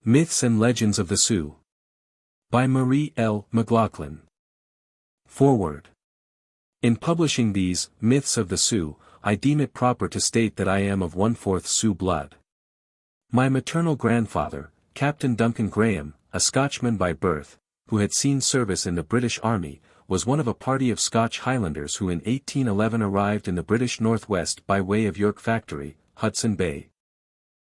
Myths and Legends of the Sioux. By Marie L. Mclaughlin. Foreword. In publishing these, Myths of the Sioux, I deem it proper to state that I am of 1/4 Sioux blood. My maternal grandfather, Captain Duncan Graham, a Scotchman by birth, who had seen service in the British Army, was one of a party of Scotch Highlanders who in 1811 arrived in the British Northwest by way of York Factory, Hudson Bay,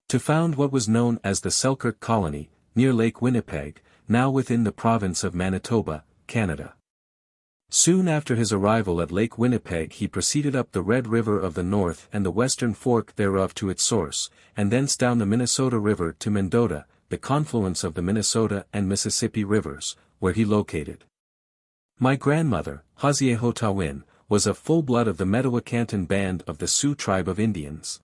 to found what was known as the Selkirk Colony, near Lake Winnipeg, now within the province of Manitoba, Canada. Soon after his arrival at Lake Winnipeg he proceeded up the Red River of the North and the western fork thereof to its source, and thence down the Minnesota River to Mendota, the confluence of the Minnesota and Mississippi rivers, where he located. My grandmother, Hosiehotawin, was a full-blood of the Metawakanton band of the Sioux tribe of Indians.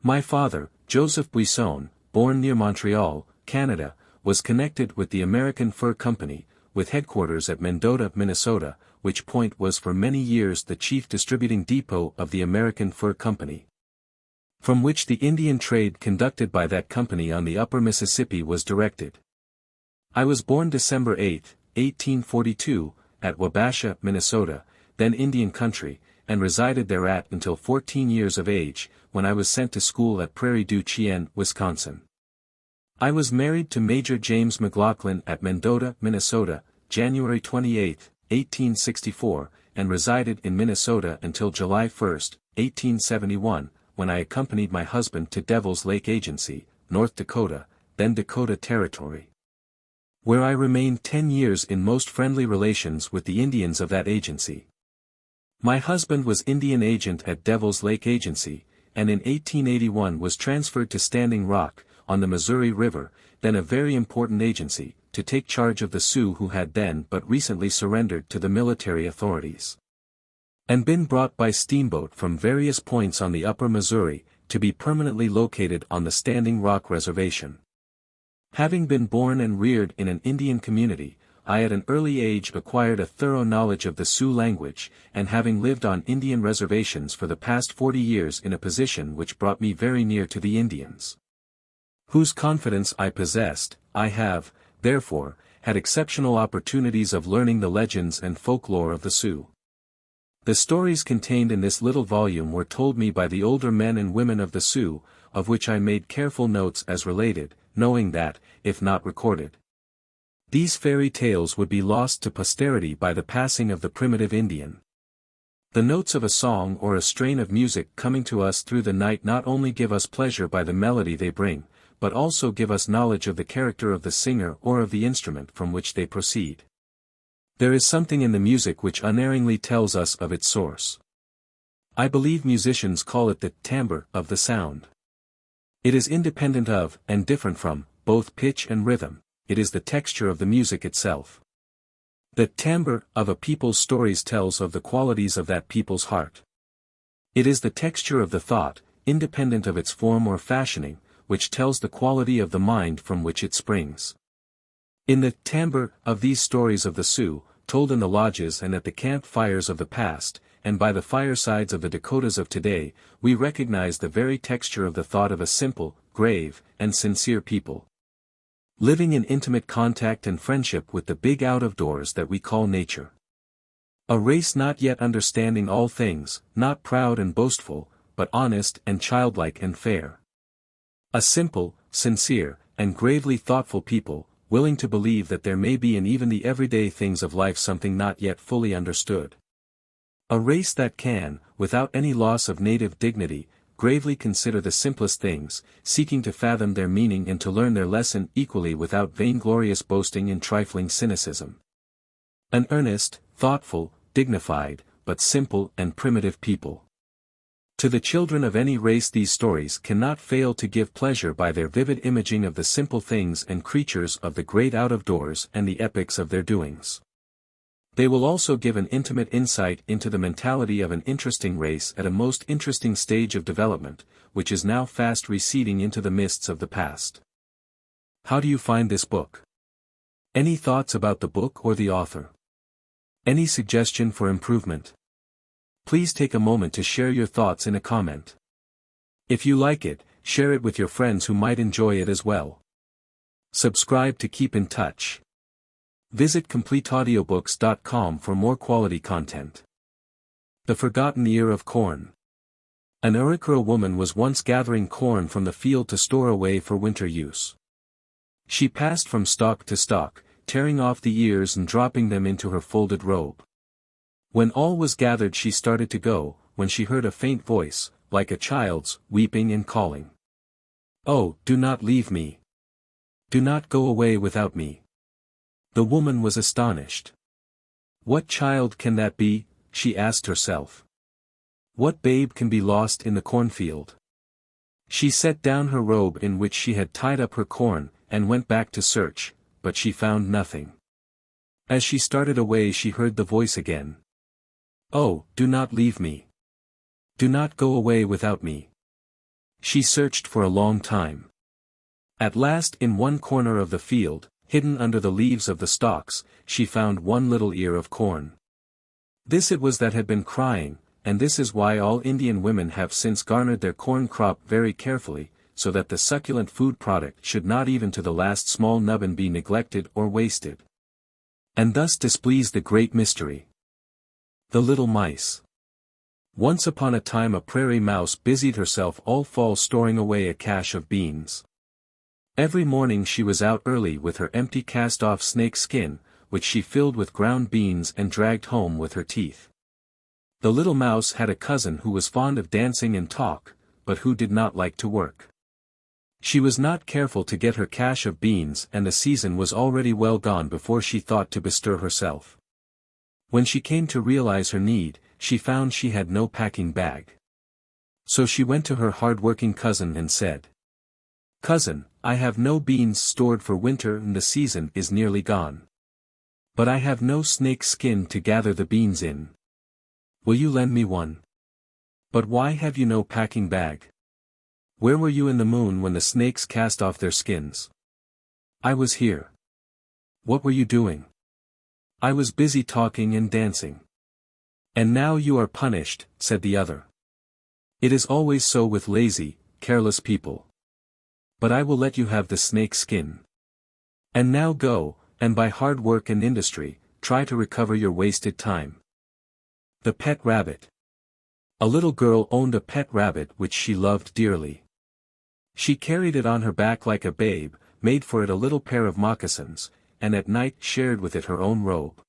My father, Joseph Buisson, born near Montreal, Canada, was connected with the American Fur Company, with headquarters at Mendota, Minnesota, which point was for many years the chief distributing depot of the American Fur Company, from which the Indian trade conducted by that company on the upper Mississippi was directed. I was born December 8, 1842, at Wabasha, Minnesota, then Indian country, and resided thereat until 14 years of age, when I was sent to school at Prairie du Chien, Wisconsin. I was married to Major James Mclaughlin at Mendota, Minnesota, January 28, 1864, and resided in Minnesota until July 1, 1871, when I accompanied my husband to Devil's Lake Agency, North Dakota, then Dakota Territory, where I remained 10 years in most friendly relations with the Indians of that agency. My husband was Indian agent at Devil's Lake Agency, and in 1881 was transferred to Standing Rock, on the Missouri River, then a very important agency, to take charge of the Sioux who had then but recently surrendered to the military authorities, and been brought by steamboat from various points on the upper Missouri, to be permanently located on the Standing Rock Reservation. Having been born and reared in an Indian community, I at an early age acquired a thorough knowledge of the Sioux language, and having lived on Indian reservations for the past 40 years in a position which brought me very near to the Indians, whose confidence I possessed, I have, therefore, had exceptional opportunities of learning the legends and folklore of the Sioux. The stories contained in this little volume were told me by the older men and women of the Sioux, of which I made careful notes as related, knowing that, if not recorded, these fairy tales would be lost to posterity by the passing of the primitive Indian. The notes of a song or a strain of music coming to us through the night not only give us pleasure by the melody they bring, but also give us knowledge of the character of the singer or of the instrument from which they proceed. There is something in the music which unerringly tells us of its source. I believe musicians call it the timbre of the sound. It is independent of, and different from, both pitch and rhythm. It is the texture of the music itself. The timbre of a people's stories tells of the qualities of that people's heart. It is the texture of the thought, independent of its form or fashioning, which tells the quality of the mind from which it springs. In the timbre of these stories of the Sioux, told in the lodges and at the camp fires of the past, and by the firesides of the Dakotas of today, we recognize the very texture of the thought of a simple, grave, and sincere people, living in intimate contact and friendship with the big out-of-doors that we call nature. A race not yet understanding all things, not proud and boastful, but honest and childlike and fair. A simple, sincere, and gravely thoughtful people, willing to believe that there may be in even the everyday things of life something not yet fully understood. A race that can, without any loss of native dignity, gravely consider the simplest things, seeking to fathom their meaning and to learn their lesson equally without vainglorious boasting and trifling cynicism. An earnest, thoughtful, dignified, but simple and primitive people. To the children of any race these stories cannot fail to give pleasure by their vivid imaging of the simple things and creatures of the great out-of-doors and the epics of their doings. They will also give an intimate insight into the mentality of an interesting race at a most interesting stage of development, which is now fast receding into the mists of the past. How do you find this book? Any thoughts about the book or the author? Any suggestion for improvement? Please take a moment to share your thoughts in a comment. If you like it, share it with your friends who might enjoy it as well. Subscribe to keep in touch. Visit CompleteAudiobooks.com for more quality content. The Forgotten Ear of Corn. An Arikara woman was once gathering corn from the field to store away for winter use. She passed from stalk to stalk, tearing off the ears and dropping them into her folded robe. When all was gathered she started to go, when she heard a faint voice, like a child's, weeping and calling. "Oh, do not leave me. Do not go away without me." The woman was astonished. What child can that be, she asked herself. What babe can be lost in the cornfield? She set down her robe in which she had tied up her corn, and went back to search, but she found nothing. As she started away she heard the voice again. "Oh, do not leave me. Do not go away without me." She searched for a long time. At last in one corner of the field, hidden under the leaves of the stalks, she found one little ear of corn. This it was that had been crying, and this is why all Indian women have since garnered their corn crop very carefully, so that the succulent food product should not even to the last small nubbin be neglected or wasted. And thus displease the great mystery. The little mice. Once upon a time a prairie mouse busied herself all fall storing away a cache of beans. Every morning she was out early with her empty cast-off snake skin, which she filled with ground beans and dragged home with her teeth. The little mouse had a cousin who was fond of dancing and talk, but who did not like to work. She was not careful to get her cache of beans and the season was already well gone before she thought to bestir herself. When she came to realize her need, she found she had no packing bag. So she went to her hard-working cousin and said, "Cousin, I have no beans stored for winter and the season is nearly gone. But I have no snake skin to gather the beans in. Will you lend me one?" "But why have you no packing bag? Where were you in the moon when the snakes cast off their skins?" "I was here." "What were you doing?" "I was busy talking and dancing." "And now you are punished," said the other. "It is always so with lazy, careless people. But I will let you have the snake skin. And now go, and by hard work and industry, try to recover your wasted time." The Pet Rabbit. A little girl owned a pet rabbit which she loved dearly. She carried it on her back like a babe, made for it a little pair of moccasins, and at night shared with it her own robe.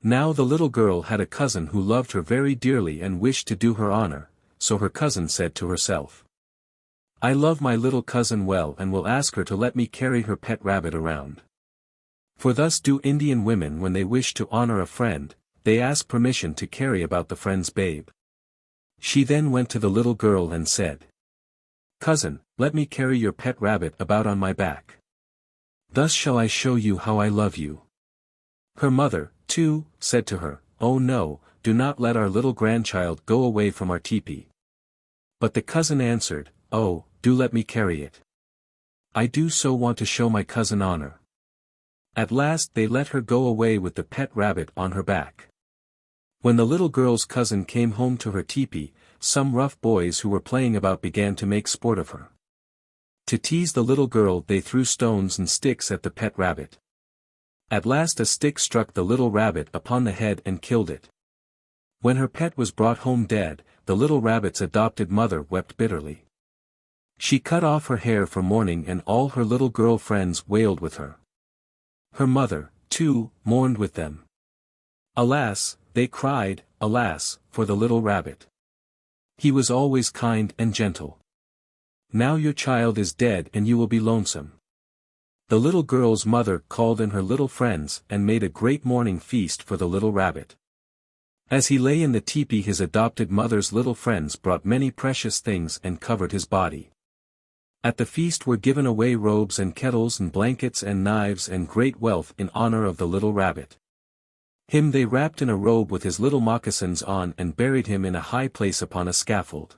Now the little girl had a cousin who loved her very dearly and wished to do her honor, so her cousin said to herself, "I love my little cousin well and will ask her to let me carry her pet rabbit around." For thus do Indian women when they wish to honor a friend, they ask permission to carry about the friend's babe. She then went to the little girl and said, "Cousin, let me carry your pet rabbit about on my back. Thus shall I show you how I love you." Her mother, too, said to her, "Oh no, do not let our little grandchild go away from our teepee." But the cousin answered, "Oh, do let me carry it. I do so want to show my cousin honor." At last they let her go away with the pet rabbit on her back. When the little girl's cousin came home to her teepee, some rough boys who were playing about began to make sport of her. To tease the little girl they threw stones and sticks at the pet rabbit. At last a stick struck the little rabbit upon the head and killed it. When her pet was brought home dead, the little rabbit's adopted mother wept bitterly. She cut off her hair for mourning and all her little girl friends wailed with her. Her mother, too, mourned with them. "Alas," they cried, "alas, for the little rabbit. He was always kind and gentle. Now your child is dead and you will be lonesome." The little girl's mother called in her little friends and made a great mourning feast for the little rabbit. As he lay in the teepee his adopted mother's little friends brought many precious things and covered his body. At the feast were given away robes and kettles and blankets and knives and great wealth in honor of the little rabbit. Him they wrapped in a robe with his little moccasins on and buried him in a high place upon a scaffold.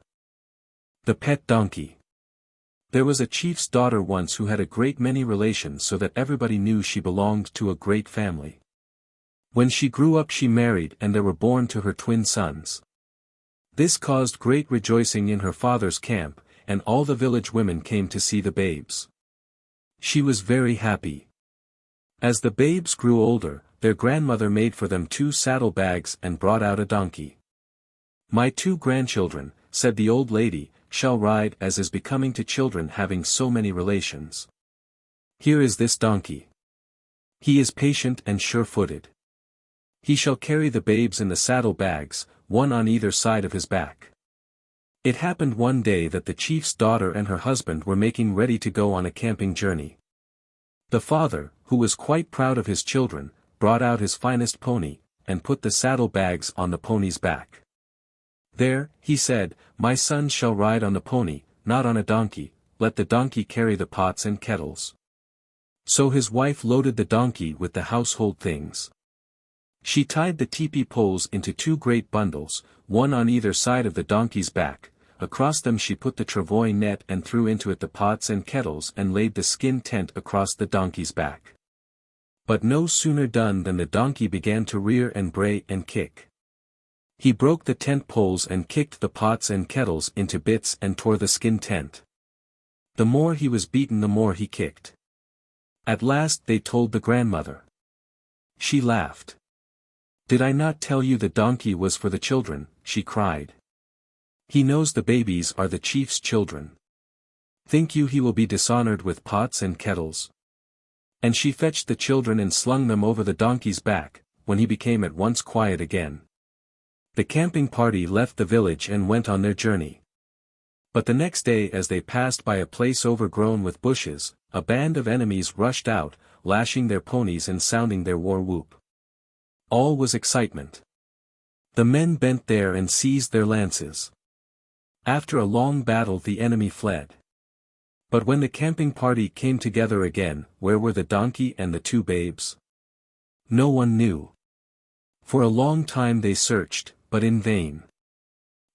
The Pet Donkey. There was a chief's daughter once who had a great many relations so that everybody knew she belonged to a great family. When she grew up she married and there were born to her twin sons. This caused great rejoicing in her father's camp, and all the village women came to see the babes. She was very happy. As the babes grew older, their grandmother made for them 2 saddle-bags and brought out a donkey. "My 2 grandchildren," said the old lady, "shall ride as is becoming to children having so many relations. Here is this donkey. He is patient and sure-footed. He shall carry the babes in the saddle-bags, one on either side of his back." It happened one day that the chief's daughter and her husband were making ready to go on a camping journey. The father, who was quite proud of his children, brought out his finest pony, and put the saddle-bags on the pony's back. "There," he said, "my sons shall ride on the pony, not on a donkey, let the donkey carry the pots and kettles." So his wife loaded the donkey with the household things. She tied the teepee poles into 2 great bundles, one on either side of the donkey's back. Across them she put the travois net and threw into it the pots and kettles and laid the skin tent across the donkey's back. But no sooner done than the donkey began to rear and bray and kick. He broke the tent poles and kicked the pots and kettles into bits and tore the skin tent. The more he was beaten the more he kicked. At last they told the grandmother. She laughed. "Did I not tell you the donkey was for the children?" she cried. "He knows the babies are the chief's children. Think you he will be dishonored with pots and kettles?" And she fetched the children and slung them over the donkey's back, when he became at once quiet again. The camping party left the village and went on their journey. But the next day as they passed by a place overgrown with bushes, a band of enemies rushed out, lashing their ponies and sounding their war whoop. All was excitement. The men bent there and seized their lances. After a long battle the enemy fled. But when the camping party came together again, where were the donkey and the 2 babes? No one knew. For a long time they searched, but in vain.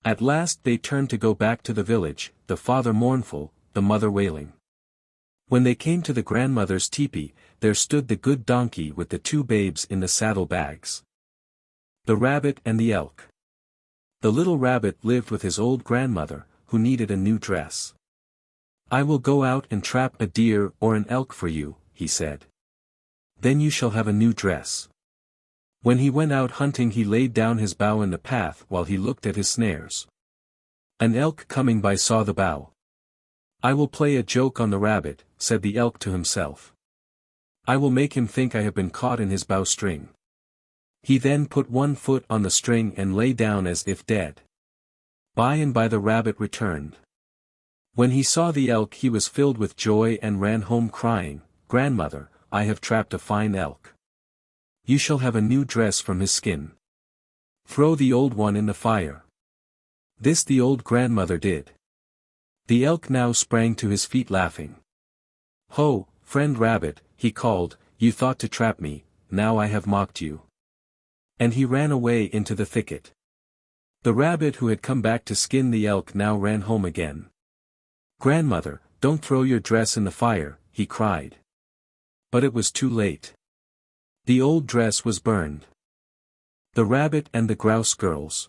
At last they turned to go back to the village, the father mournful, the mother wailing. When they came to the grandmother's teepee, there stood the good donkey with the 2 babes in the saddle-bags. The Rabbit and the Elk. The little rabbit lived with his old grandmother, who needed a new dress. "I will go out and trap a deer or an elk for you," he said. "Then you shall have a new dress." When he went out hunting he laid down his bow in the path while he looked at his snares. An elk coming by saw the bow. "I will play a joke on the rabbit," said the elk to himself. "I will make him think I have been caught in his bowstring." He then put 1 foot on the string and lay down as if dead. By and by the rabbit returned. When he saw the elk he was filled with joy and ran home crying, "Grandmother, I have trapped a fine elk. You shall have a new dress from his skin. Throw the old one in the fire." This the old grandmother did. The elk now sprang to his feet laughing. "Ho, friend rabbit," he called, "you thought to trap me, now I have mocked you." And he ran away into the thicket. The rabbit who had come back to skin the elk now ran home again. "Grandmother, don't throw your dress in the fire," he cried. But it was too late. The old dress was burned. The Rabbit and the Grouse Girls.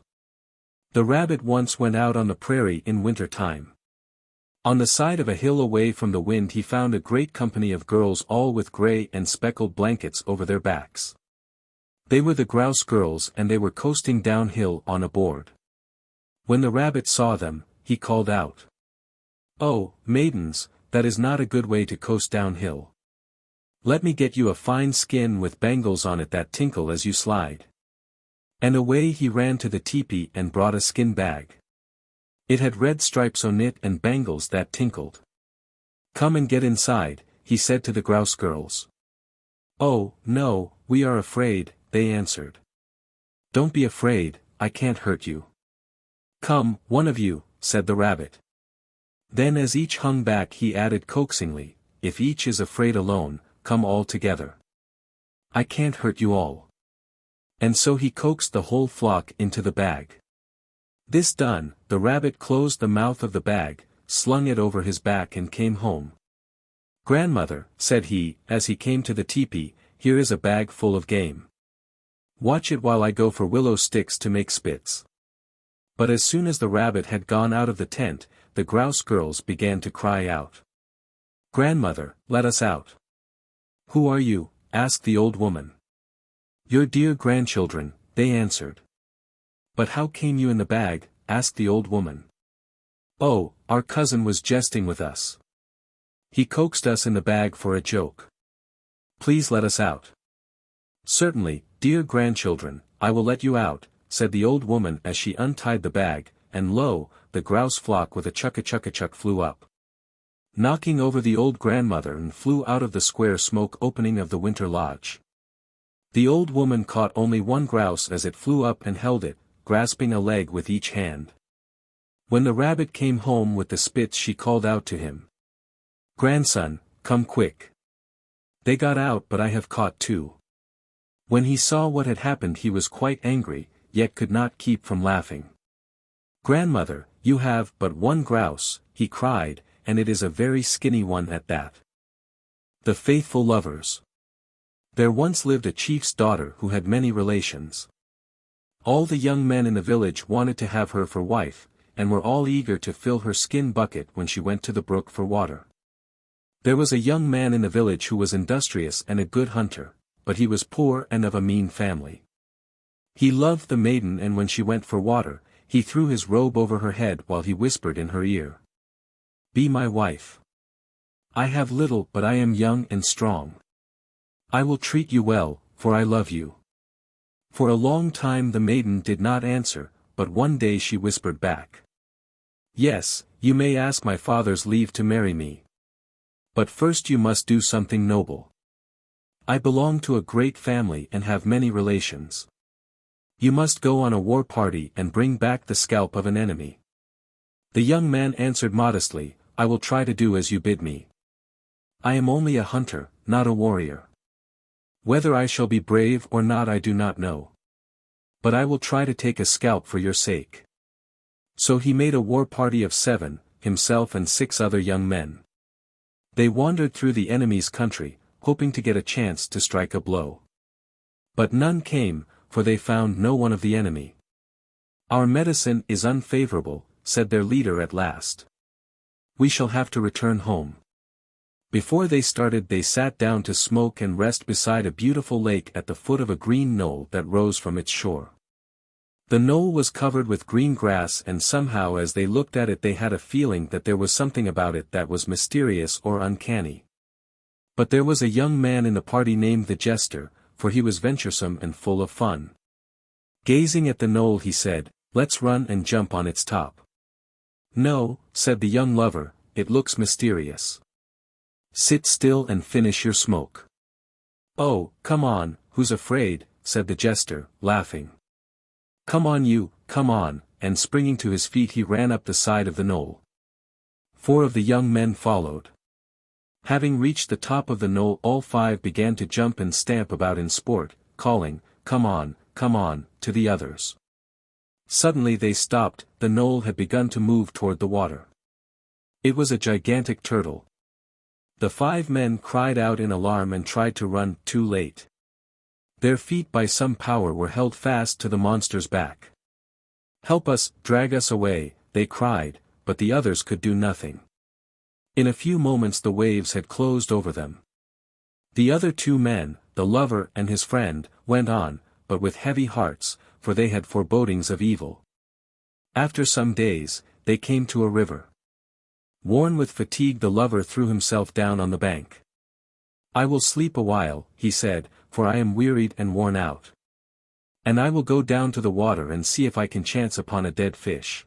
The rabbit once went out on the prairie in winter time. On the side of a hill away from the wind he found a great company of girls all with gray and speckled blankets over their backs. They were the Grouse Girls and they were coasting downhill on a board. When the rabbit saw them, he called out, "Oh, maidens, that is not a good way to coast downhill. Let me get you a fine skin with bangles on it that tinkle as you slide." And away he ran to the teepee and brought a skin bag. It had red stripes on it and bangles that tinkled. "Come and get inside," he said to the Grouse Girls. "Oh, no, we are afraid," they answered. "Don't be afraid, I can't hurt you." "Come, one of you," said the rabbit. Then as each hung back he added coaxingly, "If each is afraid alone, come all together. I can't hurt you all." And so he coaxed the whole flock into the bag. This done, the rabbit closed the mouth of the bag, slung it over his back and came home. "Grandmother," said he, as he came to the teepee, "here is a bag full of game. Watch it while I go for willow sticks to make spits." But as soon as the rabbit had gone out of the tent, the Grouse Girls began to cry out. "Grandmother, let us out." "Who are you?" asked the old woman. "Your dear grandchildren," they answered. "But how came you in the bag?" asked the old woman. "Oh, our cousin was jesting with us. He coaxed us in the bag for a joke. Please let us out." "Certainly, dear grandchildren, I will let you out," said the old woman as she untied the bag, and lo, the grouse flock with a chuck-a-chuck-a-chuck flew up, knocking over the old grandmother, and flew out of the square smoke opening of the winter lodge. The old woman caught only one grouse as it flew up and held it, grasping a leg with each hand. When the rabbit came home with the spits, she called out to him, "Grandson, come quick. They got out, but I have caught two." When he saw what had happened he was quite angry, yet could not keep from laughing. "Grandmother, you have but one grouse," he cried, "and it is a very skinny one at that." The faithful lovers. There once lived a chief's daughter who had many relations. All the young men in the village wanted to have her for wife, and were all eager to fill her skin bucket when she went to the brook for water. There was a young man in the village who was industrious and a good hunter, but he was poor and of a mean family. He loved the maiden, and when she went for water, he threw his robe over her head while he whispered in her ear, "Be my wife. I have little, but I am young and strong. I will treat you well, for I love you." For a long time the maiden did not answer, but one day she whispered back, "Yes, you may ask my father's leave to marry me. But first you must do something noble. I belong to a great family and have many relations. You must go on a war party and bring back the scalp of an enemy." The young man answered modestly, "I will try to do as you bid me. I am only a hunter, not a warrior. Whether I shall be brave or not I do not know. But I will try to take a scalp for your sake." So he made a war party of 7, himself and 6 other young men. They wandered through the enemy's country, hoping to get a chance to strike a blow. But none came, for they found no one of the enemy. "Our medicine is unfavorable," said their leader at last. "We shall have to return home." Before they started they sat down to smoke and rest beside a beautiful lake at the foot of a green knoll that rose from its shore. The knoll was covered with green grass, and somehow as they looked at it they had a feeling that there was something about it that was mysterious or uncanny. But there was a young man in the party named the Jester, for he was venturesome and full of fun. Gazing at the knoll he said, "Let's run and jump on its top." "No," said the young lover, "it looks mysterious. Sit still and finish your smoke." "Oh, come on, who's afraid?" said the Jester, laughing. "Come on you, come on," and springing to his feet he ran up the side of the knoll. 4 of the young men followed. Having reached the top of the knoll all 5 began to jump and stamp about in sport, calling, come on, to the others. Suddenly they stopped, the knoll had begun to move toward the water. It was a gigantic turtle. The 5 men cried out in alarm and tried to run, too late. Their feet by some power were held fast to the monster's back. "Help us, drag us away," they cried, but the others could do nothing. In a few moments the waves had closed over them. The other 2 men, the lover and his friend, went on, but with heavy hearts, for they had forebodings of evil. After some days, they came to a river. Worn with fatigue the lover threw himself down on the bank. "I will sleep a while," he said, "for I am wearied and worn out. And I will go down to the water and see if I can chance upon a dead fish.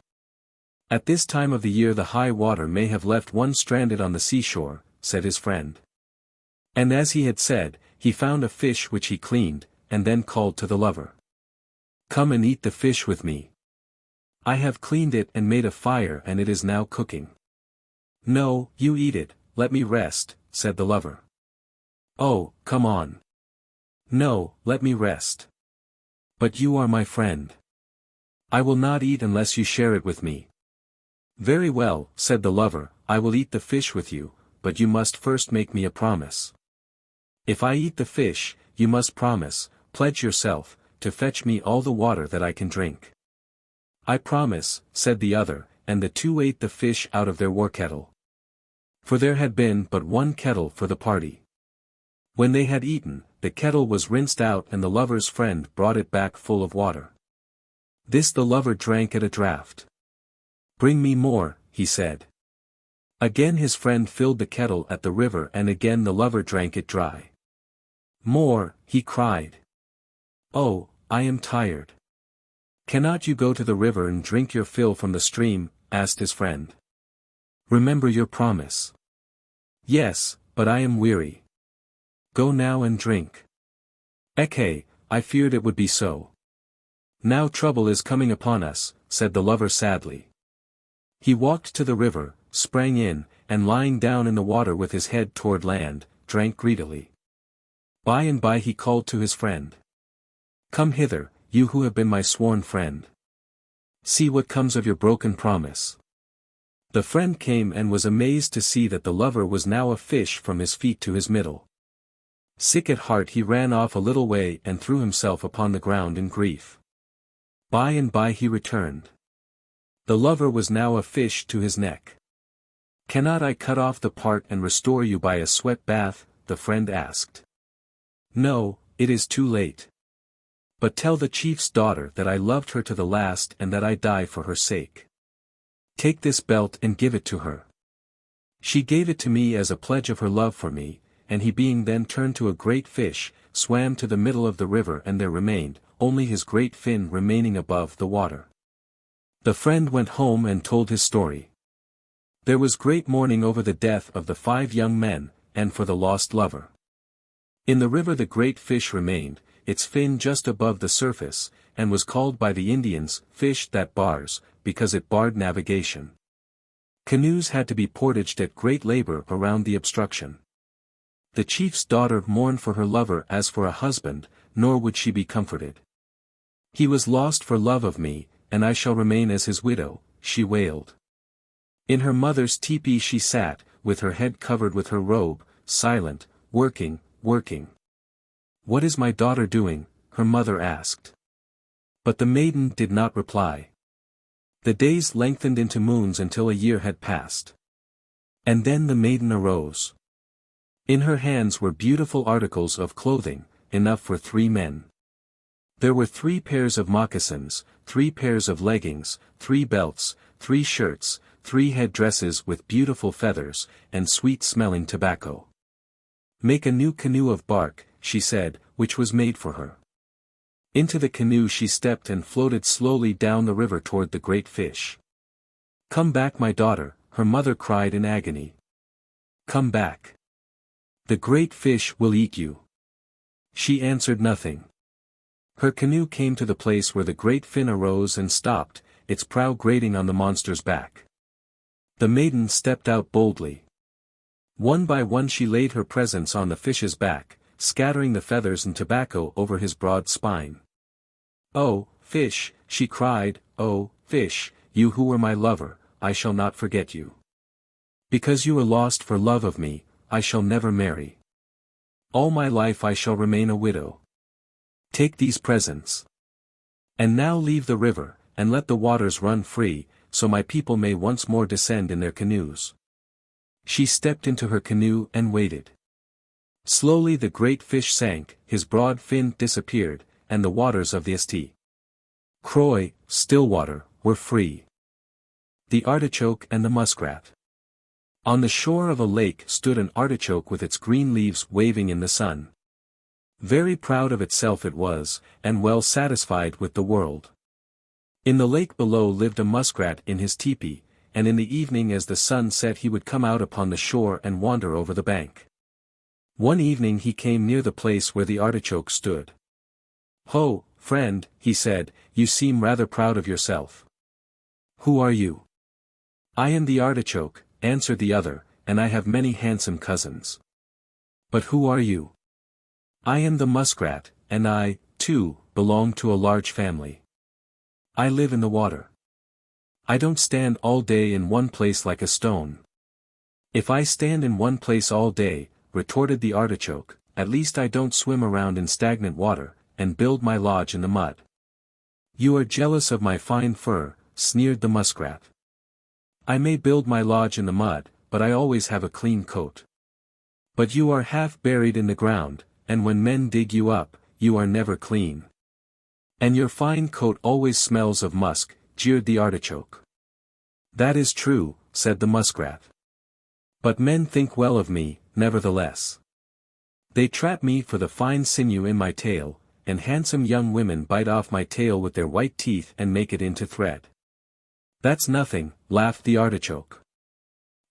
At this time of the year the high water may have left one stranded on the seashore," said his friend. And as he had said, he found a fish which he cleaned, and then called to the lover. "Come and eat the fish with me. I have cleaned it and made a fire and it is now cooking." "No, you eat it, let me rest," said the lover. "Oh, come on." "No, let me rest." "But you are my friend. I will not eat unless you share it with me." "Very well," said the lover, "I will eat the fish with you, but you must first make me a promise. If I eat the fish, you must promise, pledge yourself, to fetch me all the water that I can drink." "I promise," said the other, and the 2 ate the fish out of their war kettle. For there had been but one kettle for the party. When they had eaten, the kettle was rinsed out and the lover's friend brought it back full of water. This the lover drank at a draught. "Bring me more," he said. Again his friend filled the kettle at the river and again the lover drank it dry. "More," he cried. "Oh, I am tired." "Cannot you go to the river and drink your fill from the stream?" asked his friend. "Remember your promise." "Yes, but I am weary." "Go now and drink." "Eke, I feared it would be so." "Now trouble is coming upon us," said the lover sadly. He walked to the river, sprang in, and lying down in the water with his head toward land, drank greedily. By and by he called to his friend. "Come hither, you who have been my sworn friend. See what comes of your broken promise." The friend came and was amazed to see that the lover was now a fish from his feet to his middle. Sick at heart he ran off a little way and threw himself upon the ground in grief. By and by he returned. The lover was now a fish to his neck. "Cannot I cut off the part and restore you by a sweat bath?" the friend asked. "No, it is too late. But tell the chief's daughter that I loved her to the last and that I die for her sake. Take this belt and give it to her." She gave it to me as a pledge of her love for me, and he being then turned to a great fish, swam to the middle of the river and there remained, only his great fin remaining above the water. The friend went home and told his story. There was great mourning over the death of the 5 young men, and for the lost lover. In the river the great fish remained, its fin just above the surface, and was called by the Indians, "fish that bars," because it barred navigation. Canoes had to be portaged at great labor around the obstruction. The chief's daughter mourned for her lover as for a husband, nor would she be comforted. "He was lost for love of me, and I shall remain as his widow," she wailed. In her mother's tepee she sat, with her head covered with her robe, silent, working. "What is my daughter doing?" her mother asked. But the maiden did not reply. The days lengthened into moons until a year had passed. And then the maiden arose. In her hands were beautiful articles of clothing, enough for 3 men. There were 3 pairs of moccasins, 3 pairs of leggings, 3 belts, 3 shirts, 3 head-dresses with beautiful feathers, and sweet-smelling tobacco. "Make a new canoe of bark," she said, which was made for her. Into the canoe she stepped and floated slowly down the river toward the great fish. "Come back, my daughter," her mother cried in agony. "Come back. The great fish will eat you." She answered nothing. Her canoe came to the place where the great fin arose and stopped, its prow grating on the monster's back. The maiden stepped out boldly. One by one she laid her presents on the fish's back, scattering the feathers and tobacco over his broad spine. "Oh, fish," she cried, "oh, fish, you who were my lover, I shall not forget you. Because you were lost for love of me, I shall never marry. All my life I shall remain a widow. Take these presents. And now leave the river, and let the waters run free, so my people may once more descend in their canoes." She stepped into her canoe and waited. Slowly the great fish sank, his broad fin disappeared, and the waters of the St. Croix, Stillwater, were free. The Artichoke and the Muskrat. On the shore of a lake stood an artichoke with its green leaves waving in the sun. Very proud of itself it was, and well satisfied with the world. In the lake below lived a muskrat in his tepee, and in the evening as the sun set he would come out upon the shore and wander over the bank. One evening he came near the place where the artichoke stood. "Ho, friend," he said, "you seem rather proud of yourself. Who are you?" "I am the artichoke," answered the other, "and I have many handsome cousins." "But who are you?" "I am the muskrat, and I, too, belong to a large family. I live in the water. I don't stand all day in one place like a stone." "If I stand in one place all day," retorted the artichoke, "at least I don't swim around in stagnant water, and build my lodge in the mud." "You are jealous of my fine fur," sneered the muskrat. "I may build my lodge in the mud, but I always have a clean coat. But you are half buried in the ground, and when men dig you up, you are never clean. And your fine coat always smells of musk, jeered the artichoke. That is true, said the muskrat. But men think well of me, nevertheless. They trap me for the fine sinew in my tail, and handsome young women bite off my tail with their white teeth and make it into thread. That's nothing, laughed the artichoke.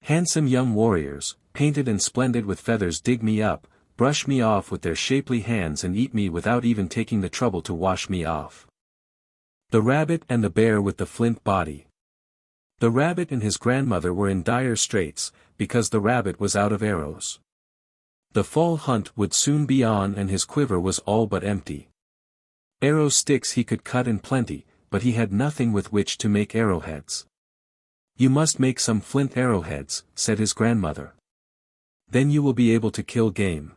Handsome young warriors, painted and splendid with feathers, dig me up, brush me off with their shapely hands and eat me without even taking the trouble to wash me off. The Rabbit and the Bear with the Flint Body. The rabbit and his grandmother were in dire straits, because the rabbit was out of arrows. The fall hunt would soon be on and his quiver was all but empty. Arrow sticks he could cut in plenty, but he had nothing with which to make arrowheads. You must make some flint arrowheads, said his grandmother. Then you will be able to kill game.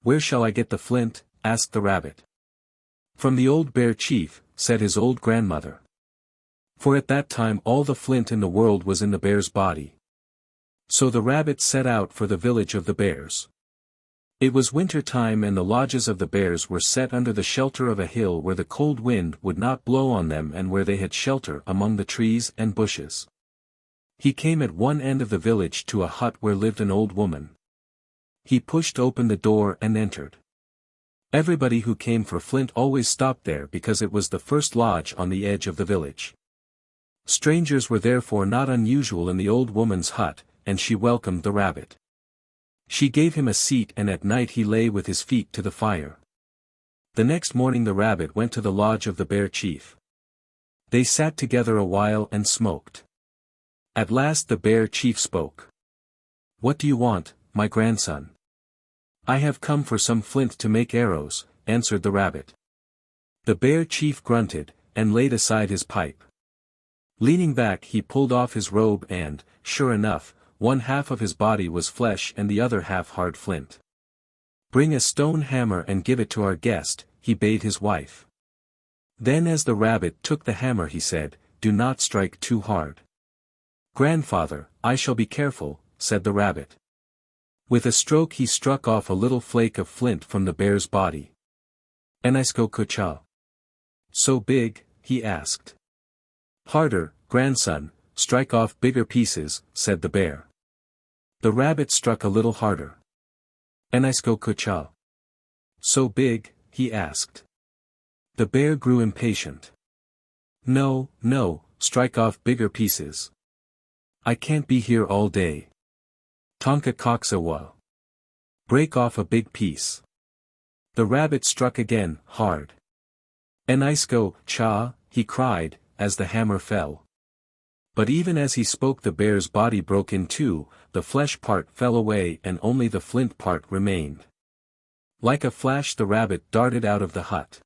Where shall I get the flint? Asked the rabbit. From the old bear chief, said his old grandmother. For at that time all the flint in the world was in the bear's body. So the rabbit set out for the village of the bears. It was winter time and the lodges of the bears were set under the shelter of a hill where the cold wind would not blow on them and where they had shelter among the trees and bushes. He came at one end of the village to a hut where lived an old woman. He pushed open the door and entered. Everybody who came for flint always stopped there because it was the first lodge on the edge of the village. Strangers were therefore not unusual in the old woman's hut, and she welcomed the rabbit. She gave him a seat and at night he lay with his feet to the fire. The next morning the rabbit went to the lodge of the bear chief. They sat together a while and smoked. At last the bear chief spoke. What do you want, my grandson? I have come for some flint to make arrows, answered the rabbit. The bear chief grunted, and laid aside his pipe. Leaning back he pulled off his robe and, sure enough, one half of his body was flesh and the other half hard flint. Bring a stone hammer and give it to our guest, he bade his wife. Then as the rabbit took the hammer he said, do not strike too hard. Grandfather, I shall be careful, said the rabbit. With a stroke he struck off a little flake of flint from the bear's body. Inyanhoksila. So big? He asked. Harder, grandson, strike off bigger pieces, said the bear. The rabbit struck a little harder. Inyanhoksila. So big? He asked. The bear grew impatient. No, no, strike off bigger pieces. I can't be here all day. Inyanhoksila. Break off a big piece. The rabbit struck again, hard. Inyanhoksila, he cried, as the hammer fell. But even as he spoke the bear's body broke in two, the flesh part fell away and only the flint part remained. Like a flash the rabbit darted out of the hut.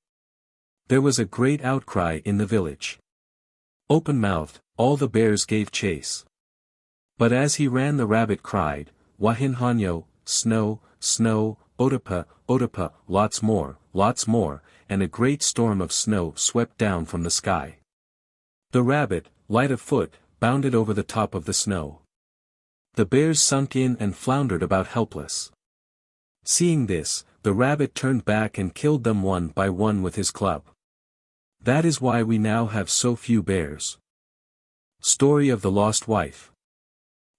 There was a great outcry in the village. Open-mouthed, all the bears gave chase. But as he ran the rabbit cried, Wahinhanyo, snow, snow, Otapa, Otapa, lots more, and a great storm of snow swept down from the sky. The rabbit, light of foot, bounded over the top of the snow. The bears sunk in and floundered about helpless. Seeing this, the rabbit turned back and killed them one by one with his club. That is why we now have so few bears. Story of the Lost Wife.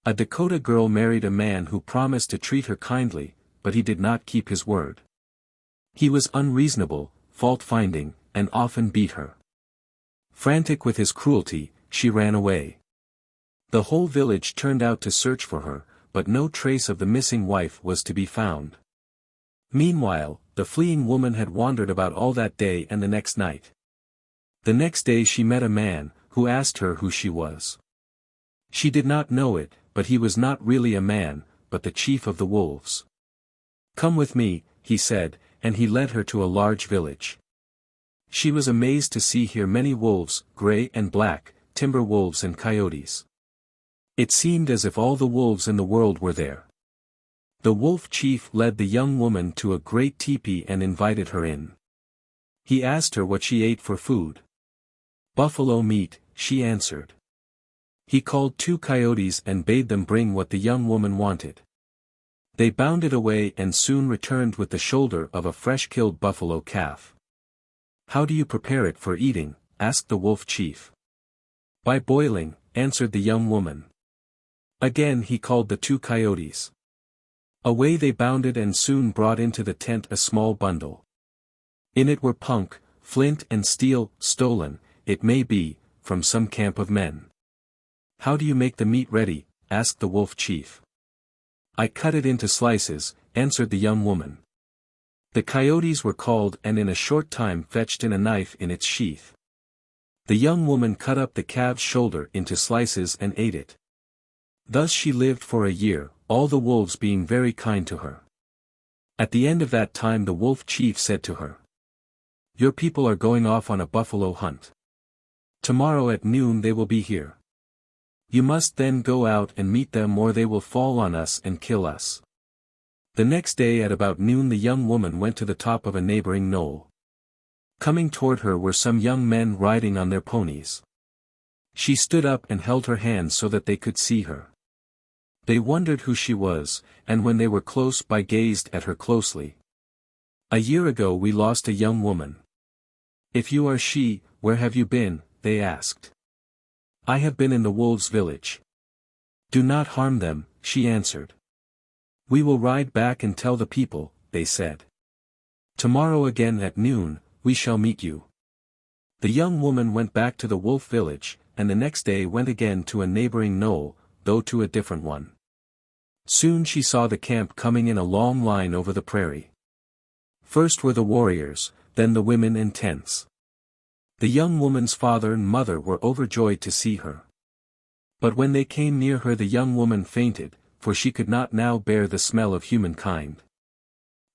A Dakota girl married a man who promised to treat her kindly, but he did not keep his word. He was unreasonable, fault-finding, and often beat her. Frantic with his cruelty, she ran away. The whole village turned out to search for her, but no trace of the missing wife was to be found. Meanwhile, the fleeing woman had wandered about all that day and the next night. The next day she met a man, who asked her who she was. She did not know it, but he was not really a man, but the chief of the wolves. Come with me, he said, and he led her to a large village. She was amazed to see here many wolves, gray and black, timber wolves and coyotes. It seemed as if all the wolves in the world were there. The wolf chief led the young woman to a great tepee and invited her in. He asked her what she ate for food. Buffalo meat, she answered. He called 2 coyotes and bade them bring what the young woman wanted. They bounded away and soon returned with the shoulder of a fresh-killed buffalo calf. "How do you prepare it for eating?" asked the wolf chief. "By boiling," answered the young woman. Again he called the 2 coyotes. Away they bounded and soon brought into the tent a small bundle. In it were punk, flint and steel, stolen, it may be, from some camp of men. "How do you make the meat ready?" asked the wolf chief. "I cut it into slices," answered the young woman. The coyotes were called and in a short time fetched in a knife in its sheath. The young woman cut up the calf's shoulder into slices and ate it. Thus she lived for a year, all the wolves being very kind to her. At the end of that time the wolf chief said to her, "Your people are going off on a buffalo hunt. Tomorrow at noon they will be here. You must then go out and meet them or they will fall on us and kill us." The next day at about noon the young woman went to the top of a neighboring knoll. Coming toward her were some young men riding on their ponies. She stood up and held her hands so that they could see her. They wondered who she was, and when they were close by gazed at her closely. "A year ago we lost a young woman. If you are she, where have you been?" they asked. "I have been in the wolves' village." "Do not harm them," she answered. "We will ride back and tell the people," they said. "Tomorrow again at noon, we shall meet you." The young woman went back to the wolf village, and the next day went again to a neighboring knoll, though to a different one. Soon she saw the camp coming in a long line over the prairie. First were the warriors, then the women in tents. The young woman's father and mother were overjoyed to see her. But when they came near her the young woman fainted, for she could not now bear the smell of humankind.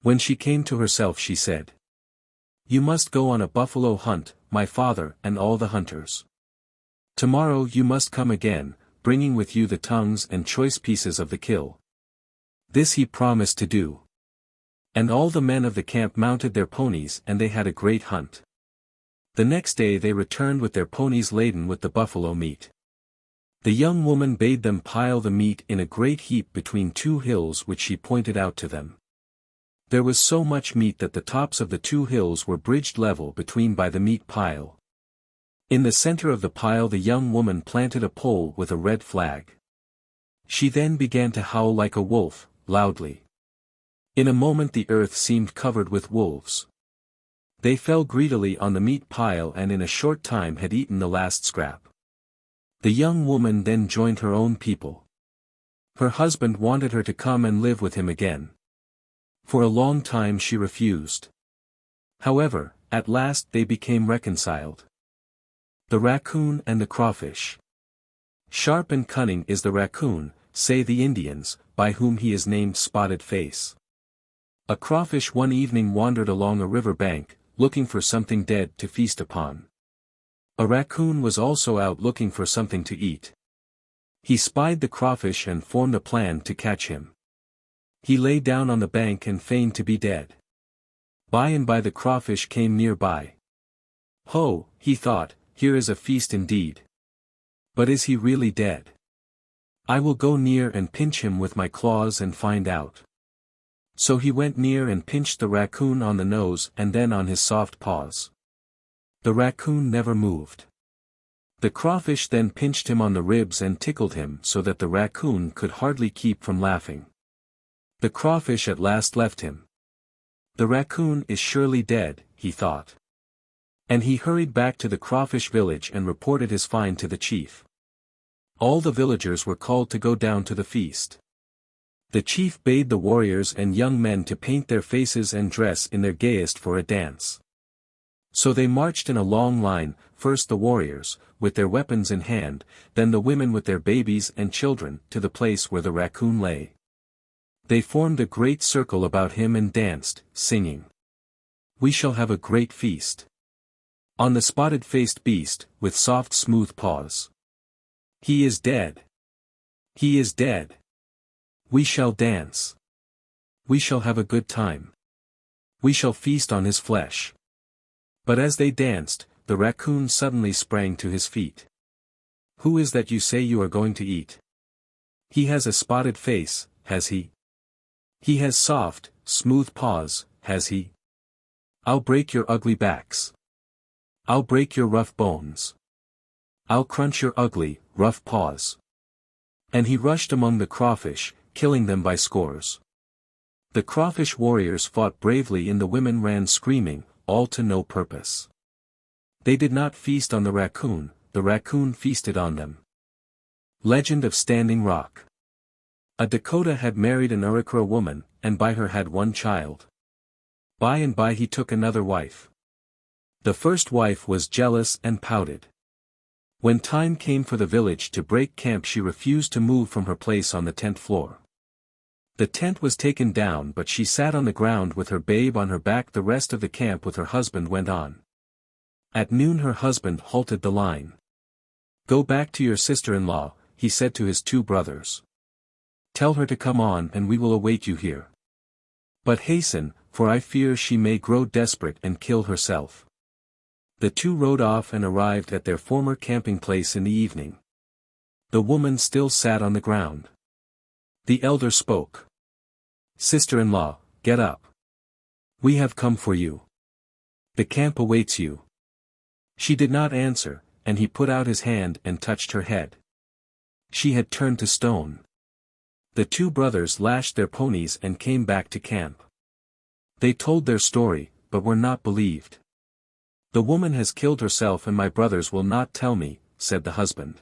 When she came to herself she said, "You must go on a buffalo hunt, my father and all the hunters. Tomorrow you must come again, bringing with you the tongues and choice pieces of the kill." This he promised to do. And all the men of the camp mounted their ponies and they had a great hunt. The next day they returned with their ponies laden with the buffalo meat. The young woman bade them pile the meat in a great heap between 2 hills which she pointed out to them. There was so much meat that the tops of the 2 hills were bridged level between by the meat pile. In the center of the pile the young woman planted a pole with a red flag. She then began to howl like a wolf, loudly. In a moment the earth seemed covered with wolves. They fell greedily on the meat pile and in a short time had eaten the last scrap. The young woman then joined her own people. Her husband wanted her to come and live with him again. For a long time she refused. However, at last they became reconciled. The Raccoon and the Crawfish. Sharp and cunning is the raccoon, say the Indians, by whom he is named Spotted Face. A crawfish one evening wandered along a river bank, looking for something dead to feast upon. A raccoon was also out looking for something to eat. He spied the crawfish and formed a plan to catch him. He lay down on the bank and feigned to be dead. By and by the crawfish came nearby. "Ho," he thought, "here is a feast indeed. But is he really dead? I will go near and pinch him with my claws and find out." So he went near and pinched the raccoon on the nose and then on his soft paws. The raccoon never moved. The crawfish then pinched him on the ribs and tickled him so that the raccoon could hardly keep from laughing. The crawfish at last left him. "The raccoon is surely dead," he thought. And he hurried back to the crawfish village and reported his find to the chief. All the villagers were called to go down to the feast. The chief bade the warriors and young men to paint their faces and dress in their gayest for a dance. So they marched in a long line, first the warriors, with their weapons in hand, then the women with their babies and children, to the place where the raccoon lay. They formed a great circle about him and danced, singing, "We shall have a great feast on the spotted-faced beast, with soft smooth paws. He is dead. He is dead. We shall dance. We shall have a good time. We shall feast on his flesh." But as they danced, the raccoon suddenly sprang to his feet. Who is that you say you are going to eat? He has a spotted face, has he? He has soft, smooth paws, has he? I'll break your ugly backs. I'll break your rough bones. I'll crunch your ugly, rough paws. And he rushed among the crawfish, killing them by scores. The crawfish warriors fought bravely and the women ran screaming, all to no purpose. They did not feast on the raccoon feasted on them. Legend of Standing Rock. A Dakota had married an Arikara woman, and by her had one child. By and by he took another wife. The first wife was jealous and pouted. When time came for the village to break camp, she refused to move from her place on the tent floor. The tent was taken down, but she sat on the ground with her babe on her back. The rest of the camp with her husband went on. At noon her husband halted the line. "Go back to your sister-in-law," he said to his two brothers. "Tell her to come on and we will await you here. But hasten, for I fear she may grow desperate and kill herself." The two rode off and arrived at their former camping place in the evening. The woman still sat on the ground. The elder spoke. "Sister-in-law, get up. We have come for you. The camp awaits you." She did not answer, and he put out his hand and touched her head. She had turned to stone. The two brothers lashed their ponies and came back to camp. They told their story, but were not believed. "The woman has killed herself and my brothers will not tell me," said the husband.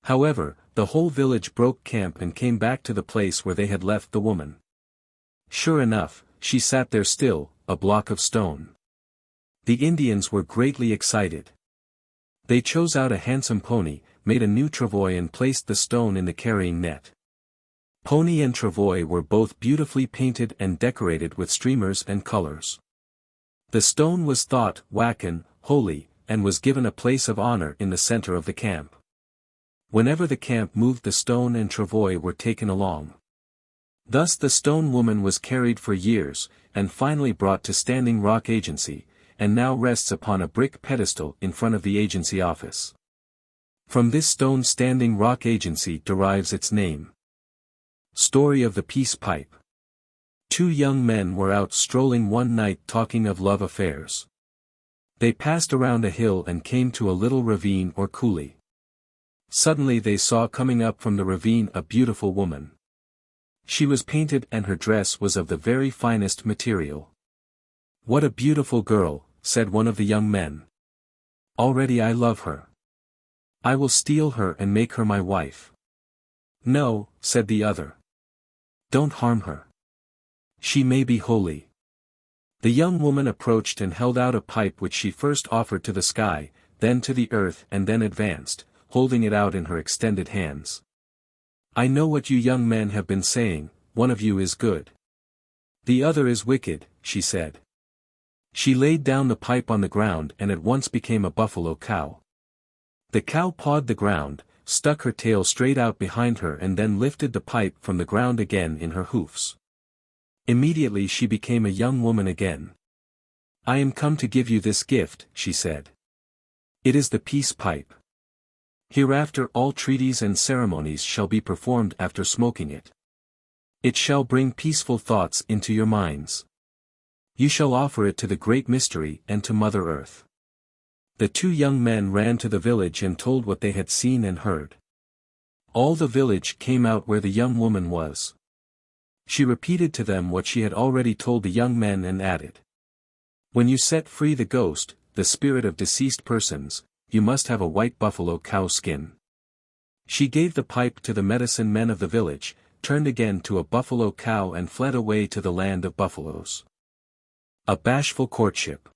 However, the whole village broke camp and came back to the place where they had left the woman. Sure enough, she sat there still, a block of stone. The Indians were greatly excited. They chose out a handsome pony, made a new travois and placed the stone in the carrying net. Pony and travois were both beautifully painted and decorated with streamers and colors. The stone was thought wakan, holy, and was given a place of honor in the center of the camp. Whenever the camp moved, the stone and travois were taken along. Thus the stone woman was carried for years, and finally brought to Standing Rock Agency, and now rests upon a brick pedestal in front of the agency office. From this stone Standing Rock Agency derives its name. Story of the Peace Pipe. Two young men were out strolling one night talking of love affairs. They passed around a hill and came to a little ravine or coulee. Suddenly they saw coming up from the ravine a beautiful woman. She was painted and her dress was of the very finest material. "What a beautiful girl," said one of the young men. "Already I love her. I will steal her and make her my wife." "No," said the other. "Don't harm her. She may be holy." The young woman approached and held out a pipe which she first offered to the sky, then to the earth and then advanced, holding it out in her extended hands. "I know what you young men have been saying, one of you is good. The other is wicked," she said. She laid down the pipe on the ground and at once became a buffalo cow. The cow pawed the ground, stuck her tail straight out behind her and then lifted the pipe from the ground again in her hoofs. Immediately she became a young woman again. "I am come to give you this gift," she said. "It is the peace pipe. Hereafter all treaties and ceremonies shall be performed after smoking it. It shall bring peaceful thoughts into your minds. You shall offer it to the Great Mystery and to Mother Earth." The two young men ran to the village and told what they had seen and heard. All the village came out where the young woman was. She repeated to them what she had already told the young men and added, "When you set free the ghost, the spirit of deceased persons, you must have a white buffalo cow skin." She gave the pipe to the medicine men of the village, turned again to a buffalo cow and fled away to the land of buffaloes. A Bashful Courtship.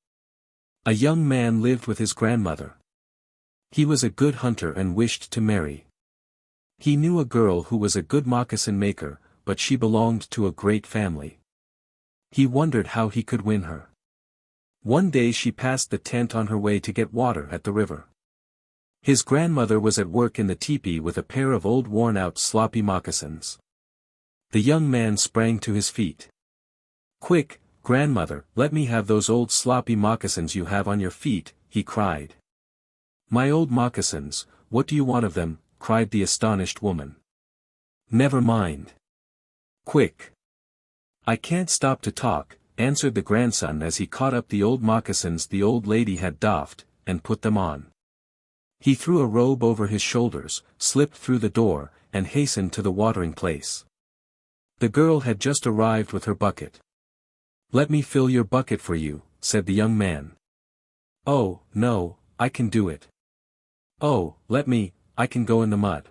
A young man lived with his grandmother. He was a good hunter and wished to marry. He knew a girl who was a good moccasin maker, but she belonged to a great family. He wondered how he could win her. One day she passed the tent on her way to get water at the river. His grandmother was at work in the teepee with a pair of old worn-out sloppy moccasins. The young man sprang to his feet. "Quick, grandmother, let me have those old sloppy moccasins you have on your feet," he cried. "My old moccasins, what do you want of them?" cried the astonished woman. "Never mind. Quick." "I can't stop to talk," answered the grandson as he caught up the old moccasins the old lady had doffed, and put them on. He threw a robe over his shoulders, slipped through the door, and hastened to the watering place. The girl had just arrived with her bucket. "Let me fill your bucket for you," said the young man. "Oh, no, I can do it." "Oh, let me, I can go in the mud."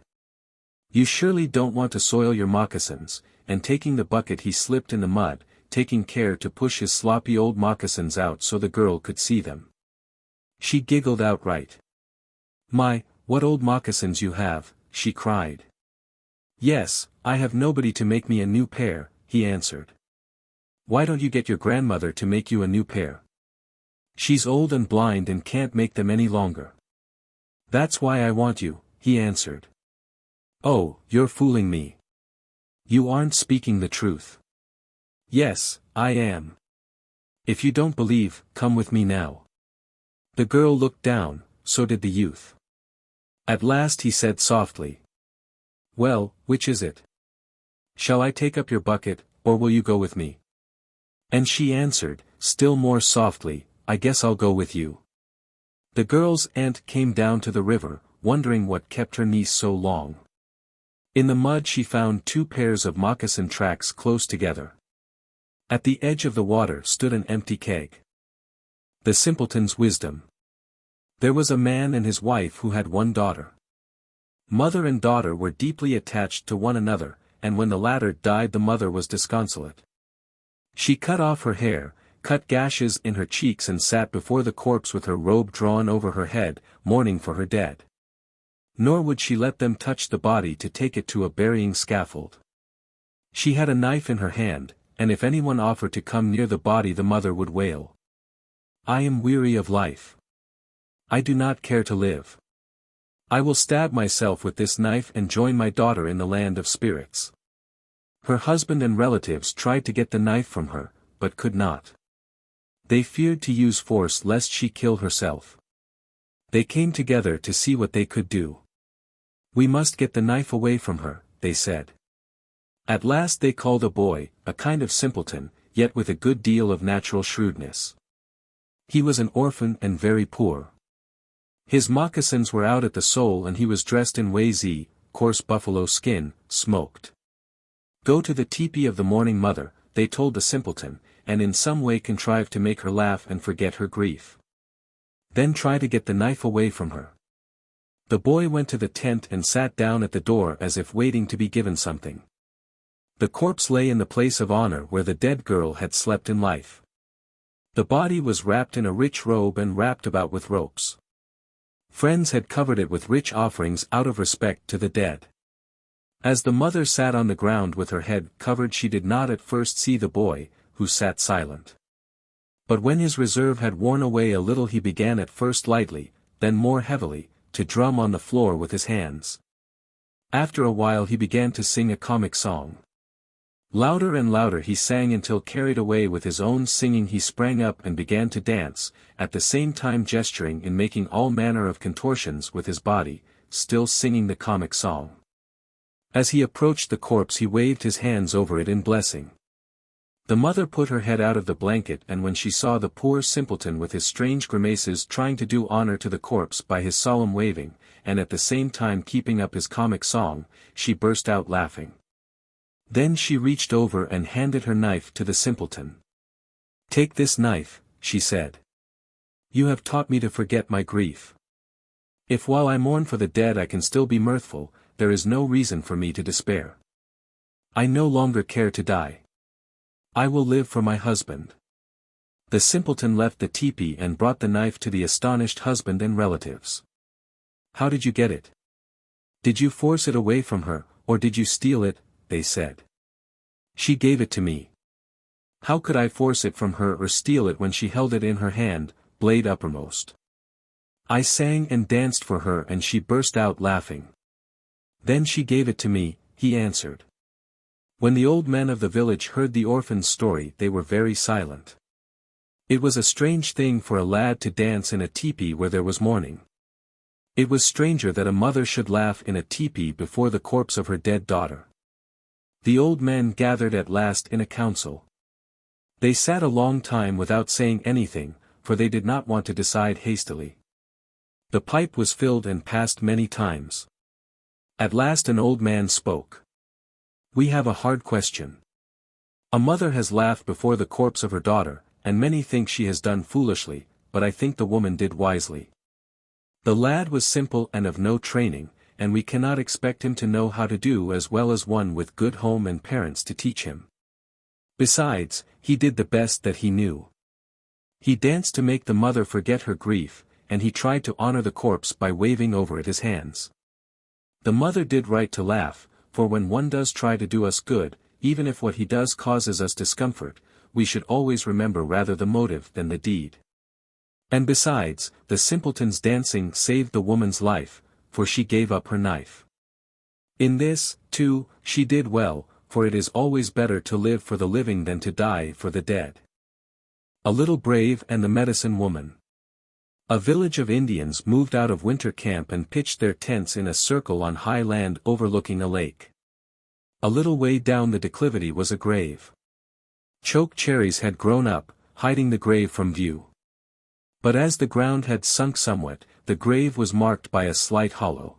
"You surely don't want to soil your moccasins," and taking the bucket he slipped in the mud, taking care to push his sloppy old moccasins out so the girl could see them. She giggled outright. "My, what old moccasins you have," she cried. "Yes, I have nobody to make me a new pair," he answered. "Why don't you get your grandmother to make you a new pair? She's old and blind and can't make them any longer." "That's why I want you," he answered. "Oh, you're fooling me. You aren't speaking the truth." "Yes, I am. If you don't believe, come with me now." The girl looked down, so did the youth. At last he said softly, "Well, which is it? Shall I take up your bucket, or will you go with me?" And she answered, still more softly, "I guess I'll go with you." The girl's aunt came down to the river, wondering what kept her niece so long. In the mud she found 2 pairs of moccasin tracks close together. At the edge of the water stood an empty keg. The simpleton's wisdom. There was a man and his wife who had 1 daughter. Mother and daughter were deeply attached to one another, and when the latter died the mother was disconsolate. She cut off her hair, cut gashes in her cheeks and sat before the corpse with her robe drawn over her head, mourning for her dead. Nor would she let them touch the body to take it to a burying scaffold. She had a knife in her hand, and if anyone offered to come near the body the mother would wail, "I am weary of life. I do not care to live. I will stab myself with this knife and join my daughter in the land of spirits." Her husband and relatives tried to get the knife from her, but could not. They feared to use force lest she kill herself. They came together to see what they could do. "We must get the knife away from her," they said. At last they called a boy, a kind of simpleton, yet with a good deal of natural shrewdness. He was an orphan and very poor. His moccasins were out at the sole and he was dressed in wazee, coarse buffalo skin, smoked. "Go to the teepee of the mourning mother," they told the simpleton, "and in some way contrive to make her laugh and forget her grief. Then try to get the knife away from her." The boy went to the tent and sat down at the door as if waiting to be given something. The corpse lay in the place of honor where the dead girl had slept in life. The body was wrapped in a rich robe and wrapped about with ropes. Friends had covered it with rich offerings out of respect to the dead. As the mother sat on the ground with her head covered she did not at first see the boy, who sat silent. But when his reserve had worn away a little he began at first lightly, then more heavily, to drum on the floor with his hands. After a while he began to sing a comic song. Louder and louder he sang until carried away with his own singing he sprang up and began to dance, at the same time gesturing and making all manner of contortions with his body, still singing the comic song. As he approached the corpse he waved his hands over it in blessing. The mother put her head out of the blanket and when she saw the poor simpleton with his strange grimaces trying to do honor to the corpse by his solemn waving, and at the same time keeping up his comic song, she burst out laughing. Then she reached over and handed her knife to the simpleton. "Take this knife," she said. "You have taught me to forget my grief. If while I mourn for the dead I can still be mirthful, there is no reason for me to despair. I no longer care to die. I will live for my husband." The simpleton left the teepee and brought the knife to the astonished husband and relatives. "How did you get it? Did you force it away from her, or did you steal it?" they said. "She gave it to me. How could I force it from her or steal it when she held it in her hand, blade uppermost? I sang and danced for her and she burst out laughing. Then she gave it to me," he answered. When the old men of the village heard the orphan's story they were very silent. It was a strange thing for a lad to dance in a teepee where there was mourning. It was stranger that a mother should laugh in a tepee before the corpse of her dead daughter. The old men gathered at last in a council. They sat a long time without saying anything, for they did not want to decide hastily. The pipe was filled and passed many times. At last an old man spoke. "We have a hard question. A mother has laughed before the corpse of her daughter, and many think she has done foolishly, but I think the woman did wisely. The lad was simple and of no training, and we cannot expect him to know how to do as well as one with good home and parents to teach him. Besides, he did the best that he knew. He danced to make the mother forget her grief, and he tried to honor the corpse by waving over it his hands. The mother did right to laugh, for when one does try to do us good, even if what he does causes us discomfort, we should always remember rather the motive than the deed. And besides, the simpleton's dancing saved the woman's life, for she gave up her knife. In this, too, she did well, for it is always better to live for the living than to die for the dead." A Little Brave and the Medicine Woman. A village of Indians moved out of winter camp and pitched their tents in a circle on high land overlooking a lake. A little way down the declivity was a grave. Choke cherries had grown up, hiding the grave from view. But as the ground had sunk somewhat, the grave was marked by a slight hollow.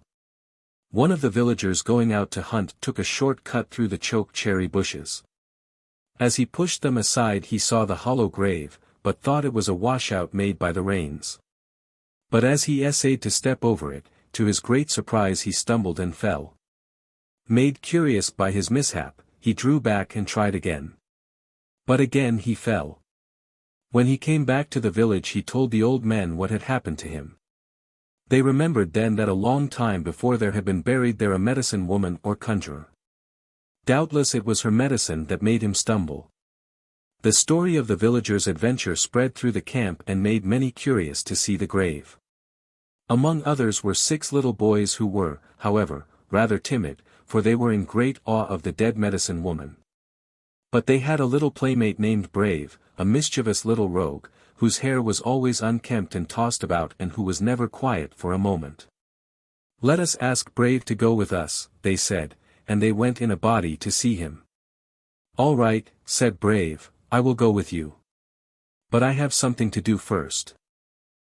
One of the villagers going out to hunt took a short cut through the choke cherry bushes. As he pushed them aside he saw the hollow grave, but thought it was a washout made by the rains. But as he essayed to step over it, to his great surprise he stumbled and fell. Made curious by his mishap, he drew back and tried again. But again he fell. When he came back to the village he told the old men what had happened to him. They remembered then that a long time before there had been buried there a medicine woman or conjurer. Doubtless it was her medicine that made him stumble. The story of the villager's adventure spread through the camp and made many curious to see the grave. Among others were 6 little boys who were, however, rather timid, for they were in great awe of the dead medicine woman. But they had a little playmate named Brave, a mischievous little rogue, whose hair was always unkempt and tossed about and who was never quiet for a moment. "Let us ask Brave to go with us," they said, and they went in a body to see him. "All right," said Brave, "I will go with you. But I have something to do first.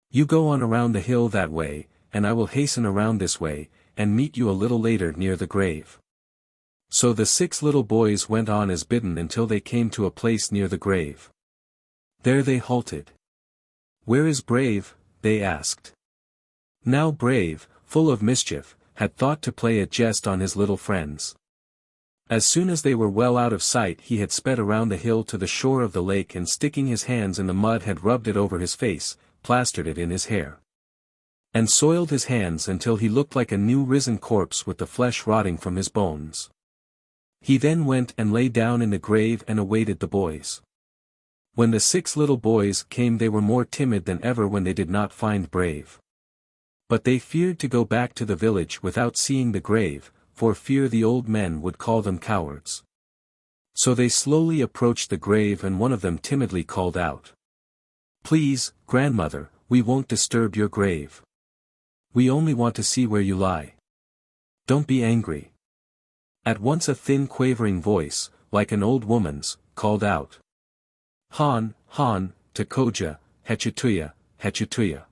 You go on around the hill that way, and I will hasten around this way, and meet you a little later near the grave." So the 6 little boys went on as bidden until they came to a place near the grave. There they halted. "Where is Brave?" they asked. Now Brave, full of mischief, had thought to play a jest on his little friends. As soon as they were well out of sight he had sped around the hill to the shore of the lake and sticking his hands in the mud had rubbed it over his face, plastered it in his hair, and soiled his hands until he looked like a new risen corpse with the flesh rotting from his bones. He then went and lay down in the grave and awaited the boys. When the 6 little boys came they were more timid than ever when they did not find Brave. But they feared to go back to the village without seeing the grave, for fear the old men would call them cowards. So they slowly approached the grave and one of them timidly called out, "Please, grandmother, we won't disturb your grave. We only want to see where you lie. Don't be angry." At once a thin quavering voice, like an old woman's, called out, "Han, Han, Takoja, Hechutuya, Hechutuya."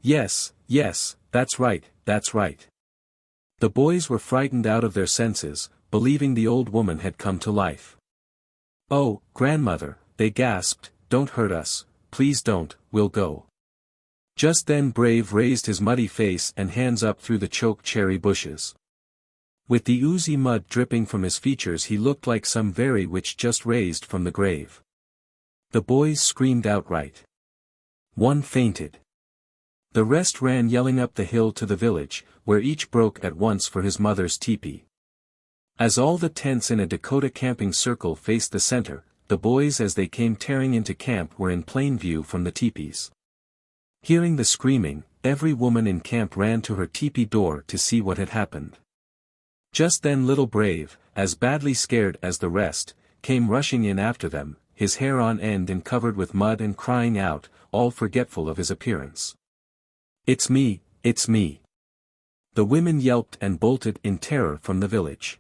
Yes, yes, that's right, that's right. The boys were frightened out of their senses, believing the old woman had come to life. "Oh, grandmother," they gasped, "don't hurt us, please don't, we'll go." Just then Brave raised his muddy face and hands up through the choke cherry bushes. With the oozy mud dripping from his features he looked like some very witch just raised from the grave. The boys screamed outright. One fainted. The rest ran yelling up the hill to the village, where each broke at once for his mother's teepee. As all the tents in a Dakota camping circle faced the center, the boys as they came tearing into camp were in plain view from the teepees. Hearing the screaming, every woman in camp ran to her teepee door to see what had happened. Just then little Brave, as badly scared as the rest, came rushing in after them, his hair on end and covered with mud and crying out, all forgetful of his appearance. "It's me, It's me." The women yelped and bolted in terror from the village.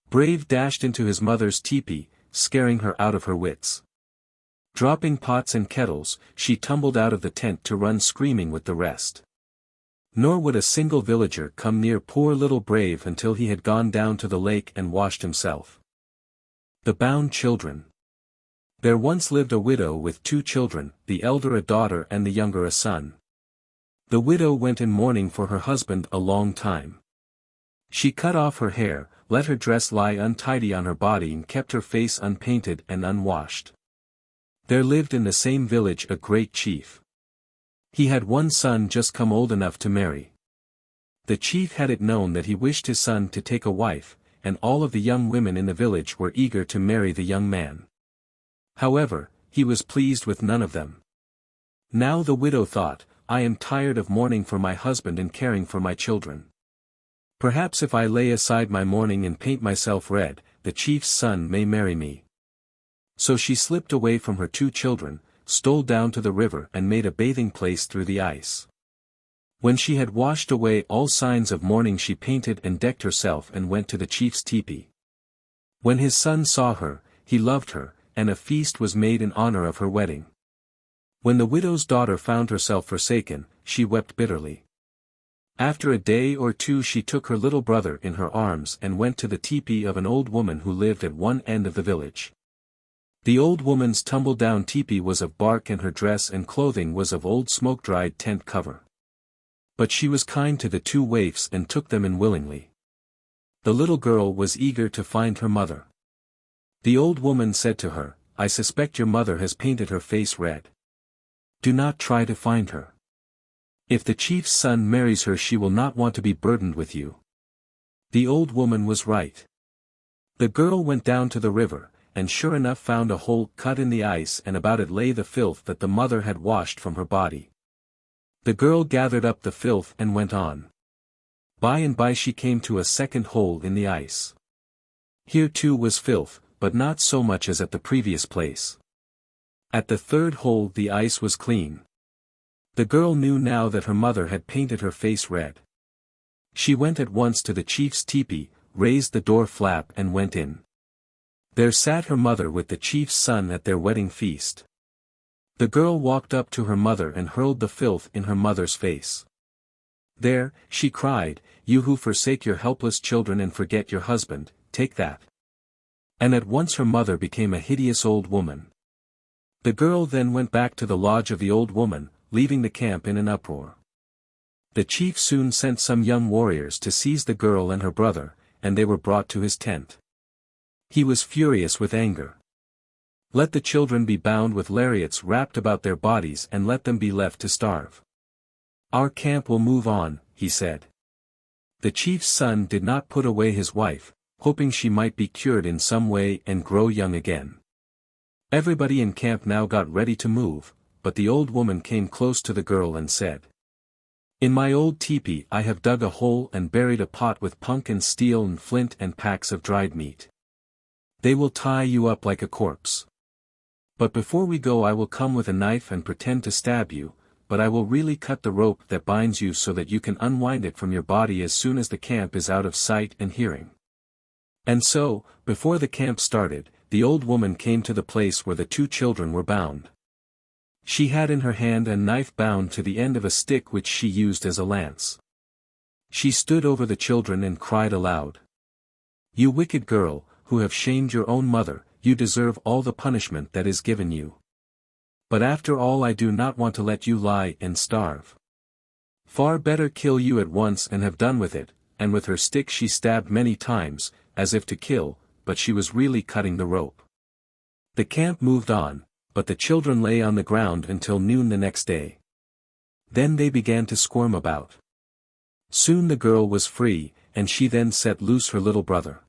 Brave dashed into his mother's teepee, scaring her out of her wits. Dropping pots and kettles, she tumbled out of the tent to run screaming with the rest. Nor would a single villager come near poor little Brave until he had gone down to the lake and washed himself. The bound children. There once lived a widow with 2 children, the elder a daughter and the younger a son. The widow went in mourning for her husband a long time. She cut off her hair, let her dress lie untidy on her body and kept her face unpainted and unwashed. There lived in the same village a great chief. He had one son just come old enough to marry. The chief had it known that he wished his son to take a wife, and all of the young women in the village were eager to marry the young man. However, he was pleased with none of them. Now the widow thought, "I am tired of mourning for my husband and caring for my children. Perhaps if I lay aside my mourning and paint myself red, the chief's son may marry me." So she slipped away from her 2 children, stole down to the river and made a bathing place through the ice. When she had washed away all signs of mourning, she painted and decked herself and went to the chief's teepee. When his son saw her, he loved her, and a feast was made in honor of her wedding. When the widow's daughter found herself forsaken, she wept bitterly. After a day or 2 she took her little brother in her arms and went to the teepee of an old woman who lived at one end of the village. The old woman's tumble-down teepee was of bark and her dress and clothing was of old smoke-dried tent cover. But she was kind to the 2 waifs and took them in willingly. The little girl was eager to find her mother. The old woman said to her, "I suspect your mother has painted her face red. Do not try to find her. If the chief's son marries her, she will not want to be burdened with you." The old woman was right. The girl went down to the river, and sure enough found a hole cut in the ice, and about it lay the filth that the mother had washed from her body. The girl gathered up the filth and went on. By and by she came to a second hole in the ice. Here too was filth, but not so much as at the previous place. At the third hole the ice was clean. The girl knew now that her mother had painted her face red. She went at once to the chief's teepee, raised the door flap and went in. There sat her mother with the chief's son at their wedding feast. The girl walked up to her mother and hurled the filth in her mother's face. "There," she cried, "you who forsake your helpless children and forget your husband, take that." And at once her mother became a hideous old woman. The girl then went back to the lodge of the old woman, leaving the camp in an uproar. The chief soon sent some young warriors to seize the girl and her brother, and they were brought to his tent. He was furious with anger. "Let the children be bound with lariats wrapped about their bodies and let them be left to starve. Our camp will move on," he said. The chief's son did not put away his wife, hoping she might be cured in some way and grow young again. Everybody in camp now got ready to move, but the old woman came close to the girl and said, "In my old teepee I have dug a hole and buried a pot with punk and steel and flint and packs of dried meat. They will tie you up like a corpse. But before we go I will come with a knife and pretend to stab you, but I will really cut the rope that binds you so that you can unwind it from your body as soon as the camp is out of sight and hearing." And so, before the camp started, the old woman came to the place where the 2 children were bound. She had in her hand a knife bound to the end of a stick which she used as a lance. She stood over the children and cried aloud, "You wicked girl, who have shamed your own mother, you deserve all the punishment that is given you. But after all I do not want to let you lie and starve. Far better kill you at once and have done with it," and with her stick she stabbed many times, as if to kill, but she was really cutting the rope. The camp moved on, but the children lay on the ground until noon the next day. Then they began to squirm about. Soon the girl was free, and she then set loose her little brother.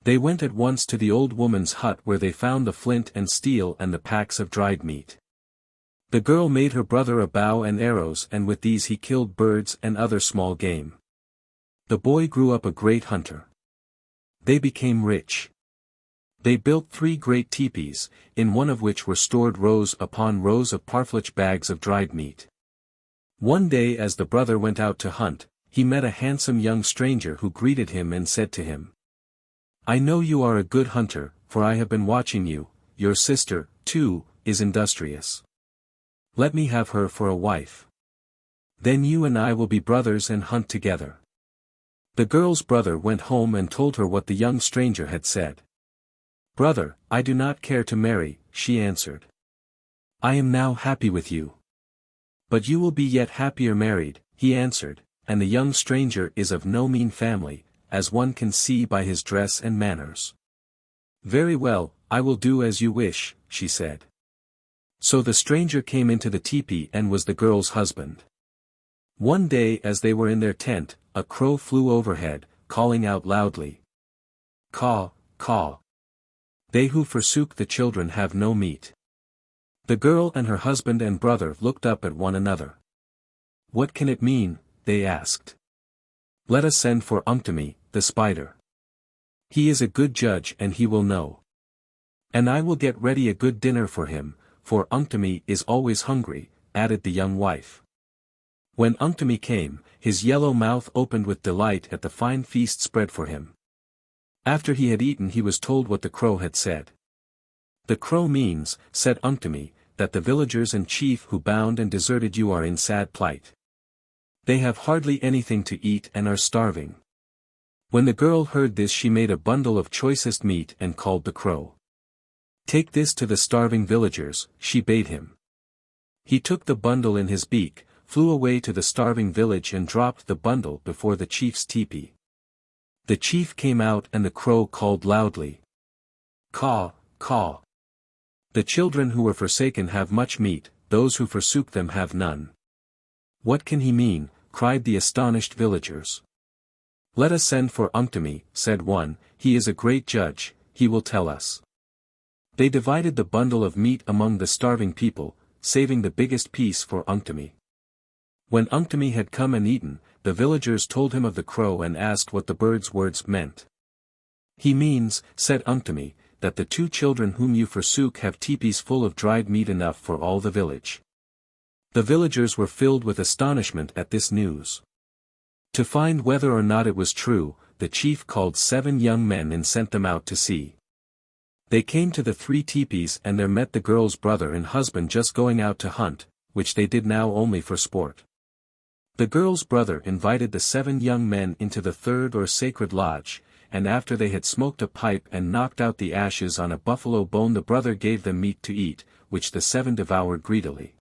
They went at once to the old woman's hut where they found the flint and steel and the packs of dried meat. The girl made her brother a bow and arrows, and with these he killed birds and other small game. The boy grew up a great hunter. They became rich. They built 3 great teepees, in one of which were stored rows upon rows of parfleche bags of dried meat. One day as the brother went out to hunt, he met a handsome young stranger who greeted him and said to him, "I know you are a good hunter, for I have been watching you. Your sister, too, is industrious. Let me have her for a wife. Then you and I will be brothers and hunt together." The girl's brother went home and told her what the young stranger had said. "Brother, I do not care to marry," she answered. "I am now happy with you." "But you will be yet happier married," he answered, "and the young stranger is of no mean family, as one can see by his dress and manners." "Very well, I will do as you wish," she said. So the stranger came into the tepee and was the girl's husband. One day as they were in their tent, a crow flew overhead, calling out loudly, "Caw, caw. They who forsook the children have no meat." The girl and her husband and brother looked up at one another. "What can it mean?" they asked. "Let us send for Unktomi, the spider. He is a good judge and he will know. And I will get ready a good dinner for him, for Unktomi is always hungry," added the young wife. When Unktomi came, his yellow mouth opened with delight at the fine feast spread for him. After he had eaten he was told what the crow had said. "The crow means," said Unktomi, "that the villagers and chief who bound and deserted you are in sad plight. They have hardly anything to eat and are starving." When the girl heard this she made a bundle of choicest meat and called the crow. "Take this to the starving villagers," she bade him. He took the bundle in his beak, flew away to the starving village and dropped the bundle before the chief's tepee. The chief came out and the crow called loudly, "Caw, caw. The children who were forsaken have much meat, those who forsook them have none." "What can he mean?" cried the astonished villagers. "Let us send for Unktomi," said one, "he is a great judge, he will tell us." They divided the bundle of meat among the starving people, saving the biggest piece for Unktomi. When Unktomi had come and eaten, the villagers told him of the crow and asked what the bird's words meant. "He means," said Unktomi, "that the two children whom you forsook have teepees full of dried meat enough for all the village." The villagers were filled with astonishment at this news. To find whether or not it was true, the chief called 7 young men and sent them out to see. They came to the 3 teepees and there met the girl's brother and husband just going out to hunt, which they did now only for sport. The girl's brother invited the 7 young men into the 3rd or sacred lodge, and after they had smoked a pipe and knocked out the ashes on a buffalo bone the brother gave them meat to eat, which the 7 devoured greedily.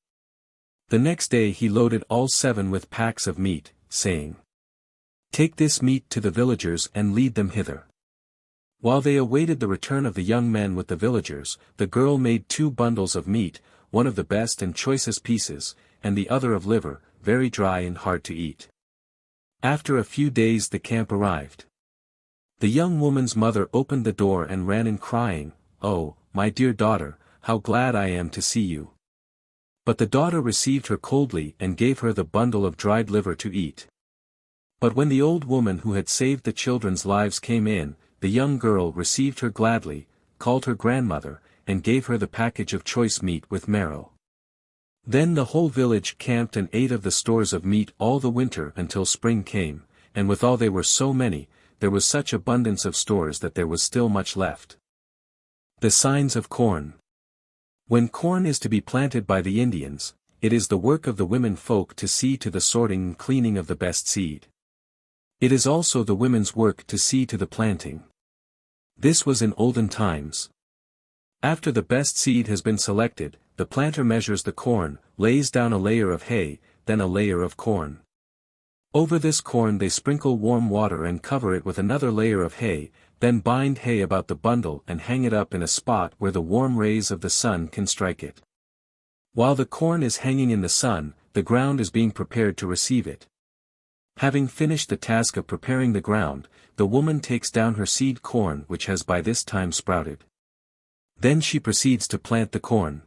The next day he loaded all 7 with packs of meat, saying, "Take this meat to the villagers and lead them hither." While they awaited the return of the young men with the villagers, the girl made 2 bundles of meat, one of the best and choicest pieces, and the other of liver, very dry and hard to eat. After a few days the camp arrived. The young woman's mother opened the door and ran in crying, "Oh, my dear daughter, how glad I am to see you." But the daughter received her coldly and gave her the bundle of dried liver to eat. But when the old woman who had saved the children's lives came in, the young girl received her gladly, called her grandmother, and gave her the package of choice meat with marrow. Then the whole village camped and ate of the stores of meat all the winter until spring came, and withal they were so many, there was such abundance of stores that there was still much left. The signs of corn. When corn is to be planted by the Indians, it is the work of the women folk to see to the sorting and cleaning of the best seed. It is also the women's work to see to the planting. This was in olden times. After the best seed has been selected, the planter measures the corn, lays down a layer of hay, then a layer of corn. Over this corn they sprinkle warm water and cover it with another layer of hay, then bind hay about the bundle and hang it up in a spot where the warm rays of the sun can strike it. While the corn is hanging in the sun, the ground is being prepared to receive it. Having finished the task of preparing the ground, the woman takes down her seed corn which has by this time sprouted. Then she proceeds to plant the corn.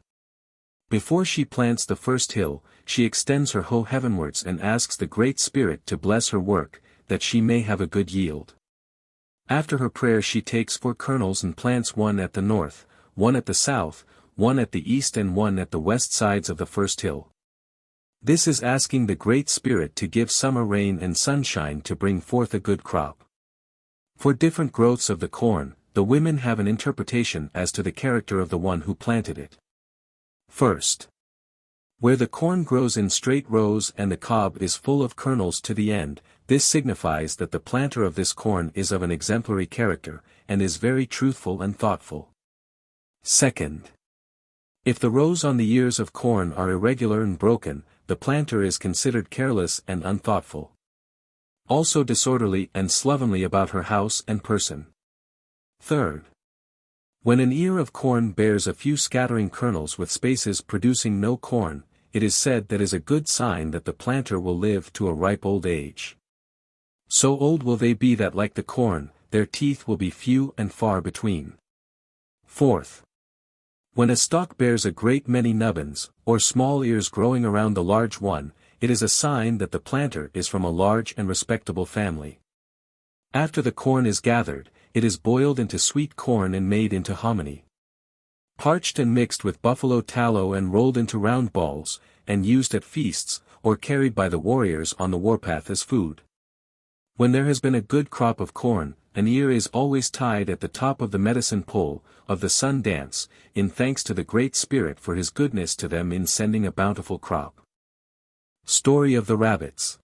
Before she plants the first hill, she extends her hoe heavenwards and asks the Great Spirit to bless her work, that she may have a good yield. After her prayer she takes 4 kernels and plants one at the north, one at the south, one at the east and one at the west sides of the first hill. This is asking the Great Spirit to give summer rain and sunshine to bring forth a good crop. For different growths of the corn, the women have an interpretation as to the character of the one who planted it. First, where the corn grows in straight rows and the cob is full of kernels to the end, this signifies that the planter of this corn is of an exemplary character, and is very truthful and thoughtful. Second, if the rows on the ears of corn are irregular and broken, the planter is considered careless and unthoughtful. Also disorderly and slovenly about her house and person. Third, when an ear of corn bears a few scattering kernels with spaces producing no corn, it is said that is a good sign that the planter will live to a ripe old age. So old will they be that like the corn, their teeth will be few and far between. Fourth, when a stalk bears a great many nubbins, or small ears growing around the large one, it is a sign that the planter is from a large and respectable family. After the corn is gathered, it is boiled into sweet corn and made into hominy. Parched and mixed with buffalo tallow and rolled into round balls, and used at feasts, or carried by the warriors on the warpath as food. When there has been a good crop of corn, an ear is always tied at the top of the medicine pole, of the sun dance, in thanks to the Great Spirit for his goodness to them in sending a bountiful crop. Story of the Rabbits.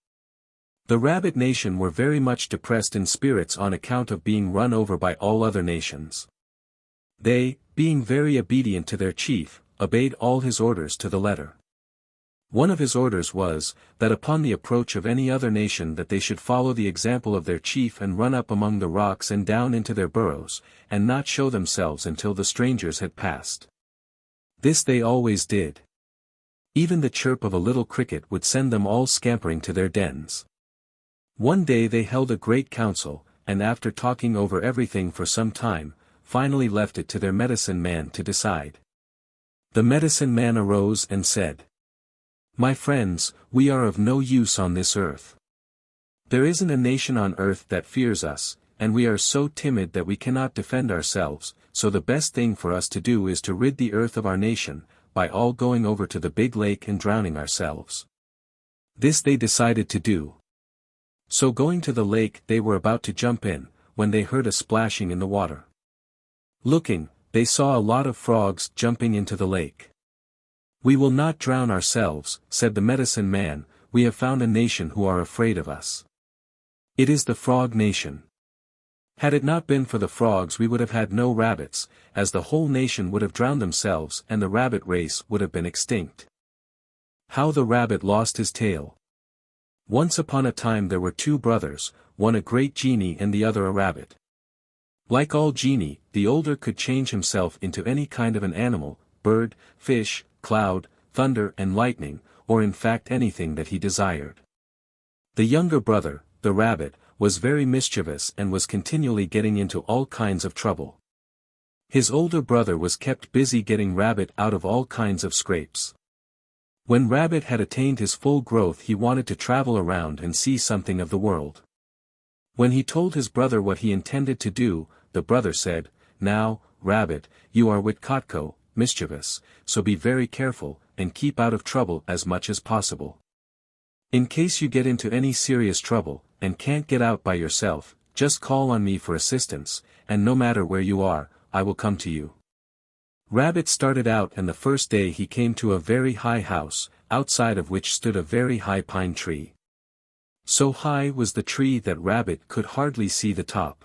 The Rabbit nation were very much depressed in spirits on account of being run over by all other nations. They, being very obedient to their chief, obeyed all his orders to the letter. One of his orders was, that upon the approach of any other nation that they should follow the example of their chief and run up among the rocks and down into their burrows, and not show themselves until the strangers had passed. This they always did. Even the chirp of a little cricket would send them all scampering to their dens. One day they held a great council, and after talking over everything for some time, finally left it to their medicine man to decide. The medicine man arose and said, "My friends, we are of no use on this earth. There isn't a nation on earth that fears us, and we are so timid that we cannot defend ourselves, so the best thing for us to do is to rid the earth of our nation, by all going over to the big lake and drowning ourselves." This they decided to do. So going to the lake they were about to jump in, when they heard a splashing in the water. Looking, they saw a lot of frogs jumping into the lake. "We will not drown ourselves," said the medicine man, "we have found a nation who are afraid of us. It is the Frog Nation. Had it not been for the frogs we would have had no rabbits, as the whole nation would have drowned themselves and the rabbit race would have been extinct." How the Rabbit Lost His Tail. Once upon a time there were two brothers, one a great genie and the other a rabbit. Like all genii, the older could change himself into any kind of an animal, bird, fish, cloud, thunder and lightning, or in fact anything that he desired. The younger brother, the rabbit, was very mischievous and was continually getting into all kinds of trouble. His older brother was kept busy getting Rabbit out of all kinds of scrapes. When Rabbit had attained his full growth he wanted to travel around and see something of the world. When he told his brother what he intended to do, the brother said, "Now, Rabbit, you are Witkotko, mischievous, so be very careful, and keep out of trouble as much as possible. In case you get into any serious trouble, and can't get out by yourself, just call on me for assistance, and no matter where you are, I will come to you." Rabbit started out and the first day he came to a very high house, outside of which stood a very high pine tree. So high was the tree that Rabbit could hardly see the top.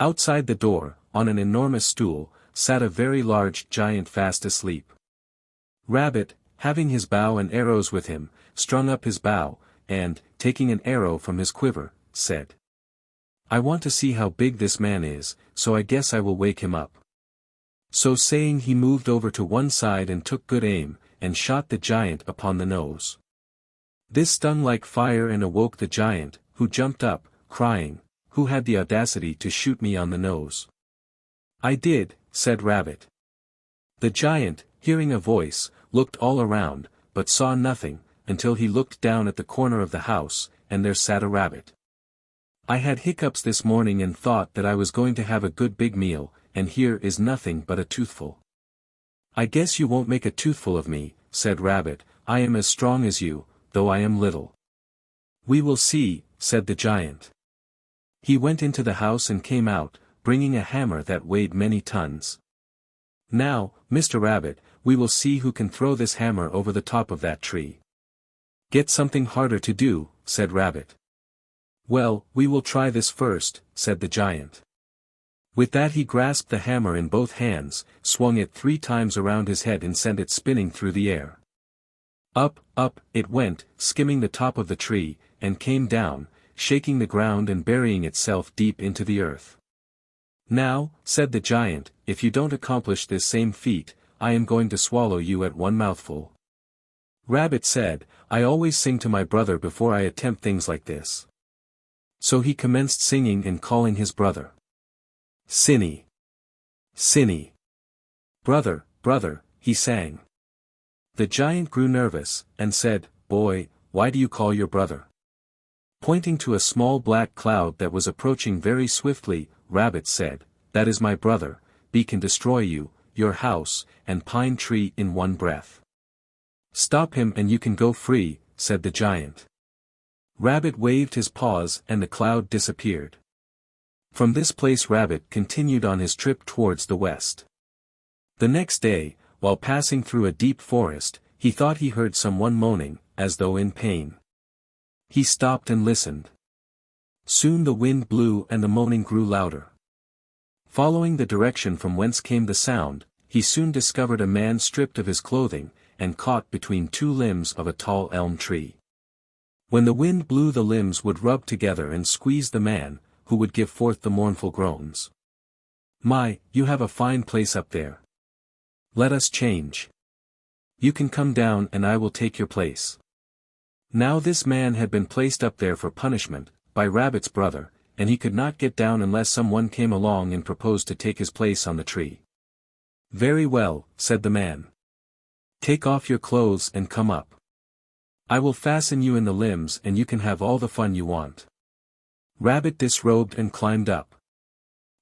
Outside the door, on an enormous stool, sat a very large giant fast asleep. Rabbit, having his bow and arrows with him, strung up his bow, and, taking an arrow from his quiver, said, "I want to see how big this man is, so I guess I will wake him up." So saying he moved over to one side and took good aim, and shot the giant upon the nose. This stung like fire and awoke the giant, who jumped up, crying, "Who had the audacity to shoot me on the nose?" "I did," said Rabbit. The giant, hearing a voice, looked all around, but saw nothing, until he looked down at the corner of the house, and there sat a rabbit. "I had hiccups this morning and thought that I was going to have a good big meal, and here is nothing but a toothful." "I guess you won't make a toothful of me," said Rabbit, I am as strong as you, though I am little." "We will see," said the giant. He went into the house and came out, bringing a hammer that weighed many tons. "Now, Mr. Rabbit, we will see who can throw this hammer over the top of that tree." "Get something harder to do," said Rabbit. "Well, we will try this first," said the giant. With that he grasped the hammer in both hands, swung it 3 times around his head and sent it spinning through the air. Up, up, it went, skimming the top of the tree, and came down, shaking the ground and burying itself deep into the earth. "Now," said the giant, "if you don't accomplish this same feat, I am going to swallow you at one mouthful." Rabbit said, "I always sing to my brother before I attempt things like this." So he commenced singing and calling his brother. "Sinny! Sinny! Brother, brother," he sang. The giant grew nervous, and said, "Boy, why do you call your brother?" Pointing to a small black cloud that was approaching very swiftly, Rabbit said, "That is my brother, he can destroy you, your house, and pine tree in one breath." "Stop him and you can go free," said the giant. Rabbit waved his paws and the cloud disappeared. From this place Rabbit continued on his trip towards the west. The next day, while passing through a deep forest, he thought he heard someone moaning, as though in pain. He stopped and listened. Soon the wind blew and the moaning grew louder. Following the direction from whence came the sound, he soon discovered a man stripped of his clothing, and caught between 2 limbs of a tall elm tree. When the wind blew, the limbs would rub together and squeeze the man, who would give forth the mournful groans. "My, you have a fine place up there. Let us change. You can come down and I will take your place." Now this man had been placed up there for punishment, by Rabbit's brother, and he could not get down unless someone came along and proposed to take his place on the tree. "Very well," said the man. "Take off your clothes and come up. I will fasten you in the limbs and you can have all the fun you want." Rabbit disrobed and climbed up.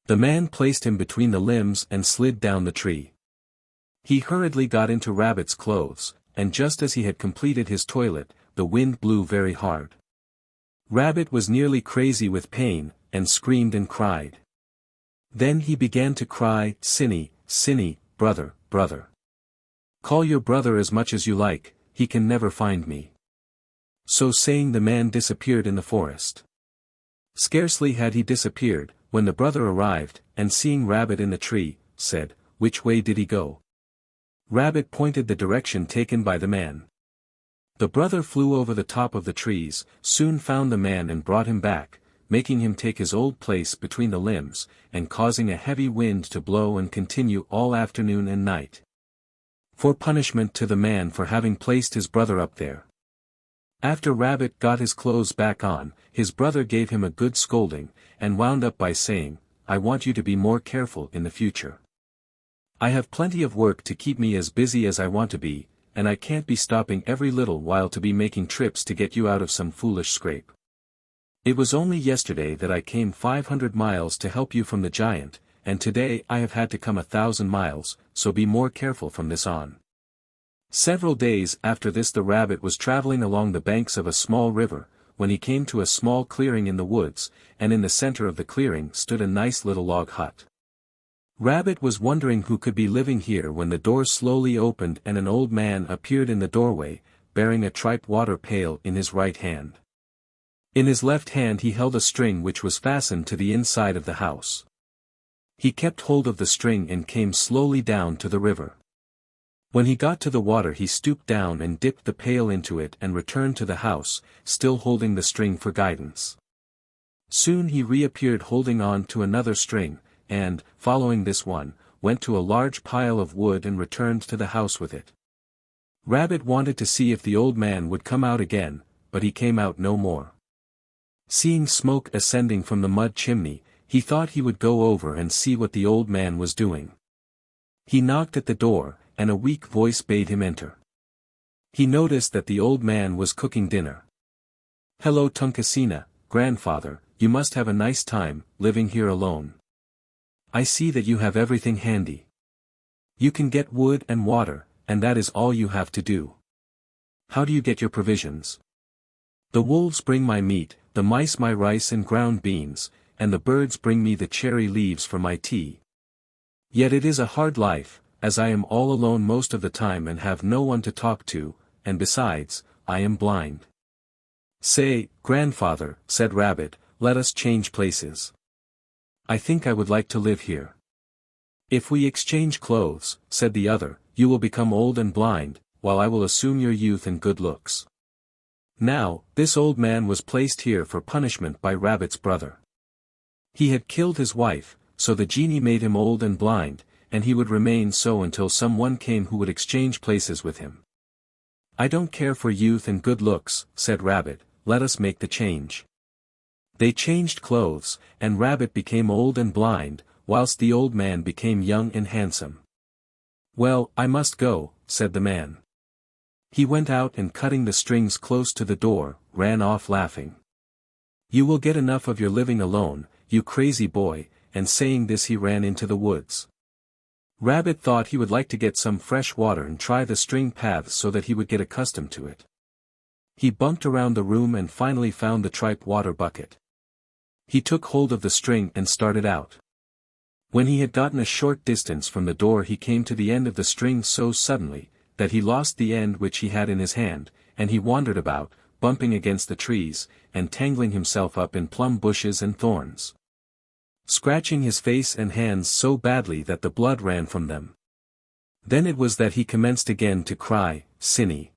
The man placed him between the limbs and slid down the tree. He hurriedly got into Rabbit's clothes, and just as he had completed his toilet, the wind blew very hard. Rabbit was nearly crazy with pain, and screamed and cried. Then he began to cry, "Sinny, Sinny, brother, brother. Call your brother as much as you like, he can never find me." So saying, the man disappeared in the forest. Scarcely had he disappeared, when the brother arrived, and seeing Rabbit in the tree, said, "Which way did he go?" Rabbit pointed the direction taken by the man. The brother flew over the top of the trees, soon found the man and brought him back, making him take his old place between the limbs, and causing a heavy wind to blow and continue all afternoon and night. For punishment to the man for having placed his brother up there. After Rabbit got his clothes back on, his brother gave him a good scolding, and wound up by saying, "I want you to be more careful in the future. I have plenty of work to keep me as busy as I want to be, and I can't be stopping every little while to be making trips to get you out of some foolish scrape. It was only yesterday that I came 500 miles to help you from the giant, and today I have had to come 1,000 miles, so be more careful from this on." Several days after this the rabbit was traveling along the banks of a small river, when he came to a small clearing in the woods, and in the center of the clearing stood a nice little log hut. Rabbit was wondering who could be living here when the door slowly opened and an old man appeared in the doorway, bearing a tripe water pail in his right hand. In his left hand he held a string which was fastened to the inside of the house. He kept hold of the string and came slowly down to the river. When he got to the water he stooped down and dipped the pail into it and returned to the house, still holding the string for guidance. Soon he reappeared holding on to another string, and, following this one, went to a large pile of wood and returned to the house with it. Rabbit wanted to see if the old man would come out again, but he came out no more. Seeing smoke ascending from the mud chimney, he thought he would go over and see what the old man was doing. He knocked at the door, and a weak voice bade him enter. He noticed that the old man was cooking dinner. "Hello Tunkasina, grandfather, you must have a nice time, living here alone. I see that you have everything handy. You can get wood and water, and that is all you have to do. How do you get your provisions? The wolves bring my meat, the mice my rice and ground beans, and the birds bring me the cherry leaves for my tea. Yet it is a hard life, as I am all alone most of the time and have no one to talk to, and besides, I am blind. Say, grandfather, said Rabbit, let us change places. I think I would like to live here. If we exchange clothes, said the other, you will become old and blind, while I will assume your youth and good looks. Now, this old man was placed here for punishment by Rabbit's brother. He had killed his wife, so the genie made him old and blind, and he would remain so until someone came who would exchange places with him. I don't care for youth and good looks, said Rabbit, let us make the change. They changed clothes, and Rabbit became old and blind, whilst the old man became young and handsome. Well, I must go, said the man. He went out and cutting the strings close to the door, ran off laughing. You will get enough of your living alone, you crazy boy, and saying this he ran into the woods. Rabbit thought he would like to get some fresh water and try the string paths so that he would get accustomed to it. He bumped around the room and finally found the tripe water bucket. He took hold of the string and started out. When he had gotten a short distance from the door he came to the end of the string so suddenly, that he lost the end which he had in his hand, and he wandered about, bumping against the trees, and tangling himself up in plum bushes and thorns, scratching his face and hands so badly that the blood ran from them. Then it was that he commenced again to cry, Sinny!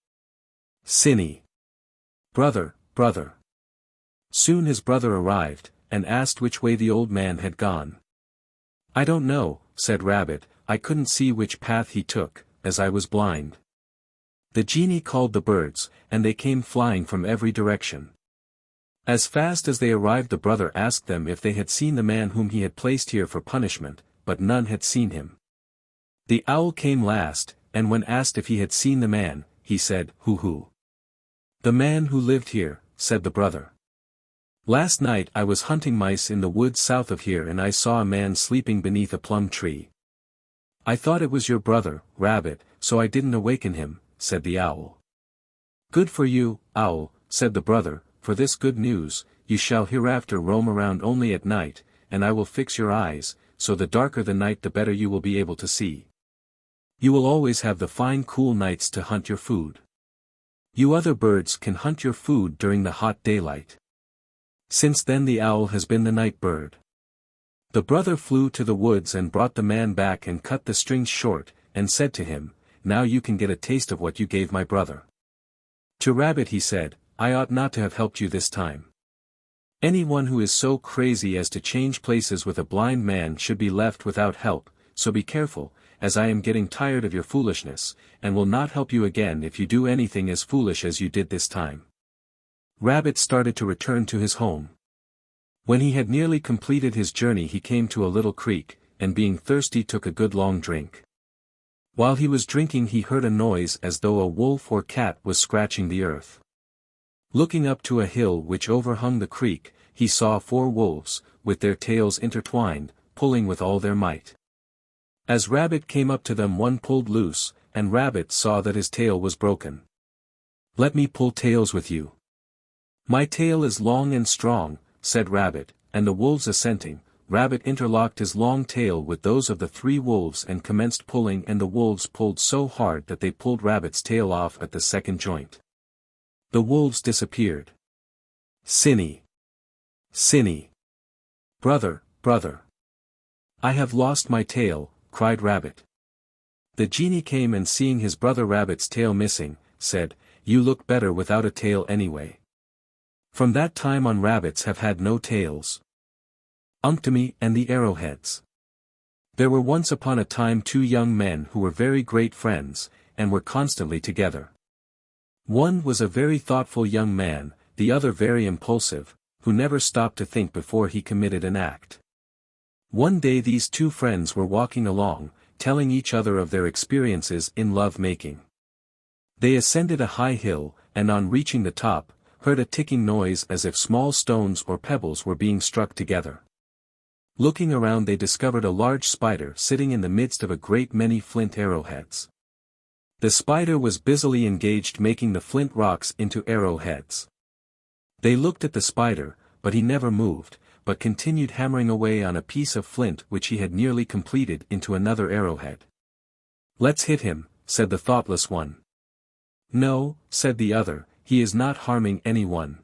Sinny! Brother, brother! Soon his brother arrived, and asked which way the old man had gone. I don't know, said Rabbit, I couldn't see which path he took, as I was blind. The genie called the birds, and they came flying from every direction. As fast as they arrived the brother asked them if they had seen the man whom he had placed here for punishment, but none had seen him. The owl came last, and when asked if he had seen the man, he said, Who? The man who lived here, said the brother. Last night I was hunting mice in the woods south of here and I saw a man sleeping beneath a plum tree. I thought it was your brother, Rabbit, so I didn't awaken him, said the owl. Good for you, owl, said the brother, for this good news, you shall hereafter roam around only at night, and I will fix your eyes, so the darker the night the better you will be able to see. You will always have the fine cool nights to hunt your food. You other birds can hunt your food during the hot daylight. Since then the owl has been the night bird. The brother flew to the woods and brought the man back and cut the strings short, and said to him, Now you can get a taste of what you gave my brother. To Rabbit he said, I ought not to have helped you this time. Anyone who is so crazy as to change places with a blind man should be left without help, so be careful, as I am getting tired of your foolishness, and will not help you again if you do anything as foolish as you did this time. Rabbit started to return to his home. When he had nearly completed his journey he came to a little creek, and being thirsty took a good long drink. While he was drinking he heard a noise as though a wolf or cat was scratching the earth. Looking up to a hill which overhung the creek, he saw 4 wolves, with their tails intertwined, pulling with all their might. As Rabbit came up to them one pulled loose, and Rabbit saw that his tail was broken. Let me pull tails with you. My tail is long and strong, said Rabbit, and the wolves assenting, Rabbit interlocked his long tail with those of the 3 wolves and commenced pulling, and the wolves pulled so hard that they pulled Rabbit's tail off at the second joint. The wolves disappeared. Sinny! Sinny! Brother, brother! I have lost my tail, cried Rabbit. The genie came and seeing his brother Rabbit's tail missing, said, You look better without a tail anyway. From that time on rabbits have had no tails. Unktomi and the Arrowheads. There were once upon a time 2 young men who were very great friends, and were constantly together. One was a very thoughtful young man, the other very impulsive, who never stopped to think before he committed an act. One day these 2 friends were walking along, telling each other of their experiences in love-making. They ascended a high hill, and on reaching the top, heard a ticking noise as if small stones or pebbles were being struck together. Looking around they discovered a large spider sitting in the midst of a great many flint arrowheads. The spider was busily engaged making the flint rocks into arrowheads. They looked at the spider, but he never moved, but continued hammering away on a piece of flint which he had nearly completed into another arrowhead. "Let's hit him," said the thoughtless one. "No," said the other, "he is not harming anyone.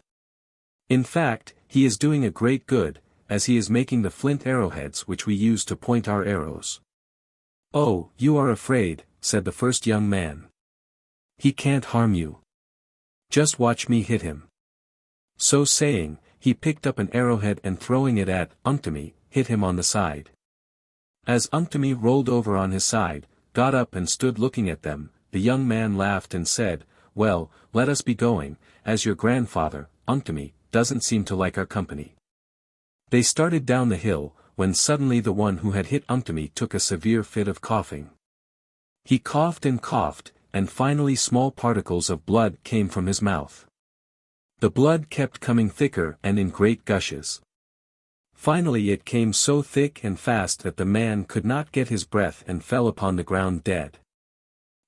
In fact, he is doing a great good, as he is making the flint arrowheads which we use to point our arrows." "Oh, you are afraid," said the first young man. "He can't harm you. Just watch me hit him." So saying, he picked up an arrowhead and throwing it at Unktomi, hit him on the side. As Unktomi rolled over on his side, got up and stood looking at them, the young man laughed and said, "Well, let us be going, as your grandfather, Unktomi, doesn't seem to like our company." They started down the hill, when suddenly the one who had hit Unktomi took a severe fit of coughing. He coughed, and finally small particles of blood came from his mouth. The blood kept coming thicker and in great gushes. Finally it came so thick and fast that the man could not get his breath and fell upon the ground dead.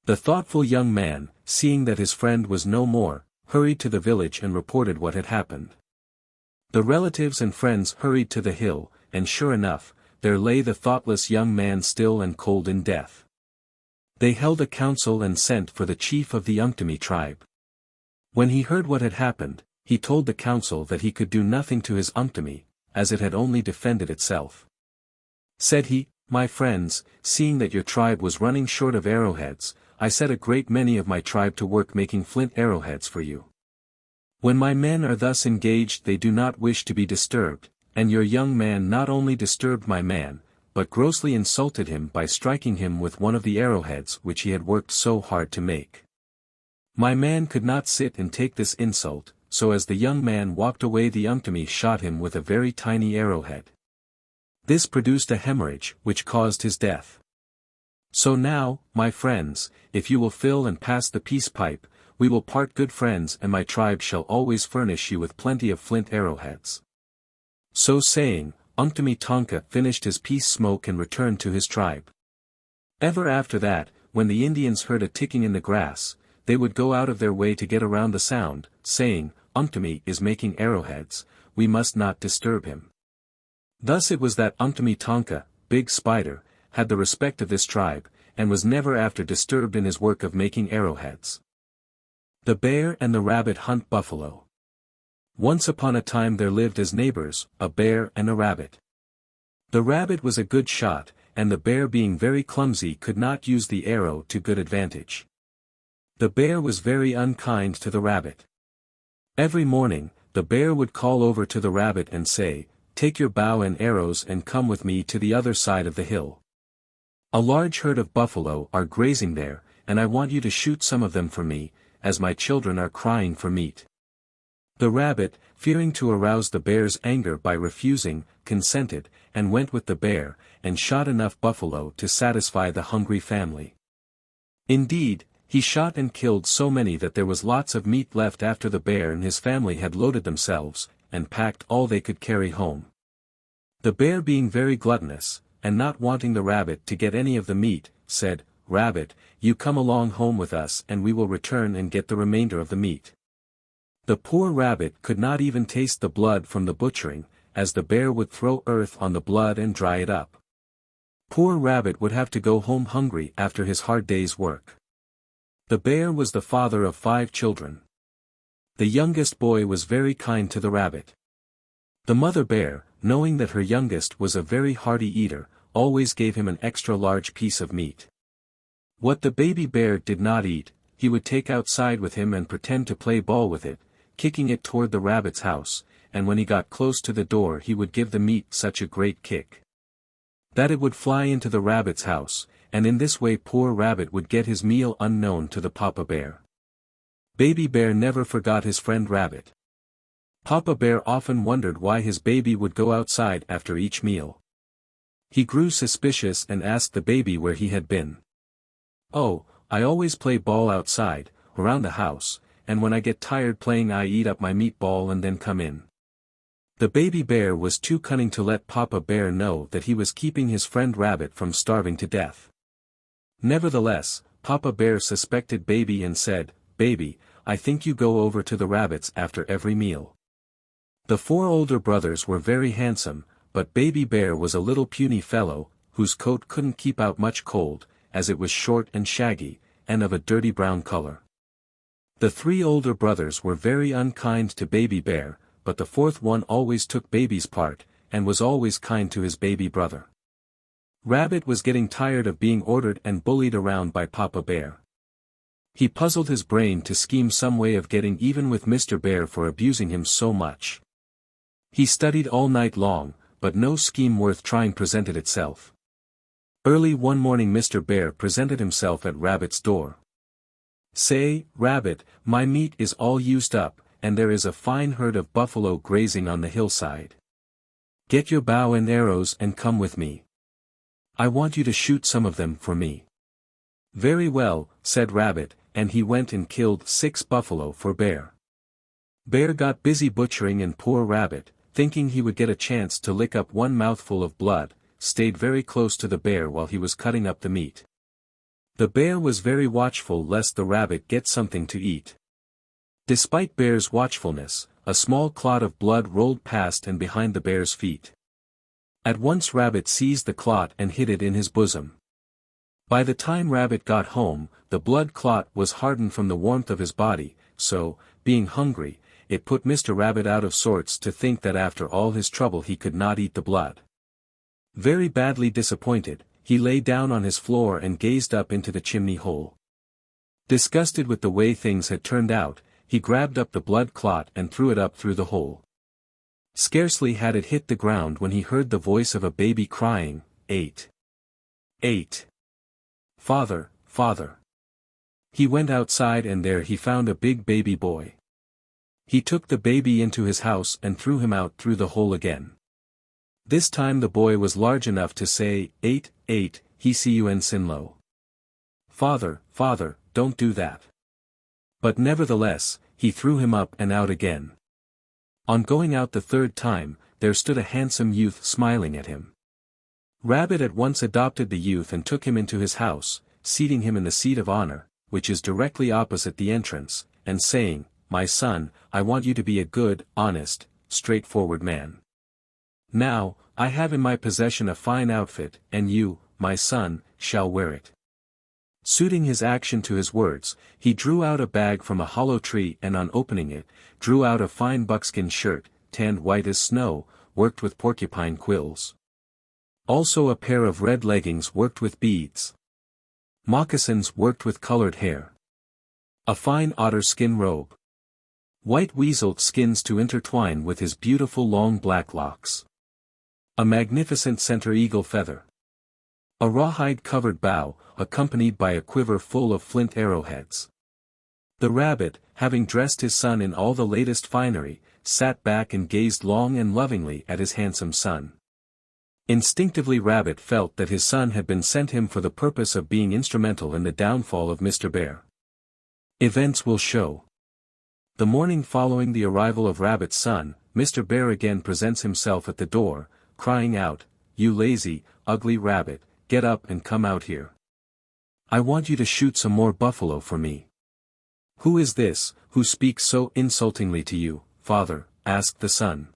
The thoughtful young man, seeing that his friend was no more, hurried to the village and reported what had happened. The relatives and friends hurried to the hill, and sure enough, there lay the thoughtless young man still and cold in death. They held a council and sent for the chief of the Unktomi tribe. When he heard what had happened, he told the council that he could do nothing to his Unktomi, as it had only defended itself. Said he, "My friends, seeing that your tribe was running short of arrowheads, I set a great many of my tribe to work making flint arrowheads for you. When my men are thus engaged they do not wish to be disturbed, and your young man not only disturbed my man, but grossly insulted him by striking him with one of the arrowheads which he had worked so hard to make. My man could not sit and take this insult, so as the young man walked away the Unktomi shot him with a very tiny arrowhead. This produced a hemorrhage which caused his death. So now, my friends, if you will fill and pass the peace pipe, we will part good friends and my tribe shall always furnish you with plenty of flint arrowheads." So saying, Unktomi Tonka finished his peace smoke and returned to his tribe. Ever after that, when the Indians heard a ticking in the grass, they would go out of their way to get around the sound, saying, "Unktomi is making arrowheads, we must not disturb him." Thus it was that Unktomi Tonka, Big Spider, had the respect of this tribe, and was never after disturbed in his work of making arrowheads. The Bear and the Rabbit Hunt Buffalo. Once upon a time there lived as neighbors, a bear and a rabbit. The rabbit was a good shot, and the bear being very clumsy could not use the arrow to good advantage. The bear was very unkind to the rabbit. Every morning, the bear would call over to the rabbit and say, "Take your bow and arrows and come with me to the other side of the hill. A large herd of buffalo are grazing there, and I want you to shoot some of them for me, as my children are crying for meat." The rabbit, fearing to arouse the bear's anger by refusing, consented, and went with the bear, and shot enough buffalo to satisfy the hungry family. Indeed, he shot and killed so many that there was lots of meat left after the bear and his family had loaded themselves, and packed all they could carry home. The bear being very gluttonous, and not wanting the rabbit to get any of the meat, said, "Rabbit, you come along home with us and we will return and get the remainder of the meat." The poor rabbit could not even taste the blood from the butchering, as the bear would throw earth on the blood and dry it up. Poor rabbit would have to go home hungry after his hard day's work. The bear was the father of 5 children. The youngest boy was very kind to the rabbit. The mother bear, knowing that her youngest was a very hearty eater, always gave him an extra large piece of meat. What the baby bear did not eat, he would take outside with him and pretend to play ball with it, kicking it toward the rabbit's house, and when he got close to the door he would give the meat such a great kick that it would fly into the rabbit's house, and in this way poor rabbit would get his meal unknown to the papa bear. Baby bear never forgot his friend rabbit. Papa bear often wondered why his baby would go outside after each meal. He grew suspicious and asked the baby where he had been. "Oh, I always play ball outside, around the house, and when I get tired playing I eat up my meatball and then come in." The baby bear was too cunning to let Papa Bear know that he was keeping his friend rabbit from starving to death. Nevertheless, Papa Bear suspected Baby and said, "Baby, I think you go over to the rabbits after every meal." The 4 older brothers were very handsome, but Baby Bear was a little puny fellow, whose coat couldn't keep out much cold, as it was short and shaggy, and of a dirty brown color. The 3 older brothers were very unkind to Baby Bear, but the 4th one always took Baby's part, and was always kind to his baby brother. Rabbit was getting tired of being ordered and bullied around by Papa Bear. He puzzled his brain to scheme some way of getting even with Mr. Bear for abusing him so much. He studied all night long, but no scheme worth trying presented itself. Early one morning Mr. Bear presented himself at Rabbit's door. "Say, Rabbit, my meat is all used up, and there is a fine herd of buffalo grazing on the hillside. Get your bow and arrows and come with me. I want you to shoot some of them for me." "Very well," said Rabbit, and he went and killed 6 buffalo for Bear. Bear got busy butchering, and poor Rabbit, thinking he would get a chance to lick up one mouthful of blood, stayed very close to the bear while he was cutting up the meat. The bear was very watchful lest the rabbit get something to eat. Despite Bear's watchfulness, a small clot of blood rolled past and behind the bear's feet. At once Rabbit seized the clot and hid it in his bosom. By the time Rabbit got home, the blood clot was hardened from the warmth of his body, so, being hungry, it put Mr. Rabbit out of sorts to think that after all his trouble he could not eat the blood. Very badly disappointed, he lay down on his floor and gazed up into the chimney hole. Disgusted with the way things had turned out, he grabbed up the blood clot and threw it up through the hole. Scarcely had it hit the ground when he heard the voice of a baby crying, "Eight! 8! Father, Father!" He went outside and there he found a big baby boy. He took the baby into his house and threw him out through the hole again. This time the boy was large enough to say, "8, 8, he see you and sin low. Father, Father, don't do that." But nevertheless, he threw him up and out again. On going out the 3rd time, there stood a handsome youth smiling at him. Rabbit at once adopted the youth and took him into his house, seating him in the seat of honor, which is directly opposite the entrance, and saying, "My son, I want you to be a good, honest, straightforward man. Now, I have in my possession a fine outfit, and you, my son, shall wear it." Suiting his action to his words, he drew out a bag from a hollow tree and on opening it, drew out a fine buckskin shirt, tanned white as snow, worked with porcupine quills. Also a pair of red leggings worked with beads. Moccasins worked with colored hair. A fine otter skin robe. White weasel skins to intertwine with his beautiful long black locks. A magnificent center eagle feather. A rawhide-covered bow, accompanied by a quiver full of flint arrowheads. The rabbit, having dressed his son in all the latest finery, sat back and gazed long and lovingly at his handsome son. Instinctively Rabbit felt that his son had been sent him for the purpose of being instrumental in the downfall of Mr. Bear. Events will show. The morning following the arrival of Rabbit's son, Mr. Bear again presents himself at the door, crying out, "You lazy, ugly rabbit, get up and come out here. I want you to shoot some more buffalo for me." "Who is this, who speaks so insultingly to you, father?" asked the son.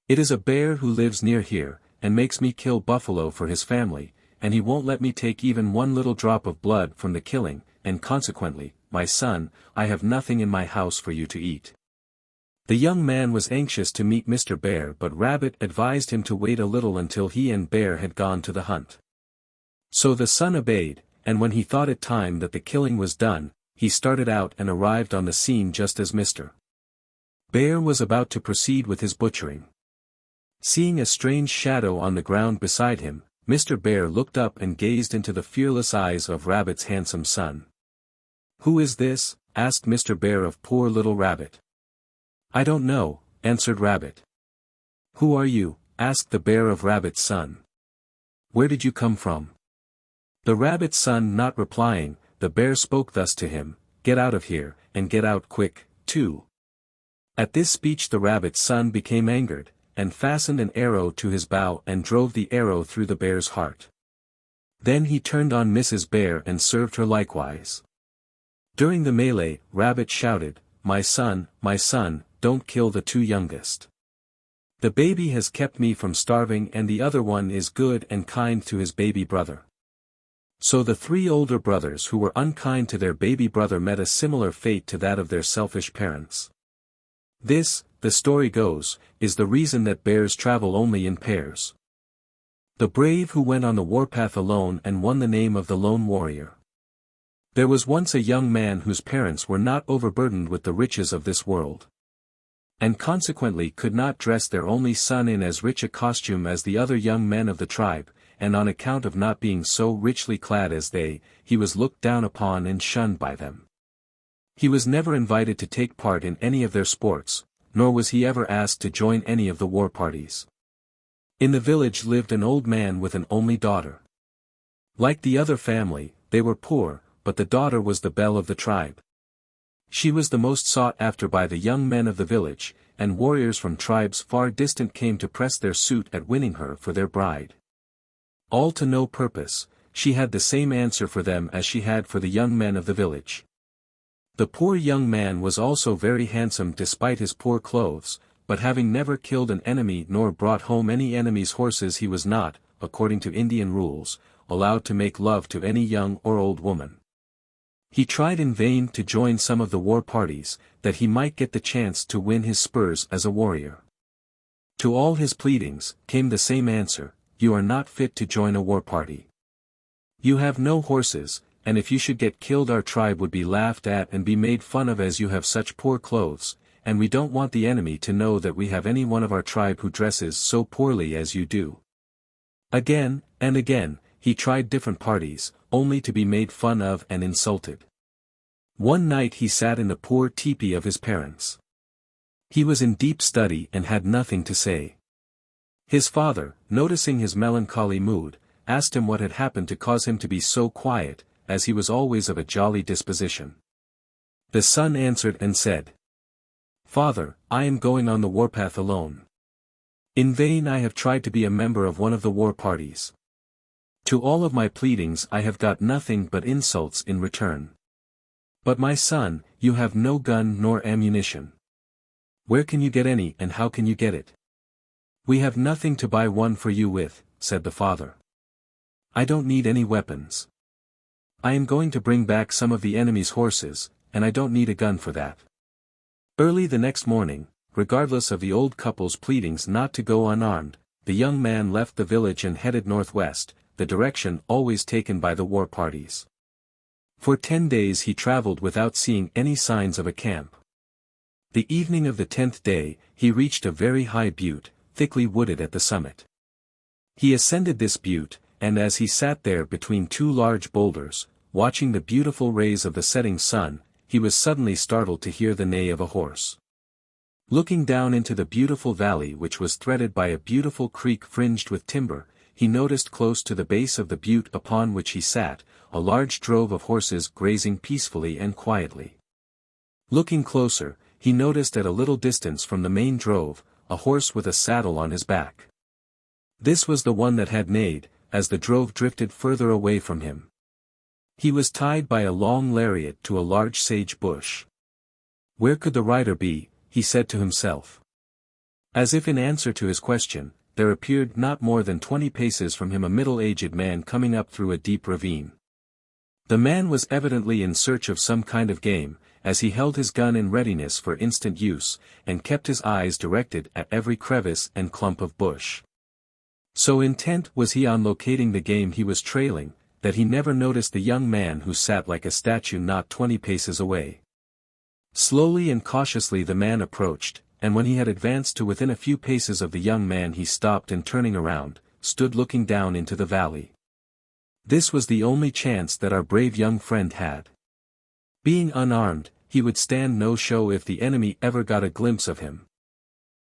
"It is a bear who lives near here, and makes me kill buffalo for his family, and he won't let me take even one little drop of blood from the killing, and consequently, my son, I have nothing in my house for you to eat." The young man was anxious to meet Mr. Bear, but Rabbit advised him to wait a little until he and Bear had gone to the hunt. So the son obeyed, and when he thought it time that the killing was done, he started out and arrived on the scene just as Mr. Bear was about to proceed with his butchering. Seeing a strange shadow on the ground beside him, Mr. Bear looked up and gazed into the fearless eyes of Rabbit's handsome son. "Who is this?" asked Mr. Bear of poor little Rabbit. "I don't know," answered Rabbit. "Who are you?" asked the bear of Rabbit's son. "Where did you come from?" The rabbit's son not replying, the bear spoke thus to him, "Get out of here, and get out quick, too." At this speech the rabbit's son became angered, and fastened an arrow to his bow and drove the arrow through the bear's heart. Then he turned on Mrs. Bear and served her likewise. During the melee, Rabbit shouted, my son, don't kill the two youngest. The baby has kept me from starving and the other one is good and kind to his baby brother." So the three older brothers who were unkind to their baby brother met a similar fate to that of their selfish parents. This, the story goes, is the reason that bears travel only in pairs. The brave who went on the warpath alone and won the name of the lone warrior. There was once a young man whose parents were not overburdened with the riches of this world, and consequently could not dress their only son in as rich a costume as the other young men of the tribe, and on account of not being so richly clad as they, he was looked down upon and shunned by them. He was never invited to take part in any of their sports, nor was he ever asked to join any of the war parties. In the village lived an old man with an only daughter. Like the other family, they were poor, but the daughter was the belle of the tribe. She was the most sought after by the young men of the village, and warriors from tribes far distant came to press their suit at winning her for their bride. All to no purpose, she had the same answer for them as she had for the young men of the village. The poor young man was also very handsome despite his poor clothes, but having never killed an enemy nor brought home any enemy's horses, he was not, according to Indian rules, allowed to make love to any young or old woman. He tried in vain to join some of the war parties, that he might get the chance to win his spurs as a warrior. To all his pleadings, came the same answer, you are not fit to join a war party. You have no horses, and if you should get killed our tribe would be laughed at and be made fun of as you have such poor clothes, and we don't want the enemy to know that we have any one of our tribe who dresses so poorly as you do. Again, and again, he tried different parties, only to be made fun of and insulted. One night he sat in the poor teepee of his parents. He was in deep study and had nothing to say. His father, noticing his melancholy mood, asked him what had happened to cause him to be so quiet, as he was always of a jolly disposition. The son answered and said, "Father, I am going on the warpath alone. In vain I have tried to be a member of one of the war parties. To all of my pleadings I have got nothing but insults in return. But my son, you have no gun nor ammunition. Where can you get any and how can you get it?" "We have nothing to buy one for you with," said the father. "I don't need any weapons. I am going to bring back some of the enemy's horses, and I don't need a gun for that." Early the next morning, regardless of the old couple's pleadings not to go unarmed, the young man left the village and headed northwest, the direction always taken by the war parties. For 10 days he traveled without seeing any signs of a camp. The evening of the 10th day, he reached a very high butte, thickly wooded at the summit. He ascended this butte, and as he sat there between two large boulders, watching the beautiful rays of the setting sun, he was suddenly startled to hear the neigh of a horse. Looking down into the beautiful valley which was threaded by a beautiful creek fringed with timber, he noticed close to the base of the butte upon which he sat, a large drove of horses grazing peacefully and quietly. Looking closer, he noticed at a little distance from the main drove, a horse with a saddle on his back. This was the one that had neighed, as the drove drifted further away from him. He was tied by a long lariat to a large sage bush. Where could the rider be, he said to himself. As if in answer to his question, there appeared not more than 20 paces from him a middle-aged man coming up through a deep ravine. The man was evidently in search of some kind of game, as he held his gun in readiness for instant use, and kept his eyes directed at every crevice and clump of bush. So intent was he on locating the game he was trailing, that he never noticed the young man who sat like a statue not 20 paces away. Slowly and cautiously the man approached, and when he had advanced to within a few paces of the young man he stopped and turning around, stood looking down into the valley. This was the only chance that our brave young friend had. Being unarmed, he would stand no show if the enemy ever got a glimpse of him.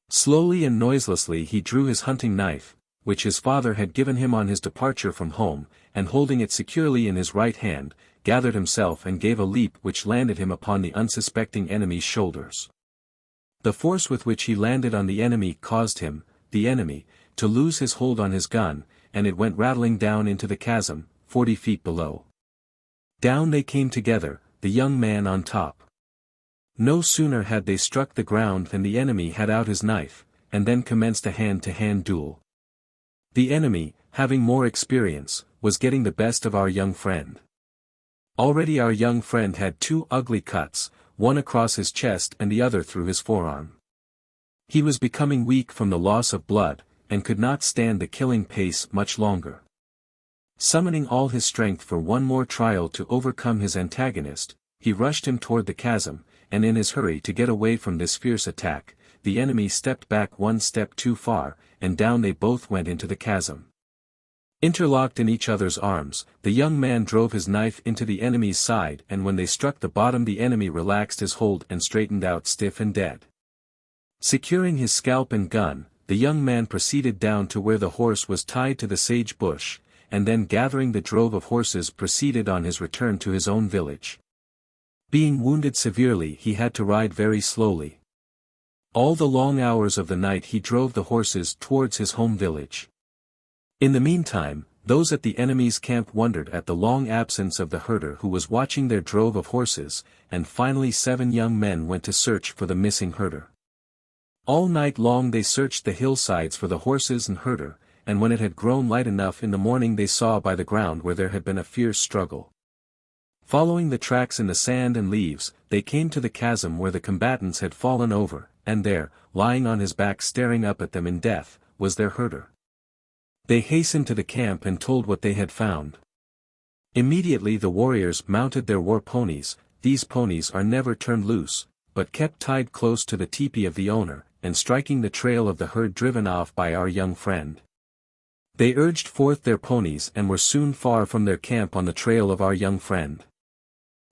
Slowly and noiselessly he drew his hunting knife, which his father had given him on his departure from home, and holding it securely in his right hand, gathered himself and gave a leap which landed him upon the unsuspecting enemy's shoulders. The force with which he landed on the enemy caused him, the enemy, to lose his hold on his gun, and it went rattling down into the chasm, 40 feet below. Down they came together, the young man on top. No sooner had they struck the ground than the enemy had out his knife, and then commenced a hand-to-hand duel. The enemy, having more experience, was getting the best of our young friend. Already our young friend had 2 ugly cuts, one across his chest and the other through his forearm. He was becoming weak from the loss of blood, and could not stand the killing pace much longer. Summoning all his strength for one more trial to overcome his antagonist, he rushed him toward the chasm, and in his hurry to get away from this fierce attack, the enemy stepped back one step too far, and down they both went into the chasm. Interlocked in each other's arms, the young man drove his knife into the enemy's side, and when they struck the bottom the enemy relaxed his hold and straightened out stiff and dead. Securing his scalp and gun, the young man proceeded down to where the horse was tied to the sage bush, and then gathering the drove of horses proceeded on his return to his own village. Being wounded severely he had to ride very slowly. All the long hours of the night he drove the horses towards his home village. In the meantime, those at the enemy's camp wondered at the long absence of the herder who was watching their drove of horses, and finally 7 young men went to search for the missing herder. All night long they searched the hillsides for the horses and herder, and when it had grown light enough in the morning they saw by the ground where there had been a fierce struggle. Following the tracks in the sand and leaves, they came to the chasm where the combatants had fallen over, and there, lying on his back staring up at them in death, was their herder. They hastened to the camp and told what they had found. Immediately the warriors mounted their war ponies. These ponies are never turned loose, but kept tied close to the teepee of the owner, and striking the trail of the herd driven off by our young friend. They urged forth their ponies and were soon far from their camp on the trail of our young friend.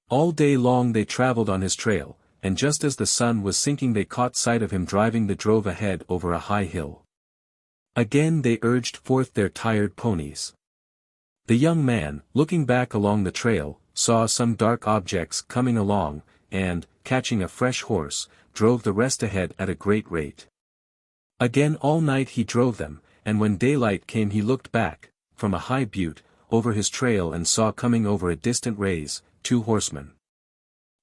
All day long they traveled on his trail, and just as the sun was sinking they caught sight of him driving the drove ahead over a high hill. Again they urged forth their tired ponies. The young man, looking back along the trail, saw some dark objects coming along, and, catching a fresh horse, drove the rest ahead at a great rate. Again all night he drove them, and when daylight came he looked back, from a high butte, over his trail and saw coming over a distant raise, 2 horsemen.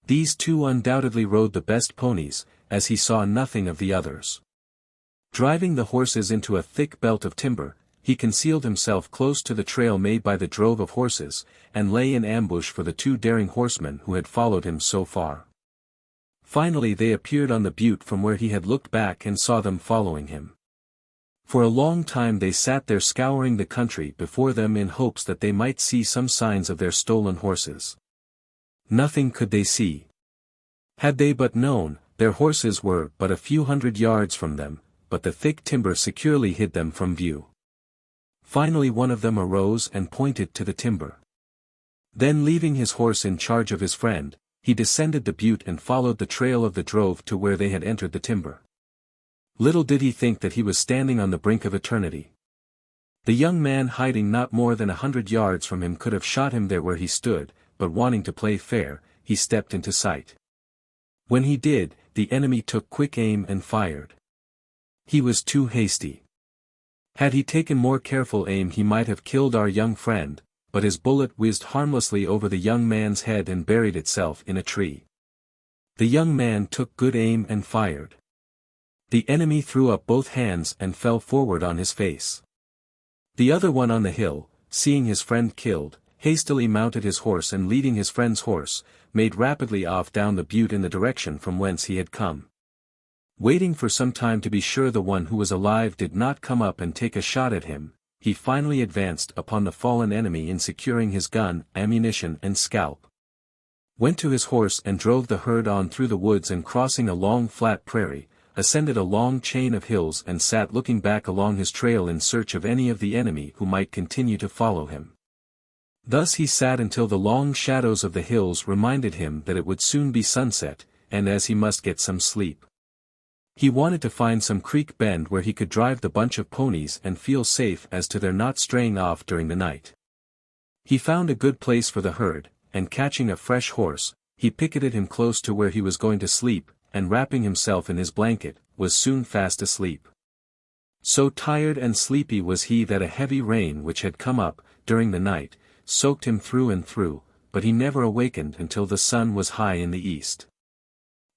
These 2 undoubtedly rode the best ponies, as he saw nothing of the others. Driving the horses into a thick belt of timber, he concealed himself close to the trail made by the drove of horses, and lay in ambush for the 2 daring horsemen who had followed him so far. Finally they appeared on the butte from where he had looked back and saw them following him. For a long time they sat there scouring the country before them in hopes that they might see some signs of their stolen horses. Nothing could they see. Had they but known, their horses were but a few hundred yards from them, but the thick timber securely hid them from view. Finally one of them arose and pointed to the timber. Then leaving his horse in charge of his friend, he descended the butte and followed the trail of the drove to where they had entered the timber. Little did he think that he was standing on the brink of eternity. The young man hiding not more than 100 yards from him could have shot him there where he stood, but wanting to play fair, he stepped into sight. When he did, the enemy took quick aim and fired. He was too hasty. Had he taken more careful aim he might have killed our young friend, but his bullet whizzed harmlessly over the young man's head and buried itself in a tree. The young man took good aim and fired. The enemy threw up both hands and fell forward on his face. The other one on the hill, seeing his friend killed, hastily mounted his horse and leading his friend's horse, made rapidly off down the butte in the direction from whence he had come. Waiting for some time to be sure the one who was alive did not come up and take a shot at him, he finally advanced upon the fallen enemy in securing his gun, ammunition and scalp. Went to his horse and drove the herd on through the woods and crossing a long flat prairie, ascended a long chain of hills and sat looking back along his trail in search of any of the enemy who might continue to follow him. Thus he sat until the long shadows of the hills reminded him that it would soon be sunset, and as he must get some sleep. He wanted to find some creek bend where he could drive the bunch of ponies and feel safe as to their not straying off during the night. He found a good place for the herd, and catching a fresh horse, he picketed him close to where he was going to sleep, and wrapping himself in his blanket, was soon fast asleep. So tired and sleepy was he that a heavy rain which had come up, during the night, soaked him through and through, but he never awakened until the sun was high in the east.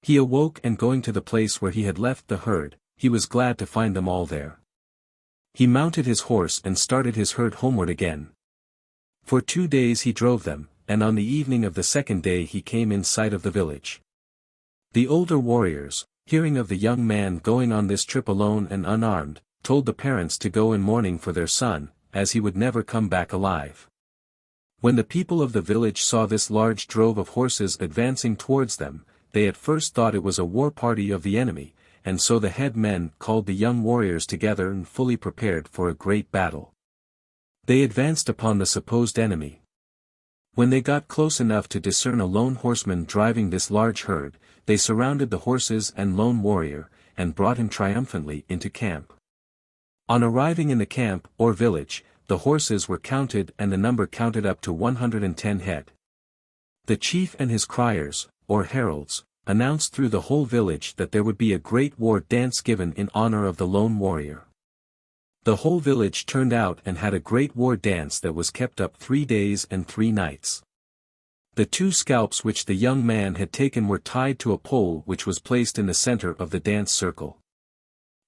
He awoke, and going to the place where he had left the herd, he was glad to find them all there. He mounted his horse and started his herd homeward again. For 2 days he drove them, and on the evening of the second day he came in sight of the village. The older warriors, hearing of the young man going on this trip alone and unarmed, told the parents to go in mourning for their son, as he would never come back alive. When the people of the village saw this large drove of horses advancing towards them, they at first thought it was a war party of the enemy, and so the head men called the young warriors together and fully prepared for a great battle. They advanced upon the supposed enemy. When they got close enough to discern a lone horseman driving this large herd, they surrounded the horses and lone warrior, and brought him triumphantly into camp. On arriving in the camp, or village, the horses were counted and the number counted up to 110 head. The chief and his criers, or heralds, announced through the whole village that there would be a great war dance given in honor of the lone warrior. The whole village turned out and had a great war dance that was kept up 3 days and 3 nights. The 2 scalps which the young man had taken were tied to a pole which was placed in the center of the dance circle.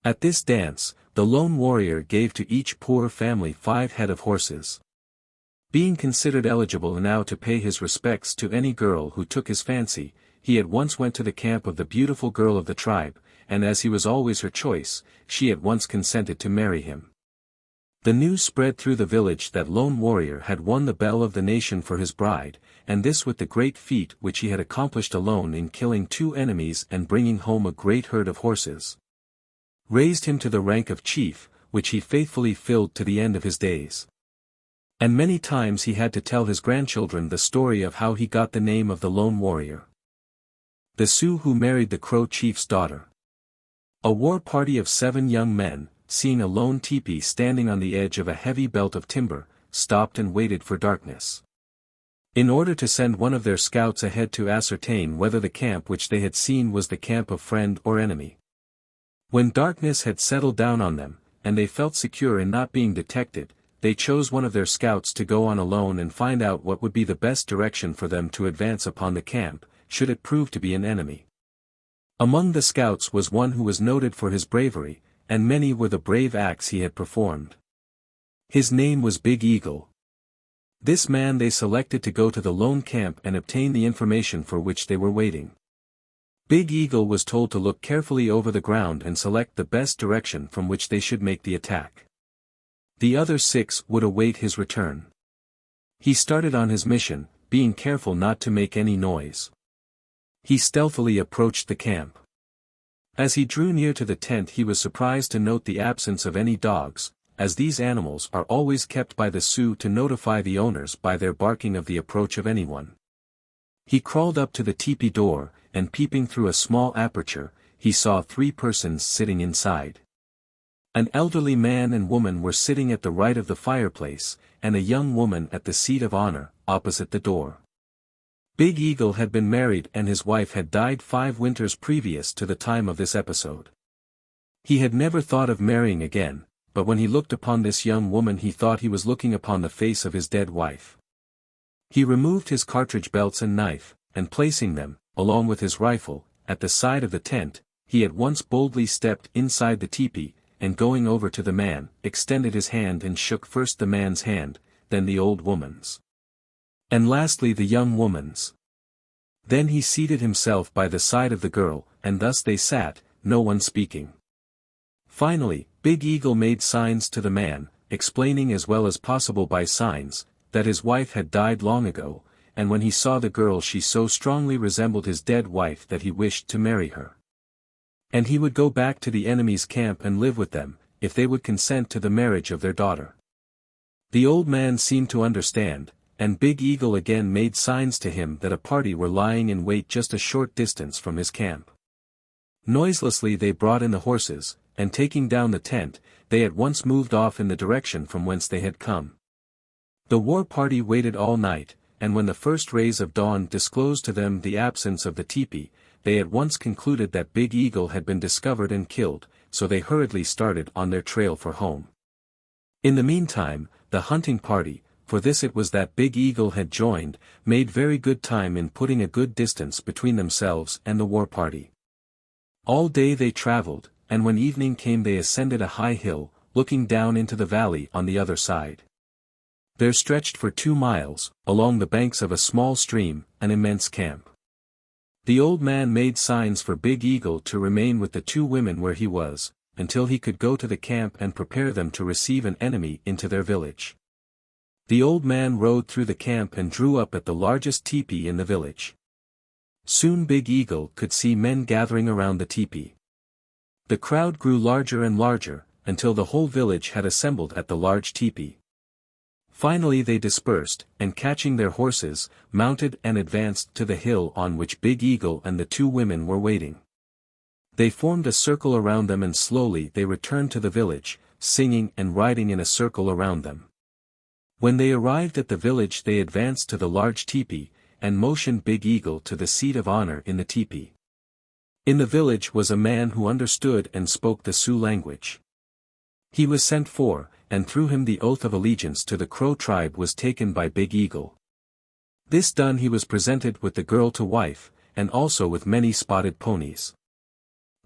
At this dance, the lone warrior gave to each poor family 5 head of horses. Being considered eligible now to pay his respects to any girl who took his fancy, he at once went to the camp of the beautiful girl of the tribe, and as he was always her choice, she at once consented to marry him. The news spread through the village that lone warrior had won the belle of the nation for his bride, and this with the great feat which he had accomplished alone in killing 2 enemies and bringing home a great herd of horses. Raised him to the rank of chief, which he faithfully filled to the end of his days. And many times he had to tell his grandchildren the story of how he got the name of the lone warrior. The Sioux who married the Crow chief's daughter. A war party of 7 young men, seeing a lone teepee standing on the edge of a heavy belt of timber, stopped and waited for darkness. In order to send one of their scouts ahead to ascertain whether the camp which they had seen was the camp of friend or enemy. When darkness had settled down on them, and they felt secure in not being detected, they chose one of their scouts to go on alone and find out what would be the best direction for them to advance upon the camp, should it prove to be an enemy. Among the scouts was one who was noted for his bravery, and many were the brave acts he had performed. His name was Big Eagle. This man they selected to go to the lone camp and obtain the information for which they were waiting. Big Eagle was told to look carefully over the ground and select the best direction from which they should make the attack. The other 6 would await his return. He started on his mission, being careful not to make any noise. He stealthily approached the camp. As he drew near to the tent he was surprised to note the absence of any dogs, as these animals are always kept by the Sioux to notify the owners by their barking of the approach of anyone. He crawled up to the teepee door, and peeping through a small aperture, he saw 3 persons sitting inside. An elderly man and woman were sitting at the right of the fireplace, and a young woman at the seat of honor, opposite the door. Big Eagle had been married and his wife had died 5 winters previous to the time of this episode. He had never thought of marrying again, but when he looked upon this young woman he thought he was looking upon the face of his dead wife. He removed his cartridge belts and knife, and placing them, along with his rifle, at the side of the tent, he at once boldly stepped inside the teepee, and going over to the man, extended his hand and shook first the man's hand, then the old woman's. And lastly the young woman's. Then he seated himself by the side of the girl, and thus they sat, no one speaking. Finally, Big Eagle made signs to the man, explaining as well as possible by signs, that his wife had died long ago, and when he saw the girl she so strongly resembled his dead wife that he wished to marry her. And he would go back to the enemy's camp and live with them, if they would consent to the marriage of their daughter. The old man seemed to understand, and Big Eagle again made signs to him that a party were lying in wait just a short distance from his camp. Noiselessly they brought in the horses, and taking down the tent, they at once moved off in the direction from whence they had come. The war party waited all night, and when the first rays of dawn disclosed to them the absence of the teepee, they at once concluded that Big Eagle had been discovered and killed, so they hurriedly started on their trail for home. In the meantime, the hunting party, for this it was that Big Eagle had joined, made very good time in putting a good distance between themselves and the war party. All day they traveled, and when evening came they ascended a high hill, looking down into the valley on the other side. There stretched for 2 miles, along the banks of a small stream, an immense camp. The old man made signs for Big Eagle to remain with the 2 women where he was, until he could go to the camp and prepare them to receive an enemy into their village. The old man rode through the camp and drew up at the largest teepee in the village. Soon Big Eagle could see men gathering around the teepee. The crowd grew larger and larger, until the whole village had assembled at the large teepee. Finally they dispersed, and catching their horses, mounted and advanced to the hill on which Big Eagle and the 2 women were waiting. They formed a circle around them and slowly they returned to the village, singing and riding in a circle around them. When they arrived at the village they advanced to the large teepee, and motioned Big Eagle to the seat of honor in the teepee. In the village was a man who understood and spoke the Sioux language. He was sent for, and through him the oath of allegiance to the Crow tribe was taken by Big Eagle. This done he was presented with the girl to wife, and also with many spotted ponies.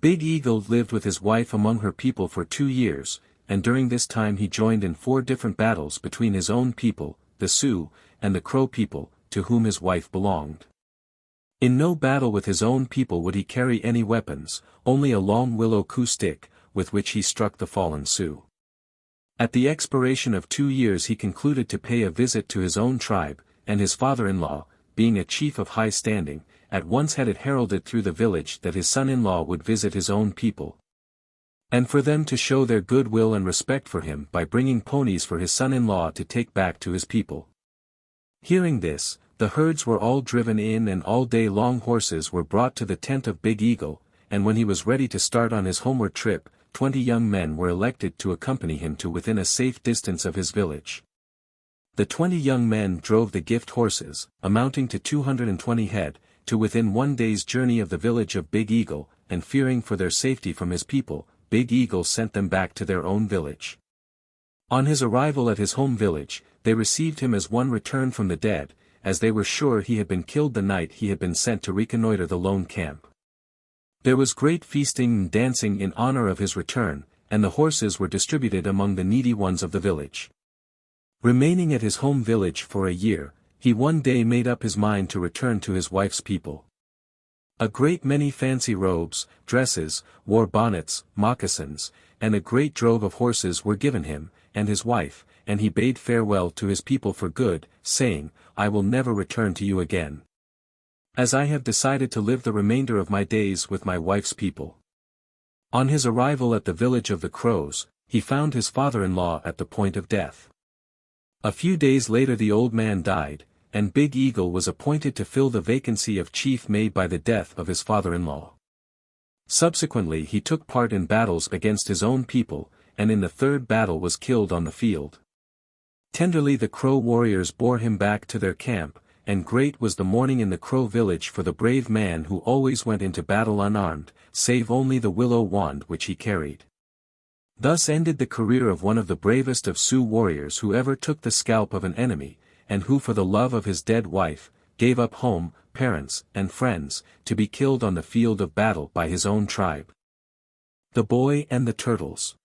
Big Eagle lived with his wife among her people for 2 years, and during this time he joined in 4 different battles between his own people, the Sioux, and the Crow people, to whom his wife belonged. In no battle with his own people would he carry any weapons, only a long willow coup stick, with which he struck the fallen Sioux. At the expiration of 2 years he concluded to pay a visit to his own tribe, and his father-in-law, being a chief of high standing, at once had it heralded through the village that his son-in-law would visit his own people. And for them to show their goodwill and respect for him by bringing ponies for his son-in-law to take back to his people. Hearing this, the herds were all driven in and all day long horses were brought to the tent of Big Eagle, and when he was ready to start on his homeward trip, 20 young men were elected to accompany him to within a safe distance of his village. The 20 young men drove the gift horses, amounting to 220 head, to within 1 day's journey of the village of Big Eagle, and fearing for their safety from his people, Big Eagle sent them back to their own village. On his arrival at his home village, they received him as one returned from the dead, as they were sure he had been killed the night he had been sent to reconnoiter the lone camp. There was great feasting and dancing in honor of his return, and the horses were distributed among the needy ones of the village. Remaining at his home village for a year, he one day made up his mind to return to his wife's people. A great many fancy robes, dresses, war bonnets, moccasins, and a great drove of horses were given him, and his wife, and he bade farewell to his people for good, saying, "I will never return to you again, as I have decided to live the remainder of my days with my wife's people." On his arrival at the village of the Crows, he found his father-in-law at the point of death. A few days later the old man died, and Big Eagle was appointed to fill the vacancy of chief made by the death of his father-in-law. Subsequently he took part in battles against his own people, and in the 3rd battle was killed on the field. Tenderly the Crow warriors bore him back to their camp, and great was the mourning in the Crow village for the brave man who always went into battle unarmed, save only the willow wand which he carried. Thus ended the career of one of the bravest of Sioux warriors who ever took the scalp of an enemy, and who for the love of his dead wife, gave up home, parents, and friends, to be killed on the field of battle by his own tribe. The Boy and the Turtles.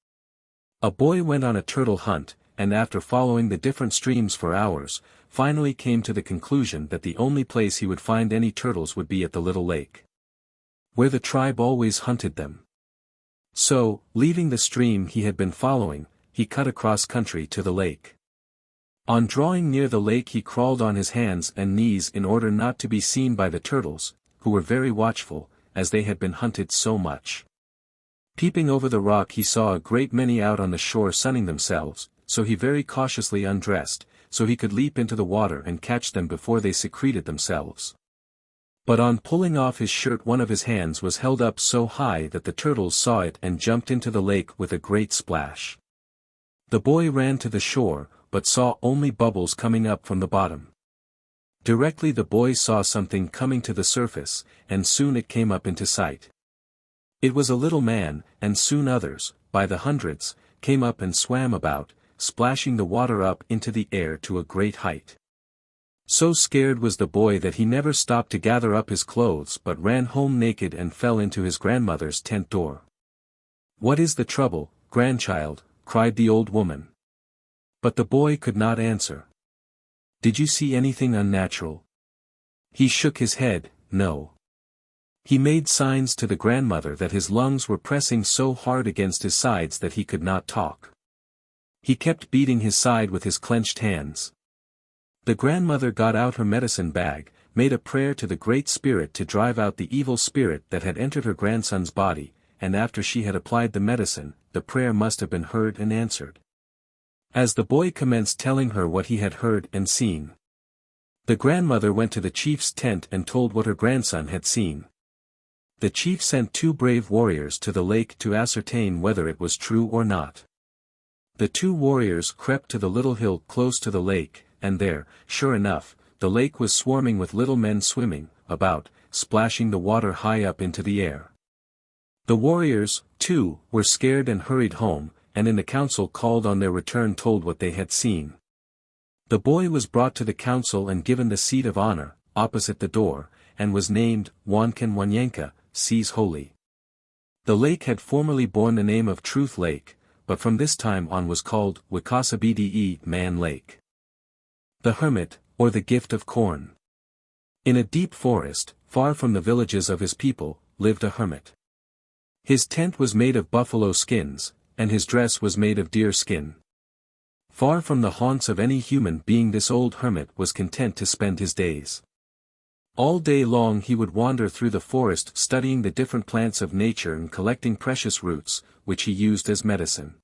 A boy went on a turtle hunt, and after following the different streams for hours, finally came to the conclusion that the only place he would find any turtles would be at the little lake, where the tribe always hunted them. So, leaving the stream he had been following, he cut across country to the lake. On drawing near the lake he crawled on his hands and knees in order not to be seen by the turtles, who were very watchful, as they had been hunted so much. Peeping over the rock he saw a great many out on the shore sunning themselves, so he very cautiously undressed, so he could leap into the water and catch them before they secreted themselves. But on pulling off his shirt one of his hands was held up so high that the turtles saw it and jumped into the lake with a great splash. The boy ran to the shore, but saw only bubbles coming up from the bottom. Directly the boy saw something coming to the surface, and soon it came up into sight. It was a little man, and soon others, by the hundreds, came up and swam about, splashing the water up into the air to a great height. So scared was the boy that he never stopped to gather up his clothes but ran home naked and fell into his grandmother's tent door. "What is the trouble, grandchild?" cried the old woman. But the boy could not answer. "Did you see anything unnatural?" He shook his head, "No." He made signs to the grandmother that his lungs were pressing so hard against his sides that he could not talk. He kept beating his side with his clenched hands. The grandmother got out her medicine bag, made a prayer to the Great Spirit to drive out the evil spirit that had entered her grandson's body, and after she had applied the medicine, the prayer must have been heard and answered. As the boy commenced telling her what he had heard and seen, the grandmother went to the chief's tent and told what her grandson had seen. The chief sent 2 brave warriors to the lake to ascertain whether it was true or not. The 2 warriors crept to the little hill close to the lake, and there, sure enough, the lake was swarming with little men swimming about, splashing the water high up into the air. The warriors, too, were scared and hurried home, and in the council called on their return told what they had seen. The boy was brought to the council and given the seat of honor, opposite the door, and was named Wanyanka, Seas Holy. The lake had formerly borne the name of Truth Lake, but from this time on was called Wikasabde Man Lake. The Hermit, or the Gift of Corn. In a deep forest, far from the villages of his people, lived a hermit. His tent was made of buffalo skins, and his dress was made of deer skin. Far from the haunts of any human being, this old hermit was content to spend his days. All day long he would wander through the forest studying the different plants of nature and collecting precious roots, which he used as medicine.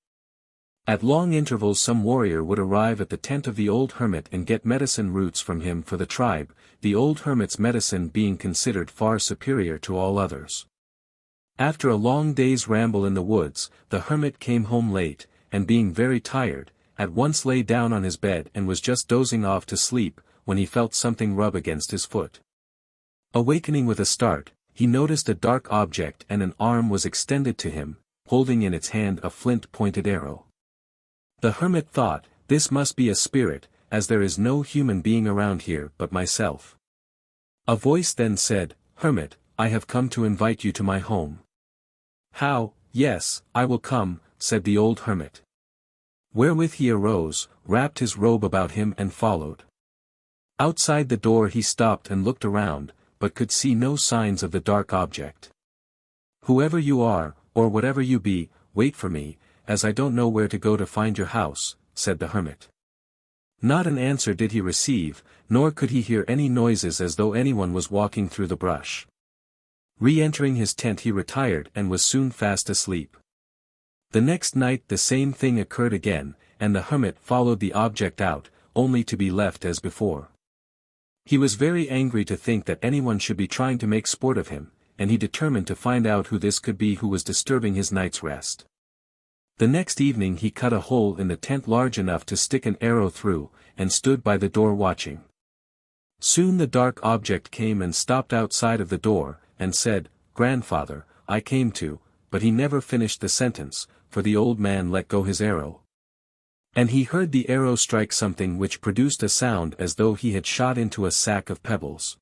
At long intervals some warrior would arrive at the tent of the old hermit and get medicine roots from him for the tribe, the old hermit's medicine being considered far superior to all others. After a long day's ramble in the woods, the hermit came home late, and being very tired, at once lay down on his bed and was just dozing off to sleep, when he felt something rub against his foot. Awakening with a start, he noticed a dark object and an arm was extended to him, holding in its hand a flint-pointed arrow. The hermit thought, "This must be a spirit, as there is no human being around here but myself." A voice then said, "Hermit, I have come to invite you to my home." "How? Yes, I will come," said the old hermit. Wherewith he arose, wrapped his robe about him and followed. Outside the door he stopped and looked around, but could see no signs of the dark object. "Whoever you are, or whatever you be, wait for me, as I don't know where to go to find your house," said the hermit. Not an answer did he receive, nor could he hear any noises as though anyone was walking through the brush. Re-entering his tent he retired and was soon fast asleep. The next night the same thing occurred again, and the hermit followed the object out, only to be left as before. He was very angry to think that anyone should be trying to make sport of him, and he determined to find out who this could be who was disturbing his night's rest. The next evening he cut a hole in the tent large enough to stick an arrow through, and stood by the door watching. Soon the dark object came and stopped outside of the door, and said, "Grandfather, I came to," but he never finished the sentence, for the old man let go his arrow. And he heard the arrow strike something which produced a sound as though he had shot into a sack of pebbles.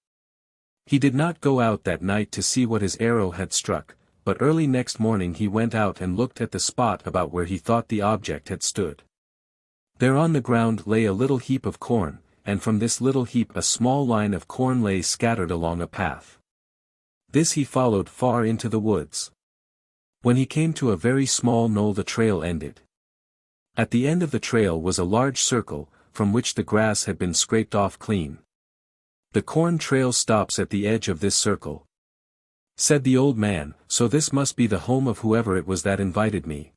He did not go out that night to see what his arrow had struck, but early next morning he went out and looked at the spot about where he thought the object had stood. There on the ground lay a little heap of corn, and from this little heap a small line of corn lay scattered along a path. This he followed far into the woods. When he came to a very small knoll the trail ended. At the end of the trail was a large circle, from which the grass had been scraped off clean. "The corn trail stops at the edge of this circle," said the old man, "so this must be the home of whoever it was that invited me."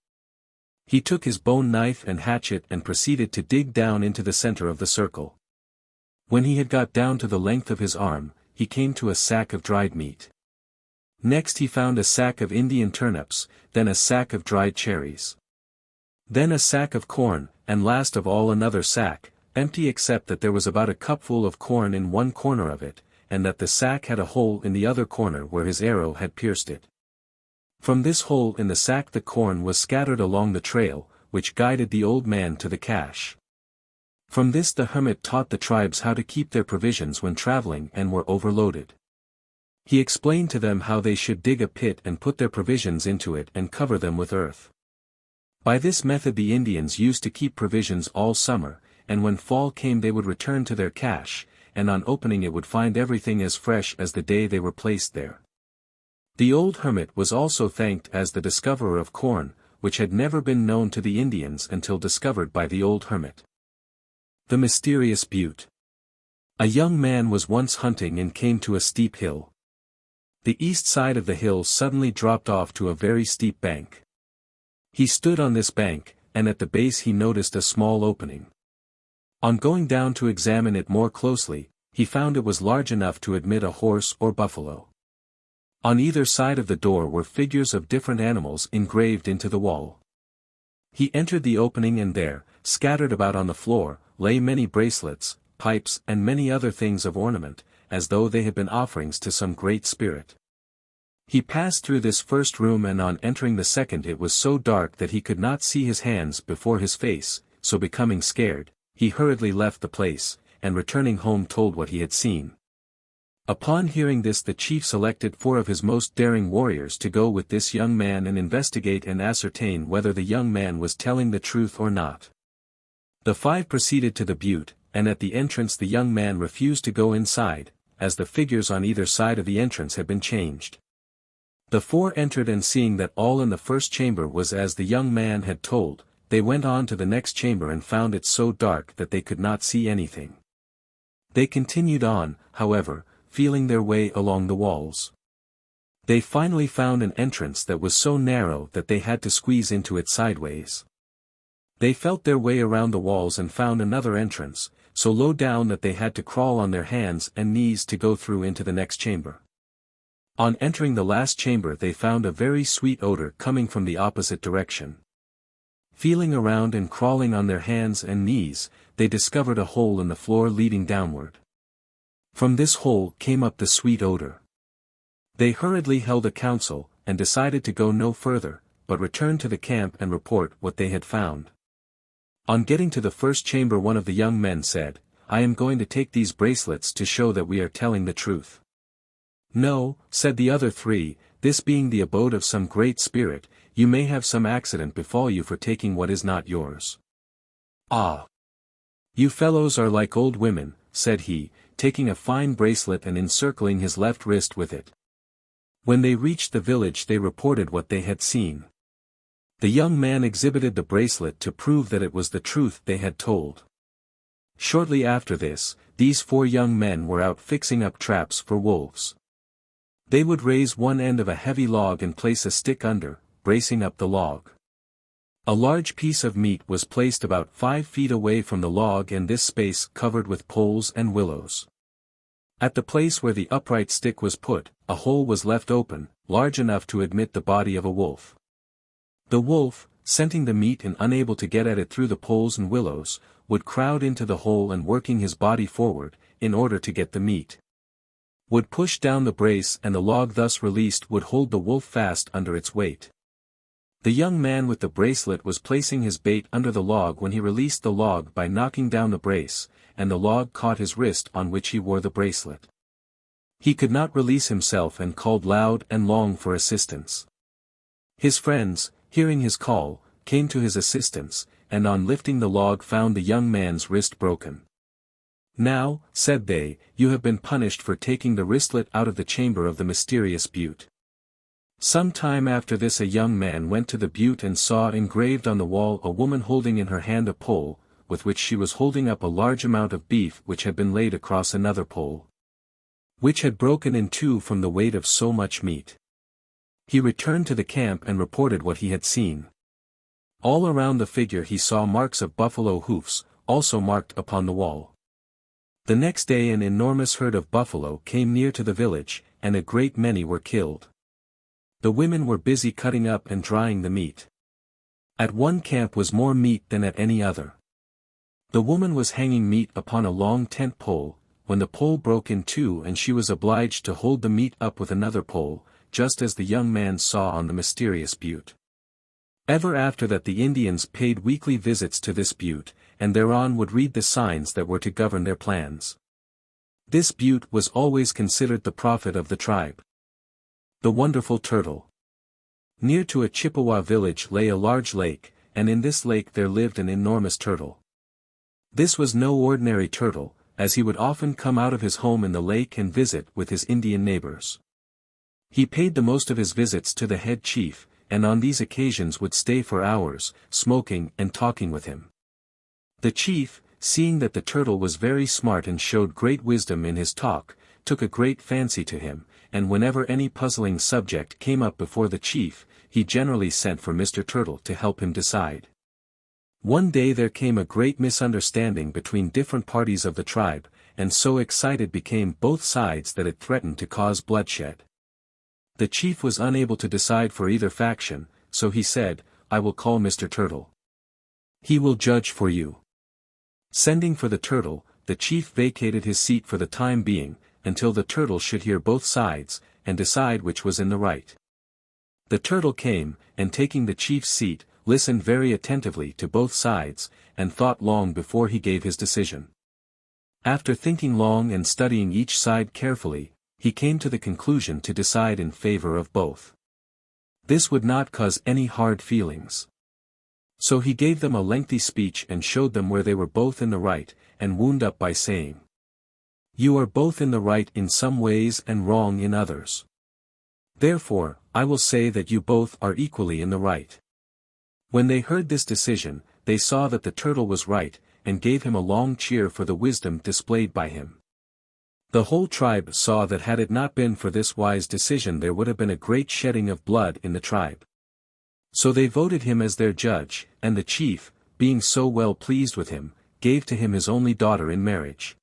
He took his bone knife and hatchet and proceeded to dig down into the center of the circle. When he had got down to the length of his arm, he came to a sack of dried meat. Next he found a sack of Indian turnips, then a sack of dried cherries. Then a sack of corn, and last of all another sack, empty except that there was about a cupful of corn in one corner of it, and that the sack had a hole in the other corner where his arrow had pierced it. From this hole in the sack the corn was scattered along the trail, which guided the old man to the cache. From this the hermit taught the tribes how to keep their provisions when traveling and were overloaded. He explained to them how they should dig a pit and put their provisions into it and cover them with earth. By this method the Indians used to keep provisions all summer, and when fall came they would return to their cache, and on opening it would find everything as fresh as the day they were placed there. The old hermit was also thanked as the discoverer of corn, which had never been known to the Indians until discovered by the old hermit. The Mysterious Butte. A young man was once hunting and came to a steep hill. The east side of the hill suddenly dropped off to a very steep bank. He stood on this bank, and at the base he noticed a small opening. On going down to examine it more closely, he found it was large enough to admit a horse or buffalo. On either side of the door were figures of different animals engraved into the wall. He entered the opening and there, scattered about on the floor, lay many bracelets, pipes and many other things of ornament, as though they had been offerings to some great spirit. He passed through this first room and on entering the second it was so dark that he could not see his hands before his face, so becoming scared, he hurriedly left the place, and returning home told what he had seen. Upon hearing this the chief selected 4 of his most daring warriors to go with this young man and investigate and ascertain whether the young man was telling the truth or not. The 5 proceeded to the butte, and at the entrance the young man refused to go inside, as the figures on either side of the entrance had been changed. The 4 entered and seeing that all in the first chamber was as the young man had told, they went on to the next chamber and found it so dark that they could not see anything. They continued on, however, feeling their way along the walls. They finally found an entrance that was so narrow that they had to squeeze into it sideways. They felt their way around the walls and found another entrance, so low down that they had to crawl on their hands and knees to go through into the next chamber. On entering the last chamber they found a very sweet odor coming from the opposite direction. Feeling around and crawling on their hands and knees, they discovered a hole in the floor leading downward. From this hole came up the sweet odor. They hurriedly held a council, and decided to go no further, but return to the camp and report what they had found. On getting to the first chamber one of the young men said, "I am going to take these bracelets to show that we are telling the truth." "No," said the other 3, "this being the abode of some great spirit, you may have some accident befall you for taking what is not yours." "Ah! You fellows are like old women," said he, taking a fine bracelet and encircling his left wrist with it. When they reached the village they reported what they had seen. The young man exhibited the bracelet to prove that it was the truth they had told. Shortly after this, these 4 young men were out fixing up traps for wolves. They would raise one end of a heavy log and place a stick under, bracing up the log. A large piece of meat was placed about 5 feet away from the log and this space covered with poles and willows. At the place where the upright stick was put, a hole was left open, large enough to admit the body of a wolf. The wolf, scenting the meat and unable to get at it through the poles and willows, would crowd into the hole and working his body forward, in order to get the meat, would push down the brace and the log thus released would hold the wolf fast under its weight. The young man with the bracelet was placing his bait under the log when he released the log by knocking down the brace, and the log caught his wrist on which he wore the bracelet. He could not release himself and called loud and long for assistance. His friends, hearing his call, came to his assistance, and on lifting the log found the young man's wrist broken. "Now," said they, "you have been punished for taking the wristlet out of the chamber of the Mysterious Butte." Some time after this a young man went to the butte and saw engraved on the wall a woman holding in her hand a pole, with which she was holding up a large amount of beef which had been laid across another pole, which had broken in 2 from the weight of so much meat. He returned to the camp and reported what he had seen. All around the figure he saw marks of buffalo hoofs, also marked upon the wall. The next day an enormous herd of buffalo came near to the village, and a great many were killed. The women were busy cutting up and drying the meat. At one camp was more meat than at any other. The woman was hanging meat upon a long tent pole, when the pole broke in 2 and she was obliged to hold the meat up with another pole, just as the young man saw on the Mysterious Butte. Ever after that the Indians paid weekly visits to this butte, and thereon would read the signs that were to govern their plans. This butte was always considered the prophet of the tribe. The Wonderful Turtle. Near to a Chippewa village lay a large lake, and in this lake there lived an enormous turtle. This was no ordinary turtle, as he would often come out of his home in the lake and visit with his Indian neighbors. He paid the most of his visits to the head chief, and on these occasions would stay for hours, smoking and talking with him. The chief, seeing that the turtle was very smart and showed great wisdom in his talk, took a great fancy to him, and whenever any puzzling subject came up before the chief, he generally sent for Mr. Turtle to help him decide. One day there came a great misunderstanding between different parties of the tribe, and so excited became both sides that it threatened to cause bloodshed. The chief was unable to decide for either faction, so he said, "I will call Mr. Turtle. He will judge for you." Sending for the turtle, the chief vacated his seat for the time being, until the turtle should hear both sides, and decide which was in the right. The turtle came, and taking the chief's seat, listened very attentively to both sides, and thought long before he gave his decision. After thinking long and studying each side carefully, he came to the conclusion to decide in favor of both. This would not cause any hard feelings. So he gave them a lengthy speech and showed them where they were both in the right, and wound up by saying, "You are both in the right in some ways and wrong in others. Therefore, I will say that you both are equally in the right." When they heard this decision, they saw that the turtle was right, and gave him a long cheer for the wisdom displayed by him. The whole tribe saw that had it not been for this wise decision there would have been a great shedding of blood in the tribe. So they voted him as their judge, and the chief, being so well pleased with him, gave to him his only daughter in marriage.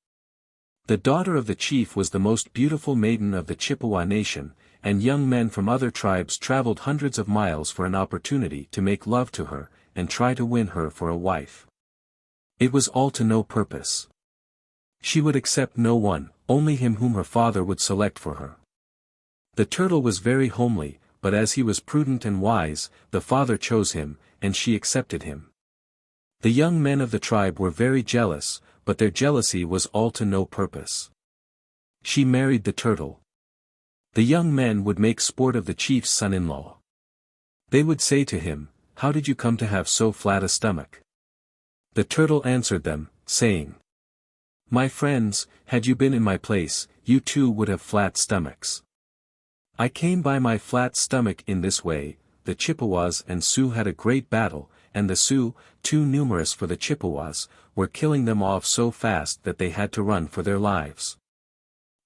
The daughter of the chief was the most beautiful maiden of the Chippewa nation, and young men from other tribes traveled hundreds of miles for an opportunity to make love to her, and try to win her for a wife. It was all to no purpose. She would accept no one, only him whom her father would select for her. The turtle was very homely, but as he was prudent and wise, the father chose him, and she accepted him. The young men of the tribe were very jealous, but their jealousy was all to no purpose. She married the turtle. The young men would make sport of the chief's son-in-law. They would say to him, "How did you come to have so flat a stomach?" The turtle answered them, saying, "My friends, had you been in my place, you too would have flat stomachs. I came by my flat stomach in this way." The Chippewas and Sioux had a great battle, and the Sioux, too numerous for the Chippewas, were killing them off so fast that they had to run for their lives.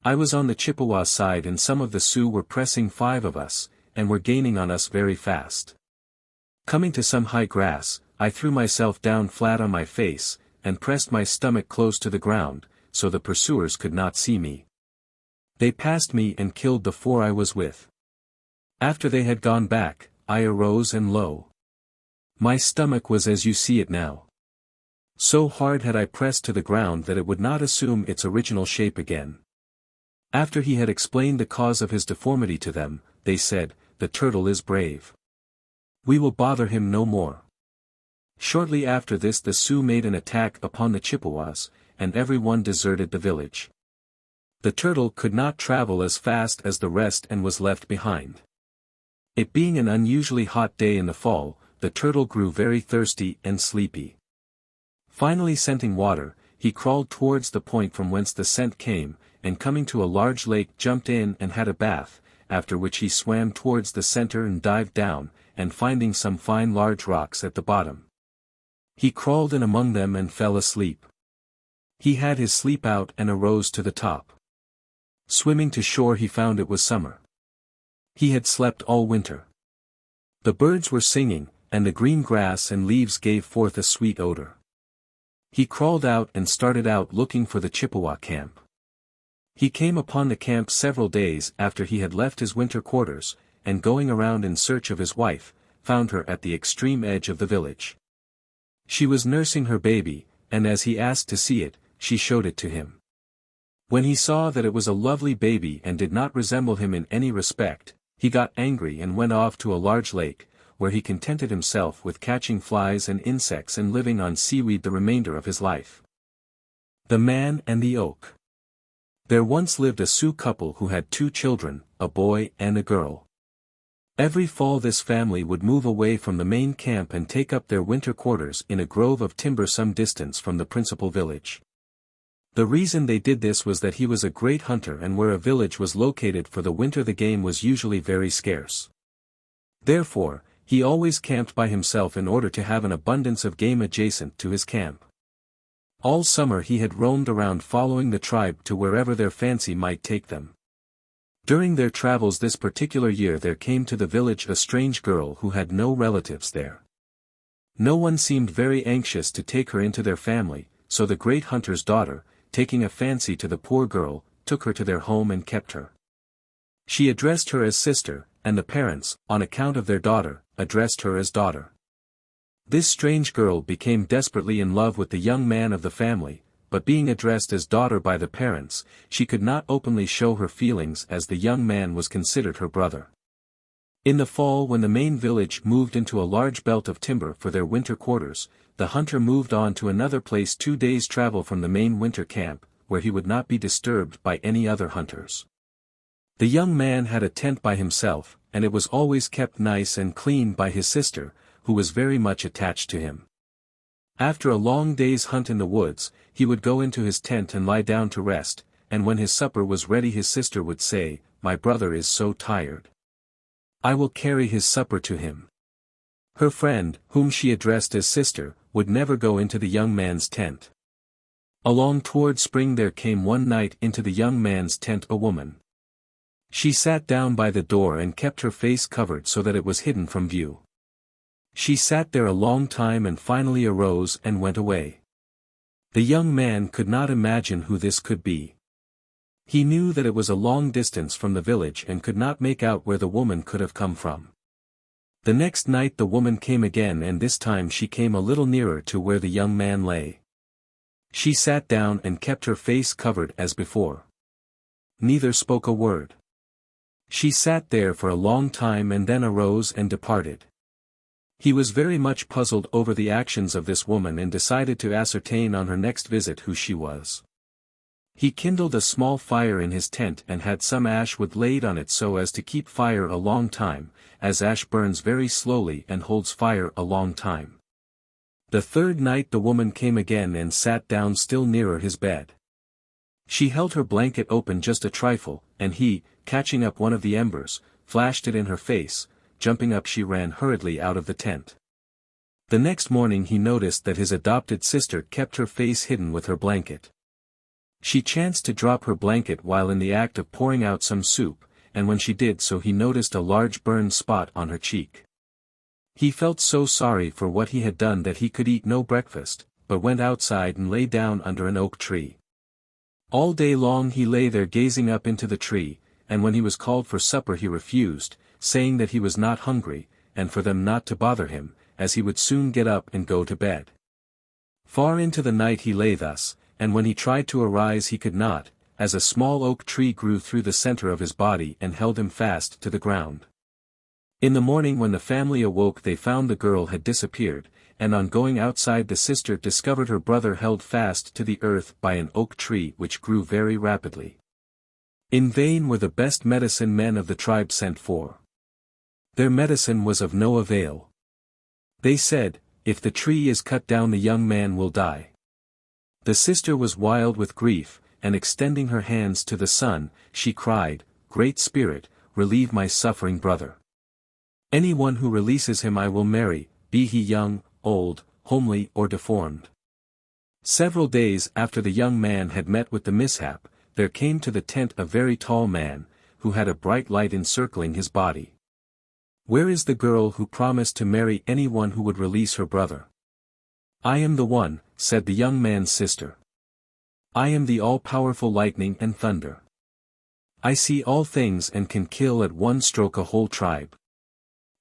I was on the Chippewa side and some of the Sioux were pressing 5 of us, and were gaining on us very fast. Coming to some high grass, I threw myself down flat on my face, and pressed my stomach close to the ground, so the pursuers could not see me. They passed me and killed the 4 I was with. After they had gone back, I arose and lo! My stomach was as you see it now. So hard had I pressed to the ground that it would not assume its original shape again. After he had explained the cause of his deformity to them, they said, "The turtle is brave. We will bother him no more." Shortly after this the Sioux made an attack upon the Chippewas, and every one deserted the village. The turtle could not travel as fast as the rest and was left behind. It being an unusually hot day in the fall, the turtle grew very thirsty and sleepy. Finally scenting water, he crawled towards the point from whence the scent came, and coming to a large lake jumped in and had a bath, after which he swam towards the center and dived down, and finding some fine large rocks at the bottom, he crawled in among them and fell asleep. He had his sleep out and arose to the top. Swimming to shore he found it was summer. He had slept all winter. The birds were singing, and the green grass and leaves gave forth a sweet odor. He crawled out and started out looking for the Chippewa camp. He came upon the camp several days after he had left his winter quarters, and going around in search of his wife, found her at the extreme edge of the village. She was nursing her baby, and as he asked to see it, she showed it to him. When he saw that it was a lovely baby and did not resemble him in any respect, he got angry and went off to a large lake, where he contented himself with catching flies and insects and living on seaweed the remainder of his life. The Man and the Oak. There once lived a Sioux couple who had 2 children, a boy and a girl. Every fall this family would move away from the main camp and take up their winter quarters in a grove of timber some distance from the principal village. The reason they did this was that he was a great hunter, and where a village was located for the winter the game was usually very scarce. Therefore, he always camped by himself in order to have an abundance of game adjacent to his camp. All summer he had roamed around following the tribe to wherever their fancy might take them. During their travels this particular year there came to the village a strange girl who had no relatives there. No one seemed very anxious to take her into their family, so the great hunter's daughter, taking a fancy to the poor girl, took her to their home and kept her. She addressed her as sister, and the parents, on account of their daughter, addressed her as daughter. This strange girl became desperately in love with the young man of the family, but being addressed as daughter by the parents, she could not openly show her feelings as the young man was considered her brother. In the fall, when the main village moved into a large belt of timber for their winter quarters, the hunter moved on to another place 2 days' travel from the main winter camp, where he would not be disturbed by any other hunters. The young man had a tent by himself, and it was always kept nice and clean by his sister, who was very much attached to him. After a long day's hunt in the woods, he would go into his tent and lie down to rest, and when his supper was ready his sister would say, "My brother is so tired. I will carry his supper to him." Her friend, whom she addressed as sister, would never go into the young man's tent. Along toward spring there came one night into the young man's tent a woman. She sat down by the door and kept her face covered so that it was hidden from view. She sat there a long time and finally arose and went away. The young man could not imagine who this could be. He knew that it was a long distance from the village and could not make out where the woman could have come from. The next night the woman came again, and this time she came a little nearer to where the young man lay. She sat down and kept her face covered as before. Neither spoke a word. She sat there for a long time and then arose and departed. He was very much puzzled over the actions of this woman and decided to ascertain on her next visit who she was. He kindled a small fire in his tent and had some ash wood laid on it so as to keep fire a long time, as ash burns very slowly and holds fire a long time. The 3rd night the woman came again and sat down still nearer his bed. She held her blanket open just a trifle, and he, catching up one of the embers, flashed it in her face. Jumping up she ran hurriedly out of the tent. The next morning he noticed that his adopted sister kept her face hidden with her blanket. She chanced to drop her blanket while in the act of pouring out some soup, and when she did so he noticed a large burned spot on her cheek. He felt so sorry for what he had done that he could eat no breakfast, but went outside and lay down under an oak tree. All day long he lay there gazing up into the tree, and when he was called for supper he refused, saying that he was not hungry, and for them not to bother him, as he would soon get up and go to bed. Far into the night he lay thus, and when he tried to arise he could not, as a small oak tree grew through the center of his body and held him fast to the ground. In the morning when the family awoke they found the girl had disappeared, and on going outside the sister discovered her brother held fast to the earth by an oak tree which grew very rapidly. In vain were the best medicine men of the tribe sent for. Their medicine was of no avail. They said, "If the tree is cut down the young man will die." The sister was wild with grief, and extending her hands to the sun, she cried, "Great Spirit, relieve my suffering brother. Anyone who releases him I will marry, be he young, old, homely or deformed." Several days after the young man had met with the mishap, there came to the tent a very tall man, who had a bright light encircling his body. "Where is the girl who promised to marry anyone who would release her brother?" "I am the one," said the young man's sister. "I am the all-powerful lightning and thunder. I see all things and can kill at one stroke a whole tribe.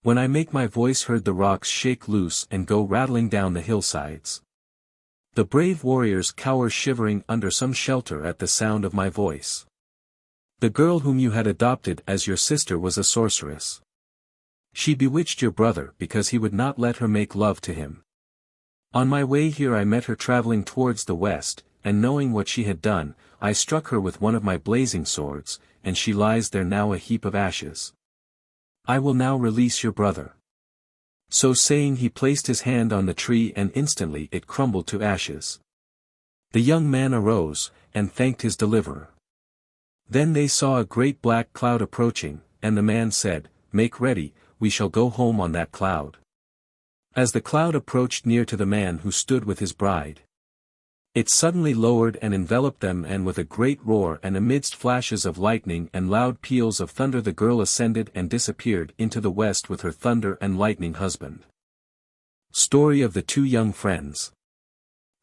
When I make my voice heard the rocks shake loose and go rattling down the hillsides. The brave warriors cower shivering under some shelter at the sound of my voice. The girl whom you had adopted as your sister was a sorceress. She bewitched your brother because he would not let her make love to him. On my way here I met her traveling towards the west, and knowing what she had done, I struck her with one of my blazing swords, and she lies there now a heap of ashes. I will now release your brother." So saying he placed his hand on the tree and instantly it crumbled to ashes. The young man arose, and thanked his deliverer. Then they saw a great black cloud approaching, and the man said, "Make ready, we shall go home on that cloud." As the cloud approached near to the man who stood with his bride, it suddenly lowered and enveloped them, and with a great roar and amidst flashes of lightning and loud peals of thunder the girl ascended and disappeared into the west with her thunder and lightning husband. Story of the Two Young Friends.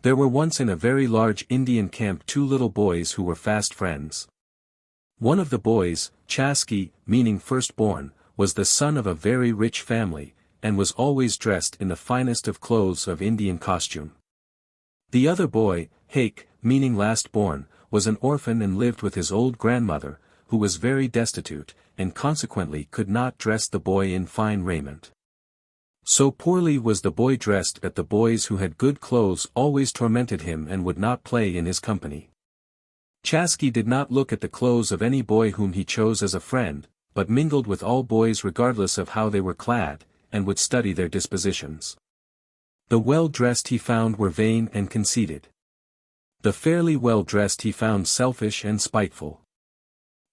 There were once in a very large Indian camp two little boys who were fast friends. One of the boys, Chasky, meaning firstborn, was the son of a very rich family, and was always dressed in the finest of clothes of Indian costume. The other boy, Hake, meaning last-born, was an orphan and lived with his old grandmother, who was very destitute, and consequently could not dress the boy in fine raiment. So poorly was the boy dressed that the boys who had good clothes always tormented him and would not play in his company. Chasky did not look at the clothes of any boy whom he chose as a friend, but mingled with all boys regardless of how they were clad, and would study their dispositions. The well-dressed he found were vain and conceited. The fairly well-dressed he found selfish and spiteful.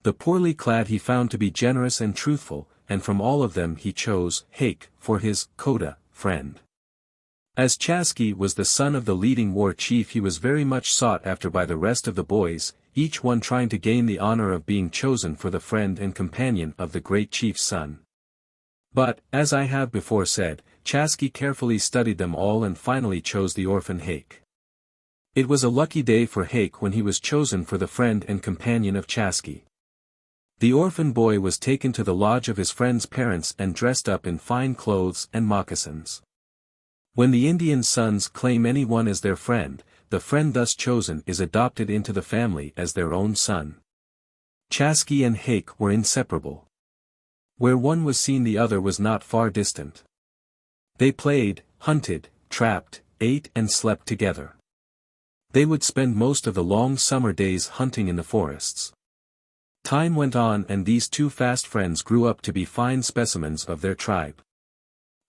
The poorly clad he found to be generous and truthful, and from all of them he chose Hake for his coda friend. As Chasky was the son of the leading war chief, he was very much sought after by the rest of the boys, each one trying to gain the honor of being chosen for the friend and companion of the great chief's son. But, as I have before said, Chasky carefully studied them all and finally chose the orphan Hake. It was a lucky day for Hake when he was chosen for the friend and companion of Chasky. The orphan boy was taken to the lodge of his friend's parents and dressed up in fine clothes and moccasins. When the Indian sons claim anyone as their friend, the friend thus chosen is adopted into the family as their own son. Chasky and Hake were inseparable. Where one was seen the other was not far distant. They played, hunted, trapped, ate and slept together. They would spend most of the long summer days hunting in the forests. Time went on and these two fast friends grew up to be fine specimens of their tribe.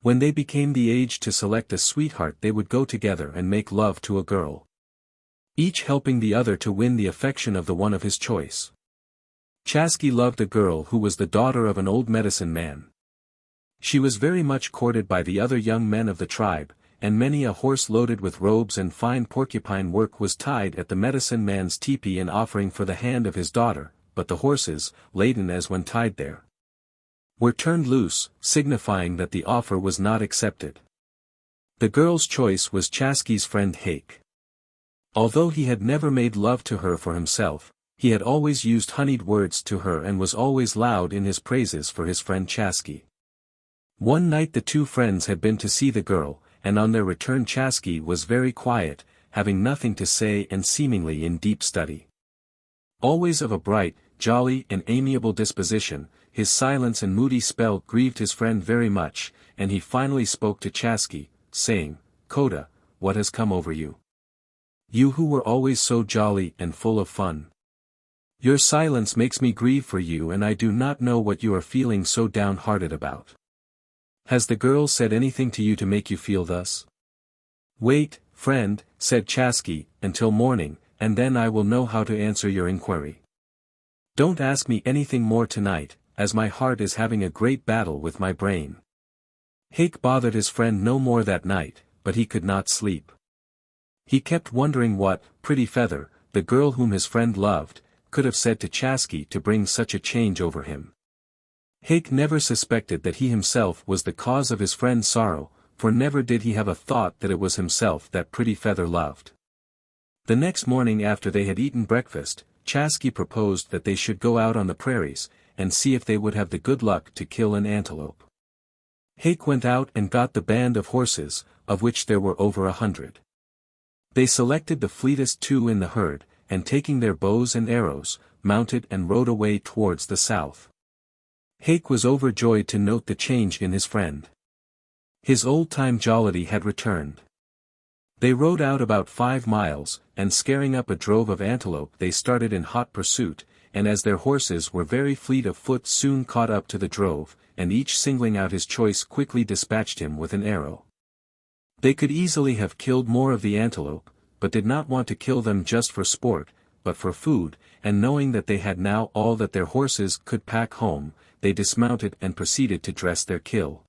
When they became the age to select a sweetheart they would go together and make love to a girl, each helping the other to win the affection of the one of his choice. Chasky loved a girl who was the daughter of an old medicine man. She was very much courted by the other young men of the tribe, and many a horse loaded with robes and fine porcupine work was tied at the medicine man's teepee in offering for the hand of his daughter, but the horses, laden as when tied there, were turned loose, signifying that the offer was not accepted. The girl's choice was Chasky's friend Hake. Although he had never made love to her for himself, he had always used honeyed words to her and was always loud in his praises for his friend Chasky. One night the two friends had been to see the girl, and on their return Chasky was very quiet, having nothing to say and seemingly in deep study. Always of a bright, jolly and amiable disposition, his silence and moody spell grieved his friend very much, and he finally spoke to Chasky, saying, "Coda, what has come over you? You who were always so jolly and full of fun. Your silence makes me grieve for you and I do not know what you are feeling so downhearted about. Has the girl said anything to you to make you feel thus?" "Wait, friend," said Chasky, "until morning, and then I will know how to answer your inquiry. Don't ask me anything more tonight, as my heart is having a great battle with my brain." Hake bothered his friend no more that night, but he could not sleep. He kept wondering what, Pretty Feather, the girl whom his friend loved, could have said to Chasky to bring such a change over him. Hake never suspected that he himself was the cause of his friend's sorrow, for never did he have a thought that it was himself that Pretty Feather loved. The next morning after they had eaten breakfast, Chasky proposed that they should go out on the prairies, and see if they would have the good luck to kill an antelope. Hake went out and got the band of horses, of which there were over 100. They selected the fleetest two in the herd, and taking their bows and arrows, mounted and rode away towards the south. Hake was overjoyed to note the change in his friend. His old-time jollity had returned. They rode out about 5 miles, and scaring up a drove of antelope they started in hot pursuit, and as their horses were very fleet of foot soon caught up to the drove, and each singling out his choice quickly dispatched him with an arrow. They could easily have killed more of the antelope, but did not want to kill them just for sport, but for food, and knowing that they had now all that their horses could pack home, they dismounted and proceeded to dress their kill.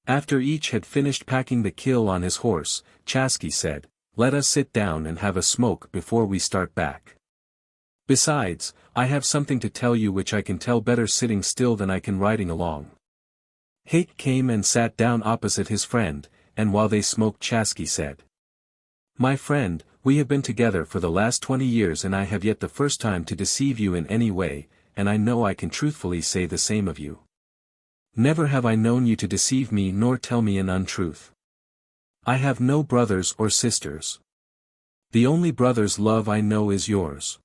After each had finished packing the kill on his horse, Chasky said, "Let us sit down and have a smoke before we start back. Besides, I have something to tell you which I can tell better sitting still than I can riding along." Hake came and sat down opposite his friend, and while they smoked Chasky said, "My friend, we have been together for the last 20 years and I have yet the first time to deceive you in any way, and I know I can truthfully say the same of you. Never have I known you to deceive me nor tell me an untruth. I have no brothers or sisters. The only brother's love I know is yours.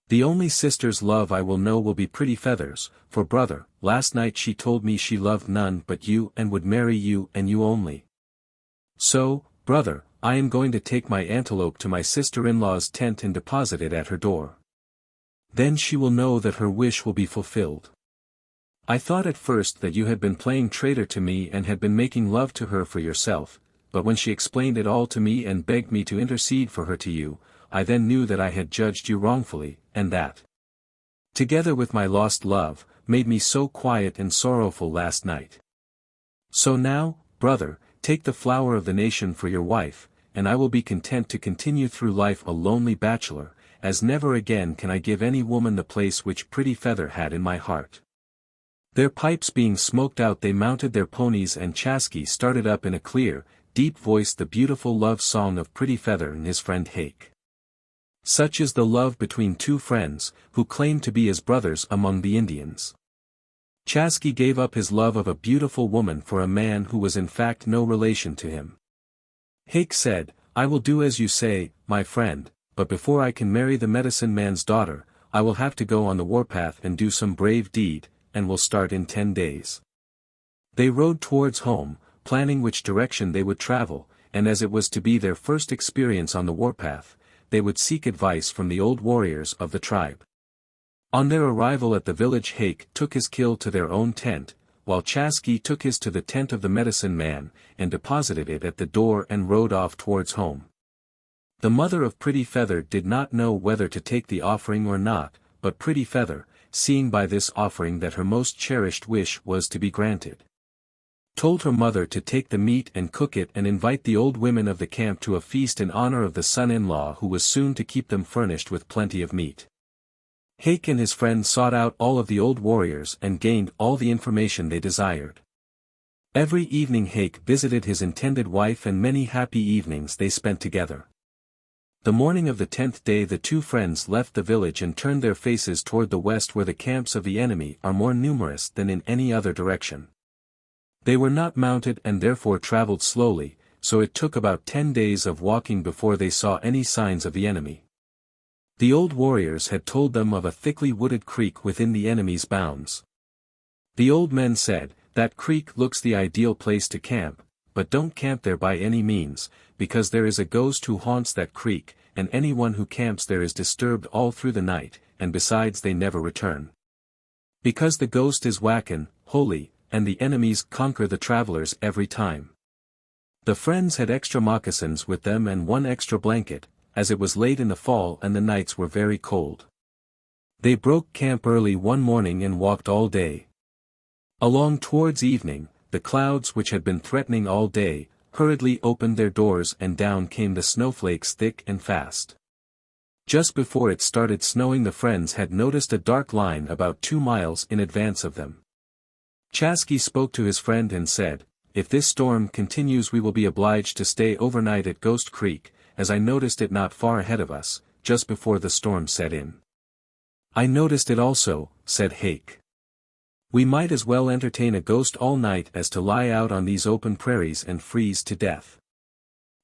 The only sister's love I will know will be Pretty Feathers, for brother, last night she told me she loved none but you and would marry you and you only. So, brother, I am going to take my antelope to my sister-in-law's tent and deposit it at her door. Then she will know that her wish will be fulfilled. I thought at first that you had been playing traitor to me and had been making love to her for yourself, but when she explained it all to me and begged me to intercede for her to you, I then knew that I had judged you wrongfully, and that, together with my lost love, made me so quiet and sorrowful last night. So now, brother, take the flower of the nation for your wife, and I will be content to continue through life a lonely bachelor, as never again can I give any woman the place which Pretty Feather had in my heart." Their pipes being smoked out they mounted their ponies and Chasky started up in a clear, deep voice the beautiful love song of Pretty Feather and his friend Hake. Such is the love between two friends, who claim to be as brothers among the Indians. Chasky gave up his love of a beautiful woman for a man who was in fact no relation to him. Hake said, "I will do as you say, my friend, but before I can marry the medicine man's daughter, I will have to go on the warpath and do some brave deed, and will start in 10 days. They rode towards home, planning which direction they would travel, and as it was to be their first experience on the warpath, they would seek advice from the old warriors of the tribe. On their arrival at the village Hake took his kill to their own tent, while Chasky took his to the tent of the medicine man, and deposited it at the door and rode off towards home. The mother of Pretty Feather did not know whether to take the offering or not, but Pretty Feather, seeing by this offering that her most cherished wish was to be granted, told her mother to take the meat and cook it and invite the old women of the camp to a feast in honor of the son-in-law who was soon to keep them furnished with plenty of meat. Hake and his friend sought out all of the old warriors and gained all the information they desired. Every evening Hake visited his intended wife and many happy evenings they spent together. The morning of the 10th day the two friends left the village and turned their faces toward the west where the camps of the enemy are more numerous than in any other direction. They were not mounted and therefore traveled slowly, so it took about 10 days of walking before they saw any signs of the enemy. The old warriors had told them of a thickly wooded creek within the enemy's bounds. The old men said, "That creek looks the ideal place to camp, but don't camp there by any means, because there is a ghost who haunts that creek, and anyone who camps there is disturbed all through the night, and besides they never return. Because the ghost is wackin', holy, and the enemies conquer the travelers every time." The friends had extra moccasins with them and one extra blanket, as it was late in the fall and the nights were very cold. They broke camp early one morning and walked all day. Along towards evening, the clouds which had been threatening all day, hurriedly opened their doors and down came the snowflakes thick and fast. Just before it started snowing the friends had noticed a dark line about 2 miles in advance of them. Chasky spoke to his friend and said, "If this storm continues we will be obliged to stay overnight at Ghost Creek, as I noticed it not far ahead of us, just before the storm set in." "I noticed it also," said Hake. "We might as well entertain a ghost all night as to lie out on these open prairies and freeze to death."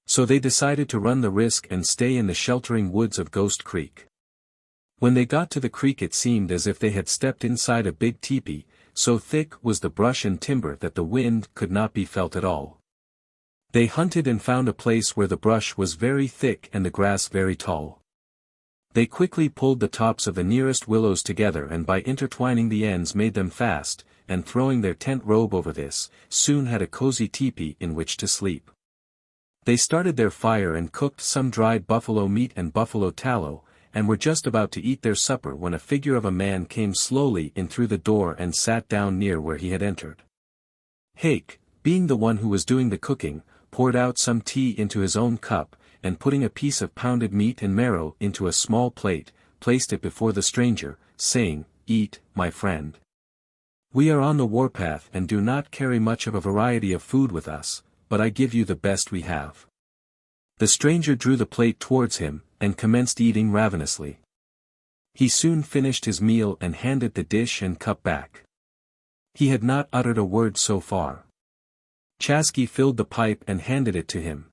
So they decided to run the risk and stay in the sheltering woods of Ghost Creek. When they got to the creek it seemed as if they had stepped inside a big teepee, so thick was the brush and timber that the wind could not be felt at all. They hunted and found a place where the brush was very thick and the grass very tall. They quickly pulled the tops of the nearest willows together and by intertwining the ends made them fast, and throwing their tent robe over this, soon had a cozy teepee in which to sleep. They started their fire and cooked some dried buffalo meat and buffalo tallow, and were just about to eat their supper when a figure of a man came slowly in through the door and sat down near where he had entered. Hake, being the one who was doing the cooking, poured out some tea into his own cup, and putting a piece of pounded meat and marrow into a small plate, placed it before the stranger, saying, "Eat, my friend. We are on the warpath and do not carry much of a variety of food with us, but I give you the best we have." The stranger drew the plate towards him, and commenced eating ravenously. He soon finished his meal and handed the dish and cup back. He had not uttered a word so far. Chaski filled the pipe and handed it to him.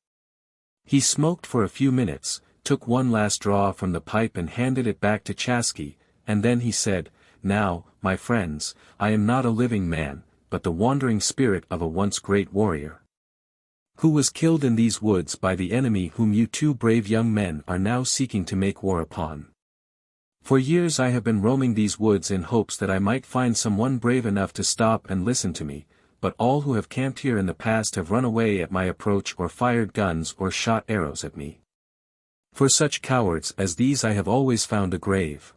He smoked for a few minutes, took one last draw from the pipe and handed it back to Chaski, and then he said, "Now, my friends, I am not a living man, but the wandering spirit of a once great warrior, who was killed in these woods by the enemy whom you two brave young men are now seeking to make war upon. For years I have been roaming these woods in hopes that I might find someone brave enough to stop and listen to me, but all who have camped here in the past have run away at my approach or fired guns or shot arrows at me. For such cowards as these I have always found a grave.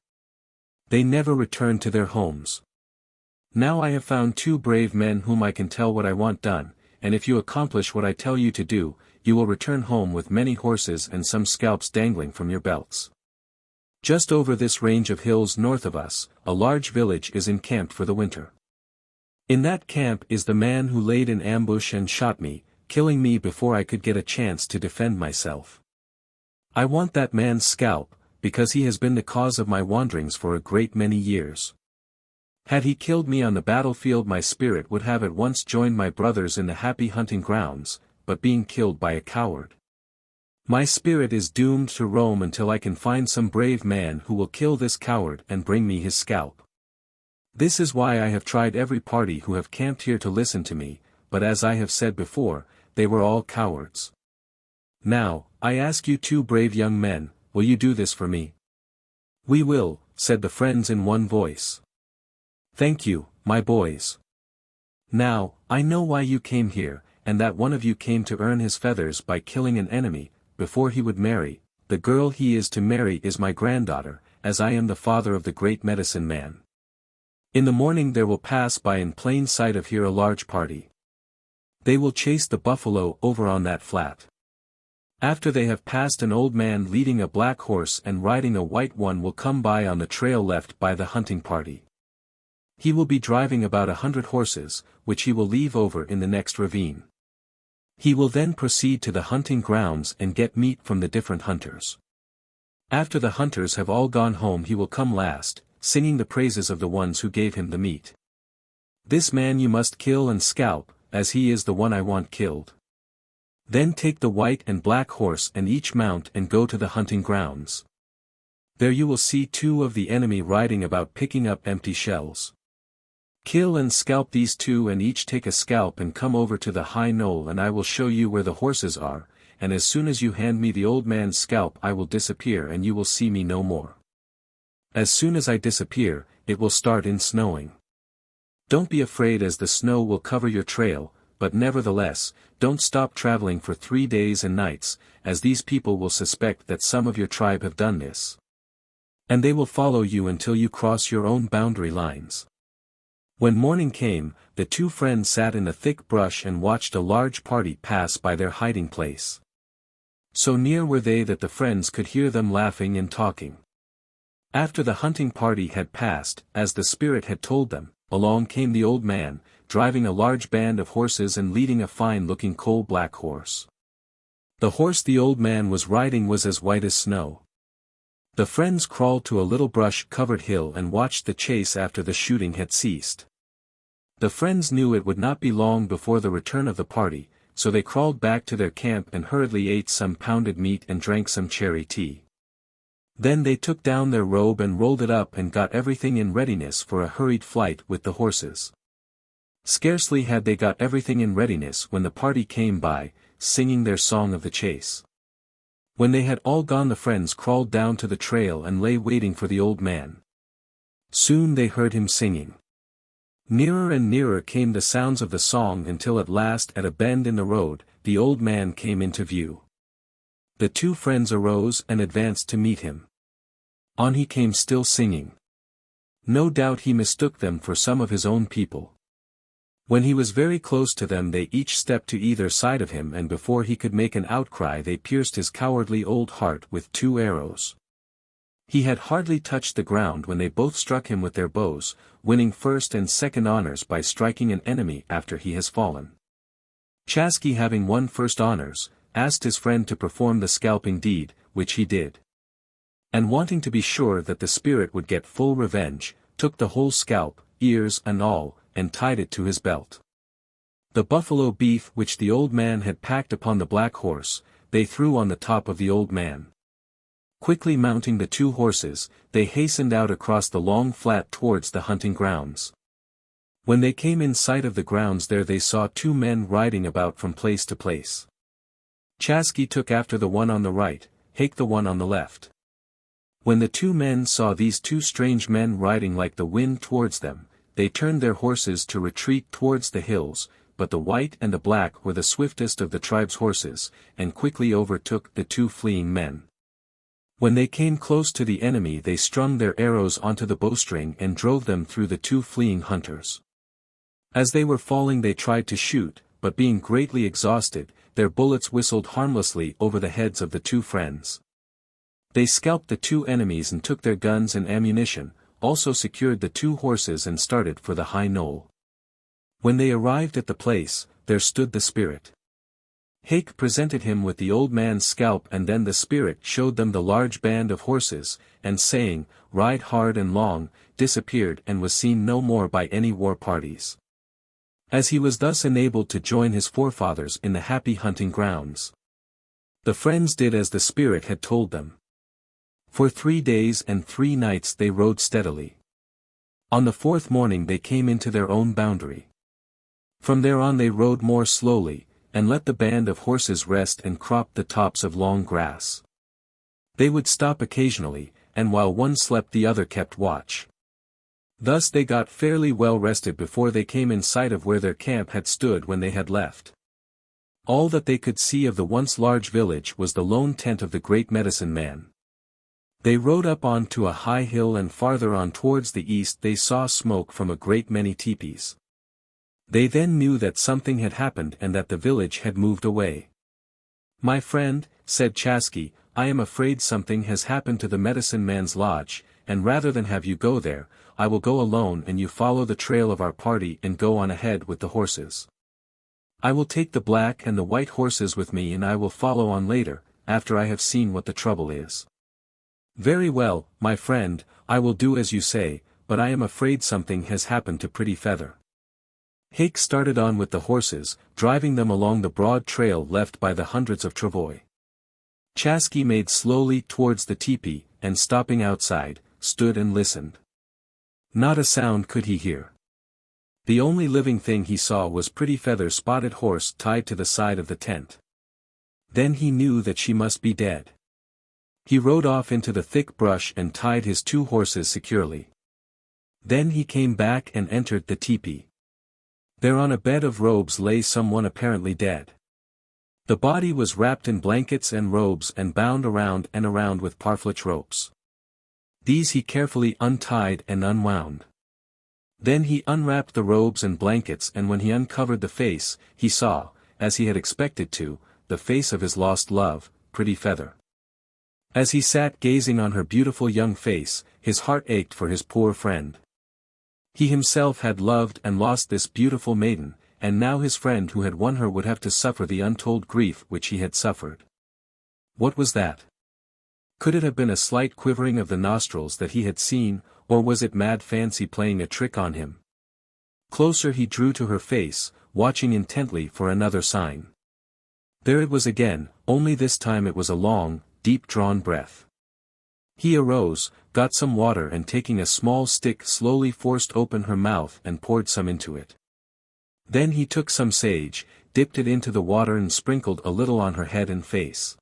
They never return to their homes. Now I have found two brave men whom I can tell what I want done, and if you accomplish what I tell you to do, you will return home with many horses and some scalps dangling from your belts. Just over this range of hills north of us, a large village is encamped for the winter. In that camp is the man who laid in ambush and shot me, killing me before I could get a chance to defend myself. I want that man's scalp, because he has been the cause of my wanderings for a great many years. Had he killed me on the battlefield my spirit would have at once joined my brothers in the happy hunting grounds, but being killed by a coward, my spirit is doomed to roam until I can find some brave man who will kill this coward and bring me his scalp. This is why I have tried every party who have camped here to listen to me, but as I have said before, they were all cowards. Now, I ask you two brave young men, will you do this for me?" "We will," said the friends in one voice. "Thank you, my boys. Now, I know why you came here, and that one of you came to earn his feathers by killing an enemy, before he would marry. The girl he is to marry is my granddaughter, as I am the father of the great medicine man. In the morning there will pass by in plain sight of here a large party. They will chase the buffalo over on that flat. After they have passed, an old man leading a black horse and riding a white one will come by on the trail left by the hunting party. He will be driving about 100 horses, which he will leave over in the next ravine. He will then proceed to the hunting grounds and get meat from the different hunters. After the hunters have all gone home he will come last, singing the praises of the ones who gave him the meat. This man you must kill and scalp, as he is the one I want killed. Then take the white and black horse and each mount and go to the hunting grounds. There you will see two of the enemy riding about picking up empty shells. Kill and scalp these two and each take a scalp and come over to the high knoll and I will show you where the horses are, and as soon as you hand me the old man's scalp I will disappear and you will see me no more. As soon as I disappear, it will start in snowing. Don't be afraid as the snow will cover your trail, but nevertheless, don't stop traveling for 3 days and nights, as these people will suspect that some of your tribe have done this. And they will follow you until you cross your own boundary lines." When morning came, the two friends sat in the thick brush and watched a large party pass by their hiding place. So near were they that the friends could hear them laughing and talking. After the hunting party had passed, as the spirit had told them, along came the old man, driving a large band of horses and leading a fine-looking coal-black horse. The horse the old man was riding was as white as snow. The friends crawled to a little brush-covered hill and watched the chase after the shooting had ceased. The friends knew it would not be long before the return of the party, so they crawled back to their camp and hurriedly ate some pounded meat and drank some cherry tea. Then they took down their robe and rolled it up and got everything in readiness for a hurried flight with the horses. Scarcely had they got everything in readiness when the party came by, singing their song of the chase. When they had all gone, the friends crawled down to the trail and lay waiting for the old man. Soon they heard him singing. Nearer and nearer came the sounds of the song until at last, at a bend in the road, the old man came into view. The two friends arose and advanced to meet him. On he came, still singing. No doubt he mistook them for some of his own people. When he was very close to them, they each stepped to either side of him, and before he could make an outcry they pierced his cowardly old heart with 2 arrows. He had hardly touched the ground when they both struck him with their bows, winning first and second honors by striking an enemy after he has fallen. Chasky, having won first honors, asked his friend to perform the scalping deed, which he did. And wanting to be sure that the spirit would get full revenge, took the whole scalp, ears and all, and tied it to his belt. The buffalo beef which the old man had packed upon the black horse, they threw on the top of the old man. Quickly mounting the 2 horses, they hastened out across the long flat towards the hunting grounds. When they came in sight of the grounds, there they saw 2 men riding about from place to place. Chasky took after the one on the right, Hake the one on the left. When the 2 men saw these 2 strange men riding like the wind towards them, they turned their horses to retreat towards the hills, but the white and the black were the swiftest of the tribe's horses, and quickly overtook the 2 fleeing men. When they came close to the enemy, they strung their arrows onto the bowstring and drove them through the 2 fleeing hunters. As they were falling they tried to shoot, but being greatly exhausted, their bullets whistled harmlessly over the heads of the 2 friends. They scalped the 2 enemies and took their guns and ammunition, also secured the 2 horses and started for the high knoll. When they arrived at the place, there stood the spirit. Hake presented him with the old man's scalp, and then the spirit showed them the large band of horses, and saying, "Ride hard and long," disappeared and was seen no more by any war parties. As he was thus enabled to join his forefathers in the happy hunting grounds. The friends did as the spirit had told them. For 3 days and 3 nights they rode steadily. On the 4th morning they came into their own boundary. From there on they rode more slowly, and let the band of horses rest and crop the tops of long grass. They would stop occasionally, and while one slept the other kept watch. Thus they got fairly well rested before they came in sight of where their camp had stood when they had left. All that they could see of the once large village was the lone tent of the great medicine man. They rode up on to a high hill, and farther on towards the east they saw smoke from a great many teepees. They then knew that something had happened and that the village had moved away. "My friend," said Chasky, "I am afraid something has happened to the medicine man's lodge, and rather than have you go there, I will go alone and you follow the trail of our party and go on ahead with the horses. I will take the black and the white horses with me, and I will follow on later, after I have seen what the trouble is." "Very well, my friend, I will do as you say, but I am afraid something has happened to Pretty Feather." Hake started on with the horses, driving them along the broad trail left by the hundreds of travois. Chasky made slowly towards the tepee, and stopping outside, stood and listened. Not a sound could he hear. The only living thing he saw was Pretty Feather's spotted horse tied to the side of the tent. Then he knew that she must be dead. He rode off into the thick brush and tied his 2 horses securely. Then he came back and entered the tepee. There on a bed of robes lay someone apparently dead. The body was wrapped in blankets and robes and bound around and around with parfleche ropes. These he carefully untied and unwound. Then he unwrapped the robes and blankets, and when he uncovered the face, he saw, as he had expected to, the face of his lost love, Pretty Feather. As he sat gazing on her beautiful young face, his heart ached for his poor friend. He himself had loved and lost this beautiful maiden, and now his friend who had won her would have to suffer the untold grief which he had suffered. What was that? Could it have been a slight quivering of the nostrils that he had seen, or was it mad fancy playing a trick on him? Closer he drew to her face, watching intently for another sign. There it was again, only this time it was a long, deep-drawn breath. He arose, got some water, and taking a small stick slowly forced open her mouth and poured some into it. Then he took some sage, dipped it into the water and sprinkled a little on her head and face.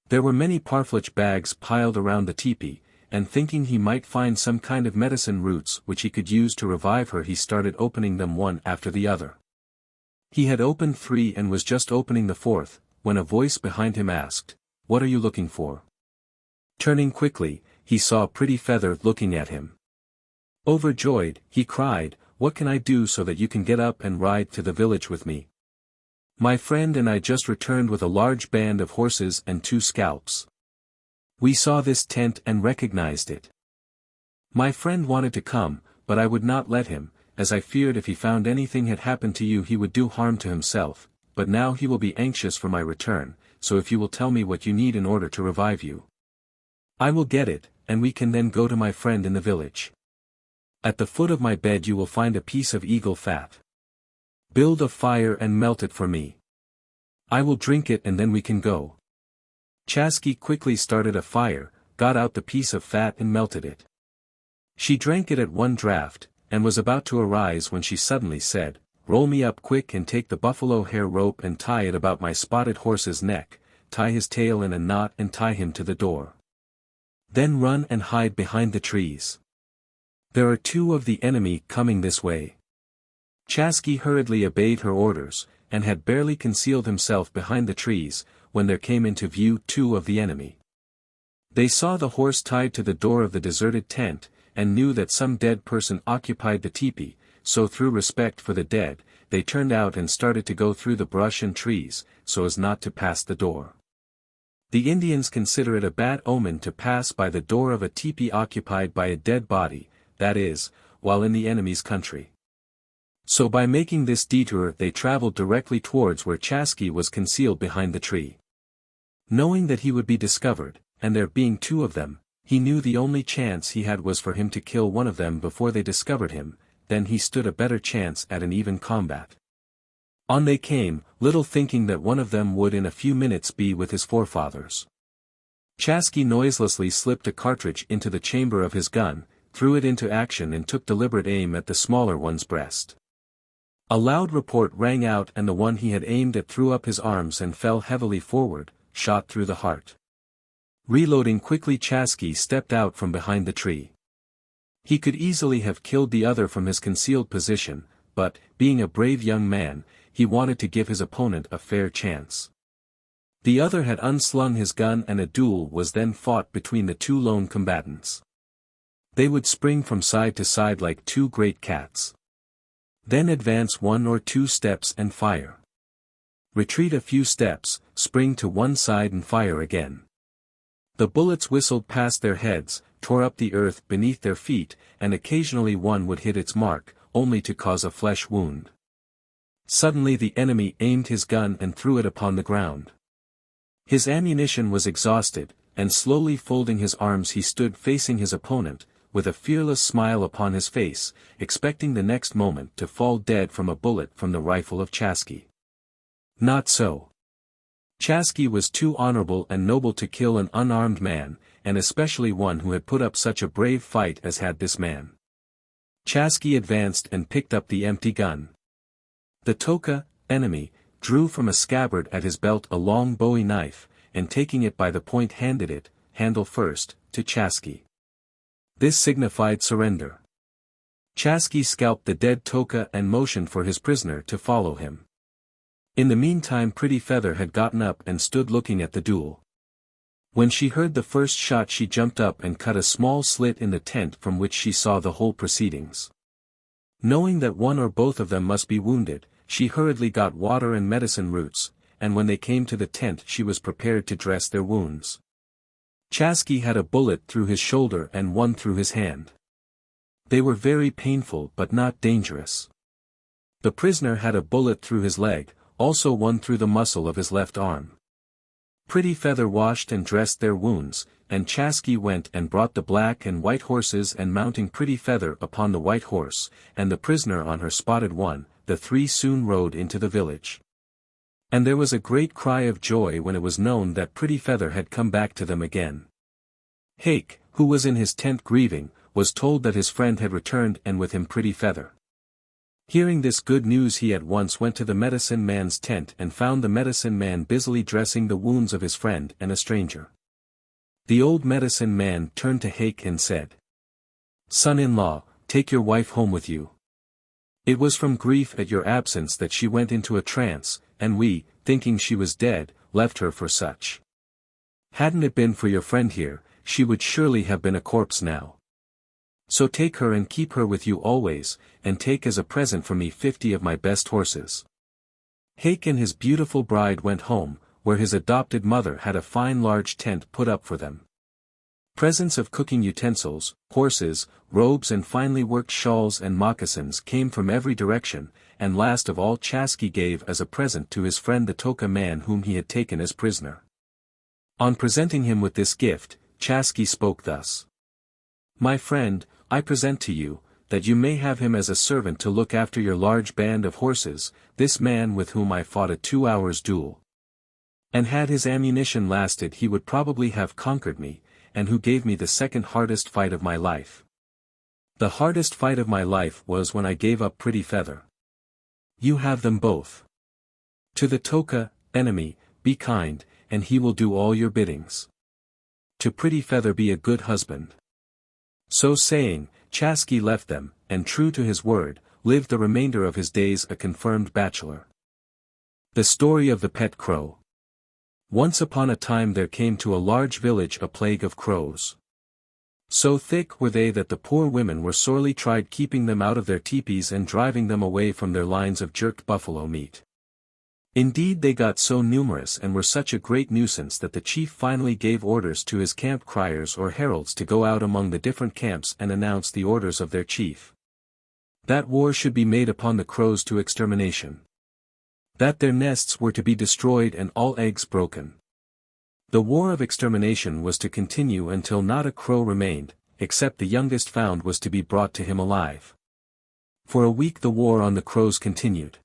There were many parfleche bags piled around the teepee, and thinking he might find some kind of medicine roots which he could use to revive her, he started opening them one after the other. He had opened 3 and was just opening the 4th, when a voice behind him asked, "What are you looking for?" Turning quickly, he saw Pretty Feather looking at him. Overjoyed, he cried, "What can I do so that you can get up and ride to the village with me? My friend and I just returned with a large band of horses and 2 scalps. We saw this tent and recognized it. My friend wanted to come, but I would not let him, as I feared if he found anything had happened to you he would do harm to himself, but now he will be anxious for my return, so if you will tell me what you need in order to revive you, I will get it, and we can then go to my friend in the village. At the foot of my bed you will find a piece of eagle fat. Build a fire and melt it for me. I will drink it and then we can go." Chasky quickly started a fire, got out the piece of fat and melted it. She drank it at one draught, and was about to arise when she suddenly said, "Roll me up quick and take the buffalo hair rope and tie it about my spotted horse's neck, tie his tail in a knot and tie him to the door. Then run and hide behind the trees. There are 2 of the enemy coming this way." Chasky hurriedly obeyed her orders, and had barely concealed himself behind the trees, when there came into view 2 of the enemy. They saw the horse tied to the door of the deserted tent, and knew that some dead person occupied the teepee, so through respect for the dead, they turned out and started to go through the brush and trees, so as not to pass the door. The Indians consider it a bad omen to pass by the door of a teepee occupied by a dead body, that is, while in the enemy's country. So by making this detour they traveled directly towards where Chasky was concealed behind the tree. Knowing that he would be discovered, and there being 2 of them, he knew the only chance he had was for him to kill one of them before they discovered him, then he stood a better chance at an even combat. On they came, little thinking that one of them would in a few minutes be with his forefathers. Chasky noiselessly slipped a cartridge into the chamber of his gun, threw it into action and took deliberate aim at the smaller one's breast. A loud report rang out and the one he had aimed at threw up his arms and fell heavily forward, shot through the heart. Reloading quickly, Chasky stepped out from behind the tree. He could easily have killed the other from his concealed position, but, being a brave young man, he wanted to give his opponent a fair chance. The other had unslung his gun and a duel was then fought between the 2 lone combatants. They would spring from side to side like 2 great cats. Then advance 1 or 2 steps and fire. Retreat a few steps, spring to one side and fire again. The bullets whistled past their heads, tore up the earth beneath their feet, and occasionally one would hit its mark, only to cause a flesh wound. Suddenly the enemy aimed his gun and threw it upon the ground. His ammunition was exhausted, and slowly folding his arms he stood facing his opponent, with a fearless smile upon his face, expecting the next moment to fall dead from a bullet from the rifle of Chasky. Not so. Chasky was too honorable and noble to kill an unarmed man, and especially one who had put up such a brave fight as had this man. Chasky advanced and picked up the empty gun. The Toka, enemy, drew from a scabbard at his belt a long bowie knife, and taking it by the point handed it, handle first, to Chasky. This signified surrender. Chasky scalped the dead Toka and motioned for his prisoner to follow him. In the meantime Pretty Feather had gotten up and stood looking at the duel. When she heard the first shot she jumped up and cut a small slit in the tent from which she saw the whole proceedings. Knowing that one or both of them must be wounded, she hurriedly got water and medicine roots, and when they came to the tent she was prepared to dress their wounds. Chasky had a bullet through his shoulder and one through his hand. They were very painful but not dangerous. The prisoner had a bullet through his leg, also one through the muscle of his left arm. Pretty Feather washed and dressed their wounds, and Chasky went and brought the black and white horses and mounting Pretty Feather upon the white horse, and the prisoner on her spotted one, the 3 soon rode into the village. And there was a great cry of joy when it was known that Pretty Feather had come back to them again. Hake, who was in his tent grieving, was told that his friend had returned and with him Pretty Feather. Hearing this good news, he at once went to the medicine man's tent and found the medicine man busily dressing the wounds of his friend and a stranger. The old medicine man turned to Hake and said, "Son-in-law, take your wife home with you. It was from grief at your absence that she went into a trance, and we, thinking she was dead, left her for such. Hadn't it been for your friend here, she would surely have been a corpse now. So take her and keep her with you always, and take as a present from me 50 of my best horses." Hake and his beautiful bride went home, where his adopted mother had a fine large tent put up for them. Presents of cooking utensils, horses, robes and finely worked shawls and moccasins came from every direction, and last of all Chaski gave as a present to his friend the Toka man whom he had taken as prisoner. On presenting him with this gift, Chaski spoke thus. "My friend, I present to you, that you may have him as a servant to look after your large band of horses, this man with whom I fought a 2 hours' duel. And had his ammunition lasted he would probably have conquered me, and who gave me the second hardest fight of my life. The hardest fight of my life was when I gave up Pretty Feather. You have them both. To the Toka, enemy, be kind, and he will do all your biddings. To Pretty Feather be a good husband." So saying, Chaski left them, and true to his word, lived the remainder of his days a confirmed bachelor. The story of the pet crow. Once upon a time there came to a large village a plague of crows. So thick were they that the poor women were sorely tried keeping them out of their teepees and driving them away from their lines of jerked buffalo meat. Indeed they got so numerous and were such a great nuisance that the chief finally gave orders to his camp criers or heralds to go out among the different camps and announce the orders of their chief. That war should be made upon the crows to extermination. That their nests were to be destroyed and all eggs broken. The war of extermination was to continue until not a crow remained, except the youngest found was to be brought to him alive. For a week the war on the crows continued.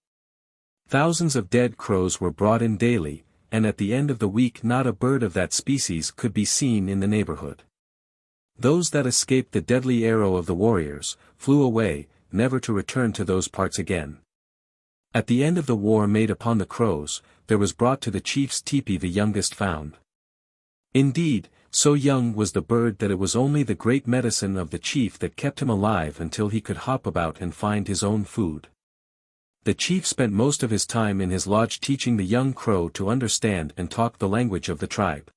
Thousands of dead crows were brought in daily, and at the end of the week not a bird of that species could be seen in the neighborhood. Those that escaped the deadly arrow of the warriors, flew away, never to return to those parts again. At the end of the war made upon the crows, there was brought to the chief's teepee the youngest found. Indeed, so young was the bird that it was only the great medicine of the chief that kept him alive until he could hop about and find his own food. The chief spent most of his time in his lodge teaching the young crow to understand and talk the language of the tribe.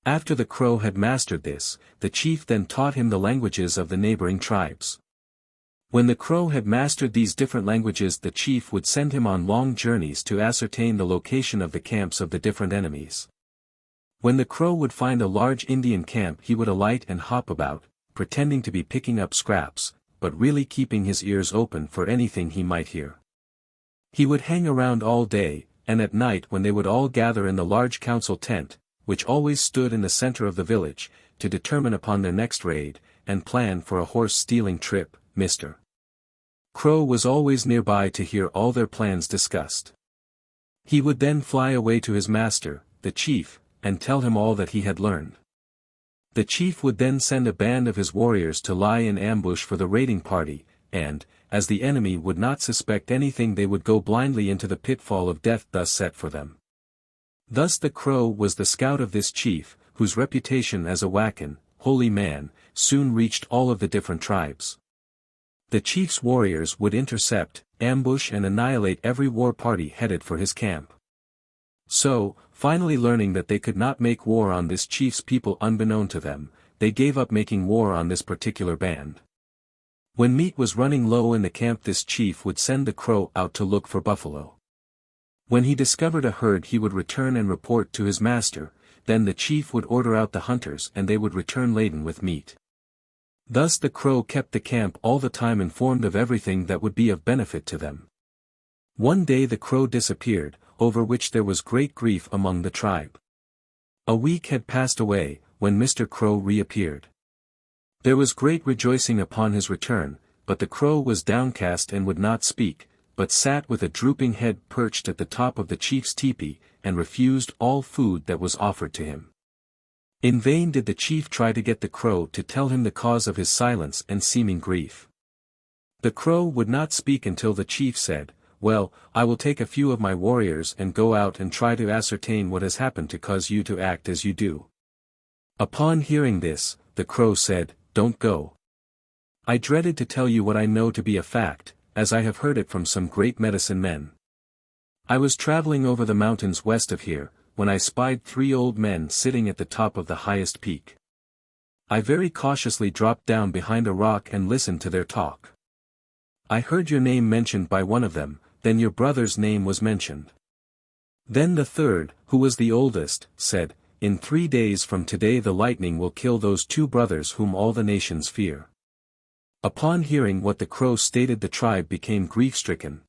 After the crow had mastered this, the chief then taught him the languages of the neighboring tribes. When the crow had mastered these different languages the chief would send him on long journeys to ascertain the location of the camps of the different enemies. When the crow would find a large Indian camp he would alight and hop about, pretending to be picking up scraps, but really keeping his ears open for anything he might hear. He would hang around all day, and at night when they would all gather in the large council tent, which always stood in the center of the village, to determine upon their next raid, and plan for a horse-stealing trip, Mr. Crow was always nearby to hear all their plans discussed. He would then fly away to his master, the chief, and tell him all that he had learned. The chief would then send a band of his warriors to lie in ambush for the raiding party, and, as the enemy would not suspect anything they would go blindly into the pitfall of death thus set for them. Thus the crow was the scout of this chief, whose reputation as a Wakan, holy man, soon reached all of the different tribes. The chief's warriors would intercept, ambush and annihilate every war party headed for his camp. So, finally learning that they could not make war on this chief's people unbeknown to them, they gave up making war on this particular band. When meat was running low in the camp this chief would send the crow out to look for buffalo. When he discovered a herd he would return and report to his master, then the chief would order out the hunters and they would return laden with meat. Thus the crow kept the camp all the time informed of everything that would be of benefit to them. One day the crow disappeared, over which there was great grief among the tribe. A week had passed away, when Mr. Crow reappeared. There was great rejoicing upon his return, but the crow was downcast and would not speak, but sat with a drooping head perched at the top of the chief's teepee, and refused all food that was offered to him. In vain did the chief try to get the crow to tell him the cause of his silence and seeming grief. The crow would not speak until the chief said, "Well, I will take a few of my warriors and go out and try to ascertain what has happened to cause you to act as you do." Upon hearing this, the crow said, "Don't go. I dreaded to tell you what I know to be a fact, as I have heard it from some great medicine men. I was traveling over the mountains west of here, when I spied 3 old men sitting at the top of the highest peak. I very cautiously dropped down behind a rock and listened to their talk. I heard your name mentioned by one of them, then your brother's name was mentioned. Then the third, who was the oldest, said, 'In 3 days from today the lightning will kill those 2 brothers whom all the nations fear.'" Upon hearing what the crow stated, the tribe became grief-stricken.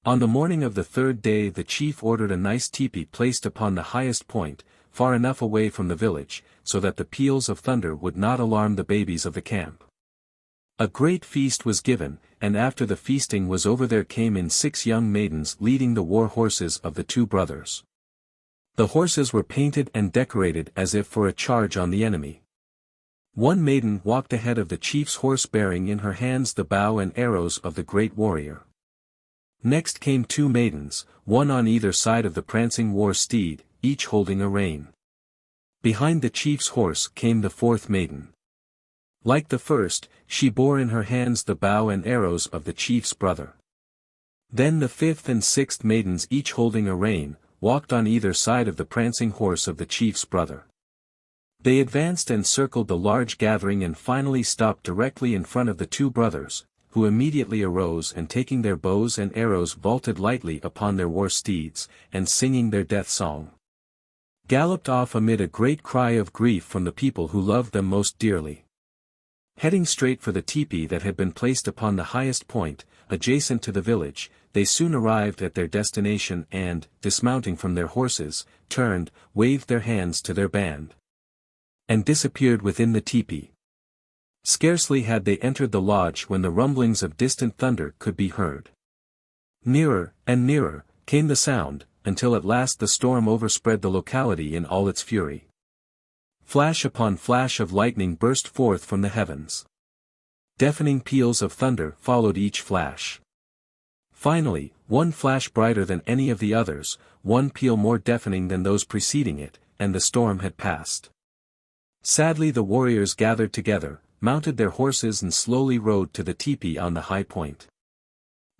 On the morning of the 3rd day the chief ordered a nice teepee placed upon the highest point, far enough away from the village, so that the peals of thunder would not alarm the babies of the camp. A great feast was given, and after the feasting was over there came in 6 young maidens leading the war horses of the 2 brothers. The horses were painted and decorated as if for a charge on the enemy. One maiden walked ahead of the chief's horse bearing in her hands the bow and arrows of the great warrior. Next came 2 maidens, one on either side of the prancing war steed, each holding a rein. Behind the chief's horse came the 4th maiden. Like the first, she bore in her hands the bow and arrows of the chief's brother. Then the 5th and 6th maidens, each holding a rein, walked on either side of the prancing horse of the chief's brother. They advanced and circled the large gathering and finally stopped directly in front of the 2 brothers, who immediately arose and taking their bows and arrows vaulted lightly upon their war steeds, and singing their death song, galloped off amid a great cry of grief from the people who loved them most dearly. Heading straight for the teepee that had been placed upon the highest point, adjacent to the village, they soon arrived at their destination and, dismounting from their horses, turned, waved their hands to their band, and disappeared within the teepee. Scarcely had they entered the lodge when the rumblings of distant thunder could be heard. Nearer, and nearer, came the sound, until at last the storm overspread the locality in all its fury. Flash upon flash of lightning burst forth from the heavens. Deafening peals of thunder followed each flash. Finally, one flash brighter than any of the others, one peal more deafening than those preceding it, and the storm had passed. Sadly the warriors gathered together, mounted their horses and slowly rode to the teepee on the high point.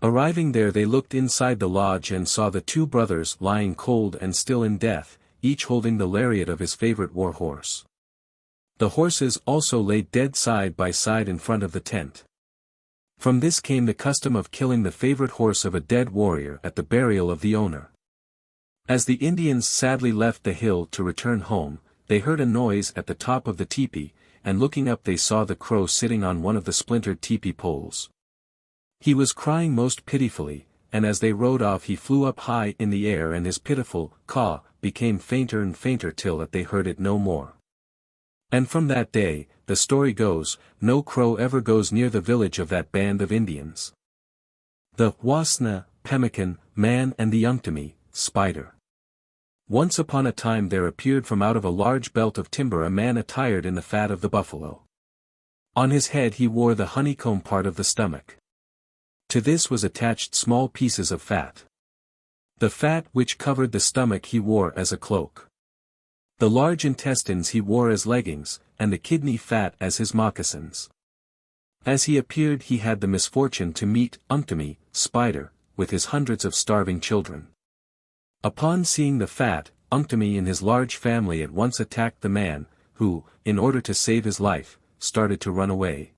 Arriving there they looked inside the lodge and saw the 2 brothers lying cold and still in death, each holding the lariat of his favorite war horse. The horses also lay dead side by side in front of the tent. From this came the custom of killing the favorite horse of a dead warrior at the burial of the owner. As the Indians sadly left the hill to return home, they heard a noise at the top of the teepee, and looking up they saw the crow sitting on one of the splintered teepee poles. He was crying most pitifully, and as they rode off he flew up high in the air and his pitiful caw became fainter and fainter till that they heard it no more. And from that day, the story goes, no crow ever goes near the village of that band of Indians. The Wasna, Pemmican, man and the Unktomi, spider. Once upon a time there appeared from out of a large belt of timber a man attired in the fat of the buffalo. On his head he wore the honeycomb part of the stomach. To this was attached small pieces of fat. The fat which covered the stomach he wore as a cloak. The large intestines he wore as leggings, and the kidney fat as his moccasins. As he appeared he had the misfortune to meet Unktomi, spider, with his hundreds of starving children. Upon seeing the fat, Unktomi and his large family at once attacked the man, who, in order to save his life, started to run away.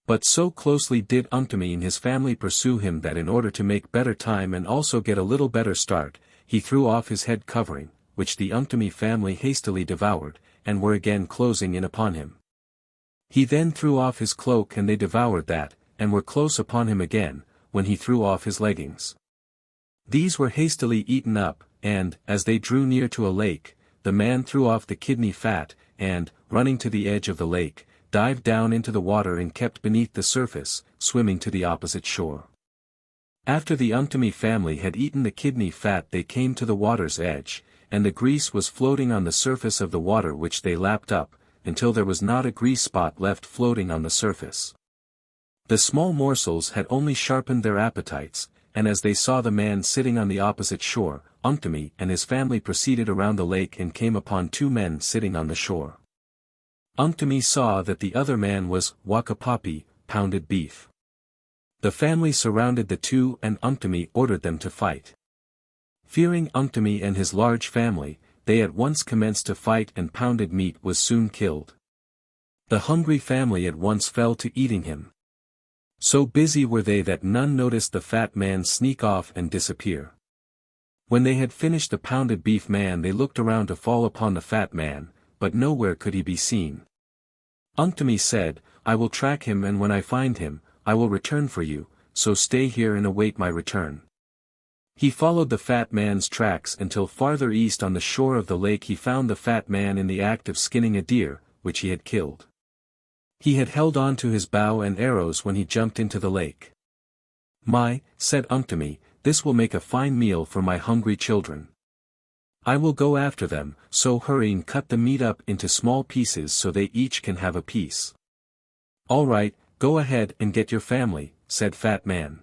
But so closely did Unktomi and his family pursue him that in order to make better time and also get a little better start, he threw off his head covering, which the Unktomi family hastily devoured, and were again closing in upon him. He then threw off his cloak and they devoured that, and were close upon him again, when he threw off his leggings. These were hastily eaten up, and, as they drew near to a lake, the man threw off the kidney fat, and, running to the edge of the lake, dived down into the water and kept beneath the surface, swimming to the opposite shore. After the Unktomi family had eaten the kidney fat they came to the water's edge, and the grease was floating on the surface of the water which they lapped up, until there was not a grease spot left floating on the surface. The small morsels had only sharpened their appetites, and as they saw the man sitting on the opposite shore, Unktomi and his family proceeded around the lake and came upon two men sitting on the shore. Unktomi saw that the other man was wakapapi, pounded beef. The family surrounded the two and Unktomi ordered them to fight. Fearing Unktomi and his large family, they at once commenced to fight and pounded meat was soon killed. The hungry family at once fell to eating him. So busy were they that none noticed the fat man sneak off and disappear. When they had finished the pounded beef man they looked around to fall upon the fat man, but nowhere could he be seen. Unktomi said, I will track him and when I find him, I will return for you, so stay here and await my return. He followed the fat man's tracks until farther east on the shore of the lake he found the fat man in the act of skinning a deer, which he had killed. He had held on to his bow and arrows when he jumped into the lake. Said Unktomi, this will make a fine meal for my hungry children. I will go after them, so hurrying cut the meat up into small pieces so they each can have a piece. All right, go ahead and get your family, said Fat Man.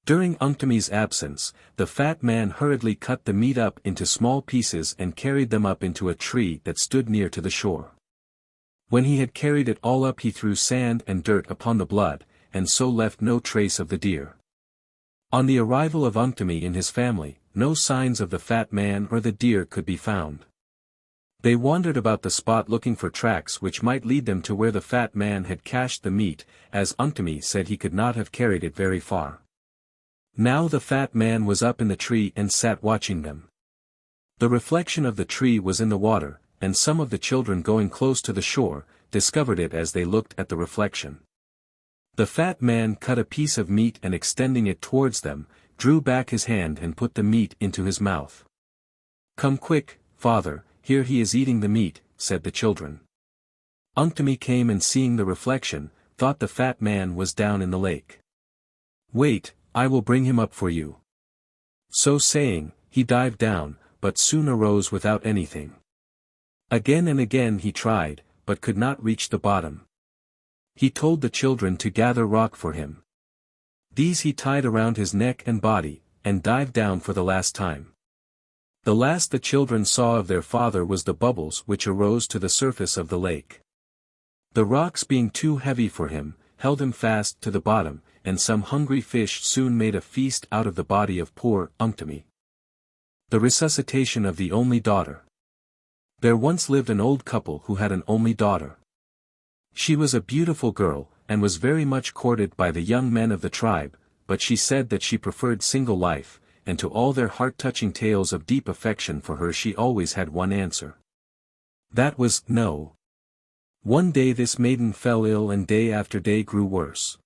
During Unktomi's absence, the fat man hurriedly cut the meat up into small pieces and carried them up into a tree that stood near to the shore. When he had carried it all up he threw sand and dirt upon the blood, and so left no trace of the deer. On the arrival of Unktomi and his family, no signs of the fat man or the deer could be found. They wandered about the spot looking for tracks which might lead them to where the fat man had cached the meat, as Unktomi said he could not have carried it very far. Now the fat man was up in the tree and sat watching them. The reflection of the tree was in the water, and some of the children going close to the shore, discovered it as they looked at the reflection. The fat man cut a piece of meat and extending it towards them, drew back his hand and put the meat into his mouth. Come quick, father, here he is eating the meat, said the children. Unktomi came and seeing the reflection, thought the fat man was down in the lake. Wait, I will bring him up for you. So saying, he dived down, but soon arose without anything. Again and again he tried, but could not reach the bottom. He told the children to gather rock for him. These he tied around his neck and body, and dived down for the last time. The last the children saw of their father was the bubbles which arose to the surface of the lake. The rocks being too heavy for him, held him fast to the bottom, and some hungry fish soon made a feast out of the body of poor Unktomi. The resuscitation of the only daughter. There once lived an old couple who had an only daughter. She was a beautiful girl, and was very much courted by the young men of the tribe, but she said that she preferred single life, and to all their heart-touching tales of deep affection for her she always had one answer. That was, no. One day this maiden fell ill and day after day grew worse.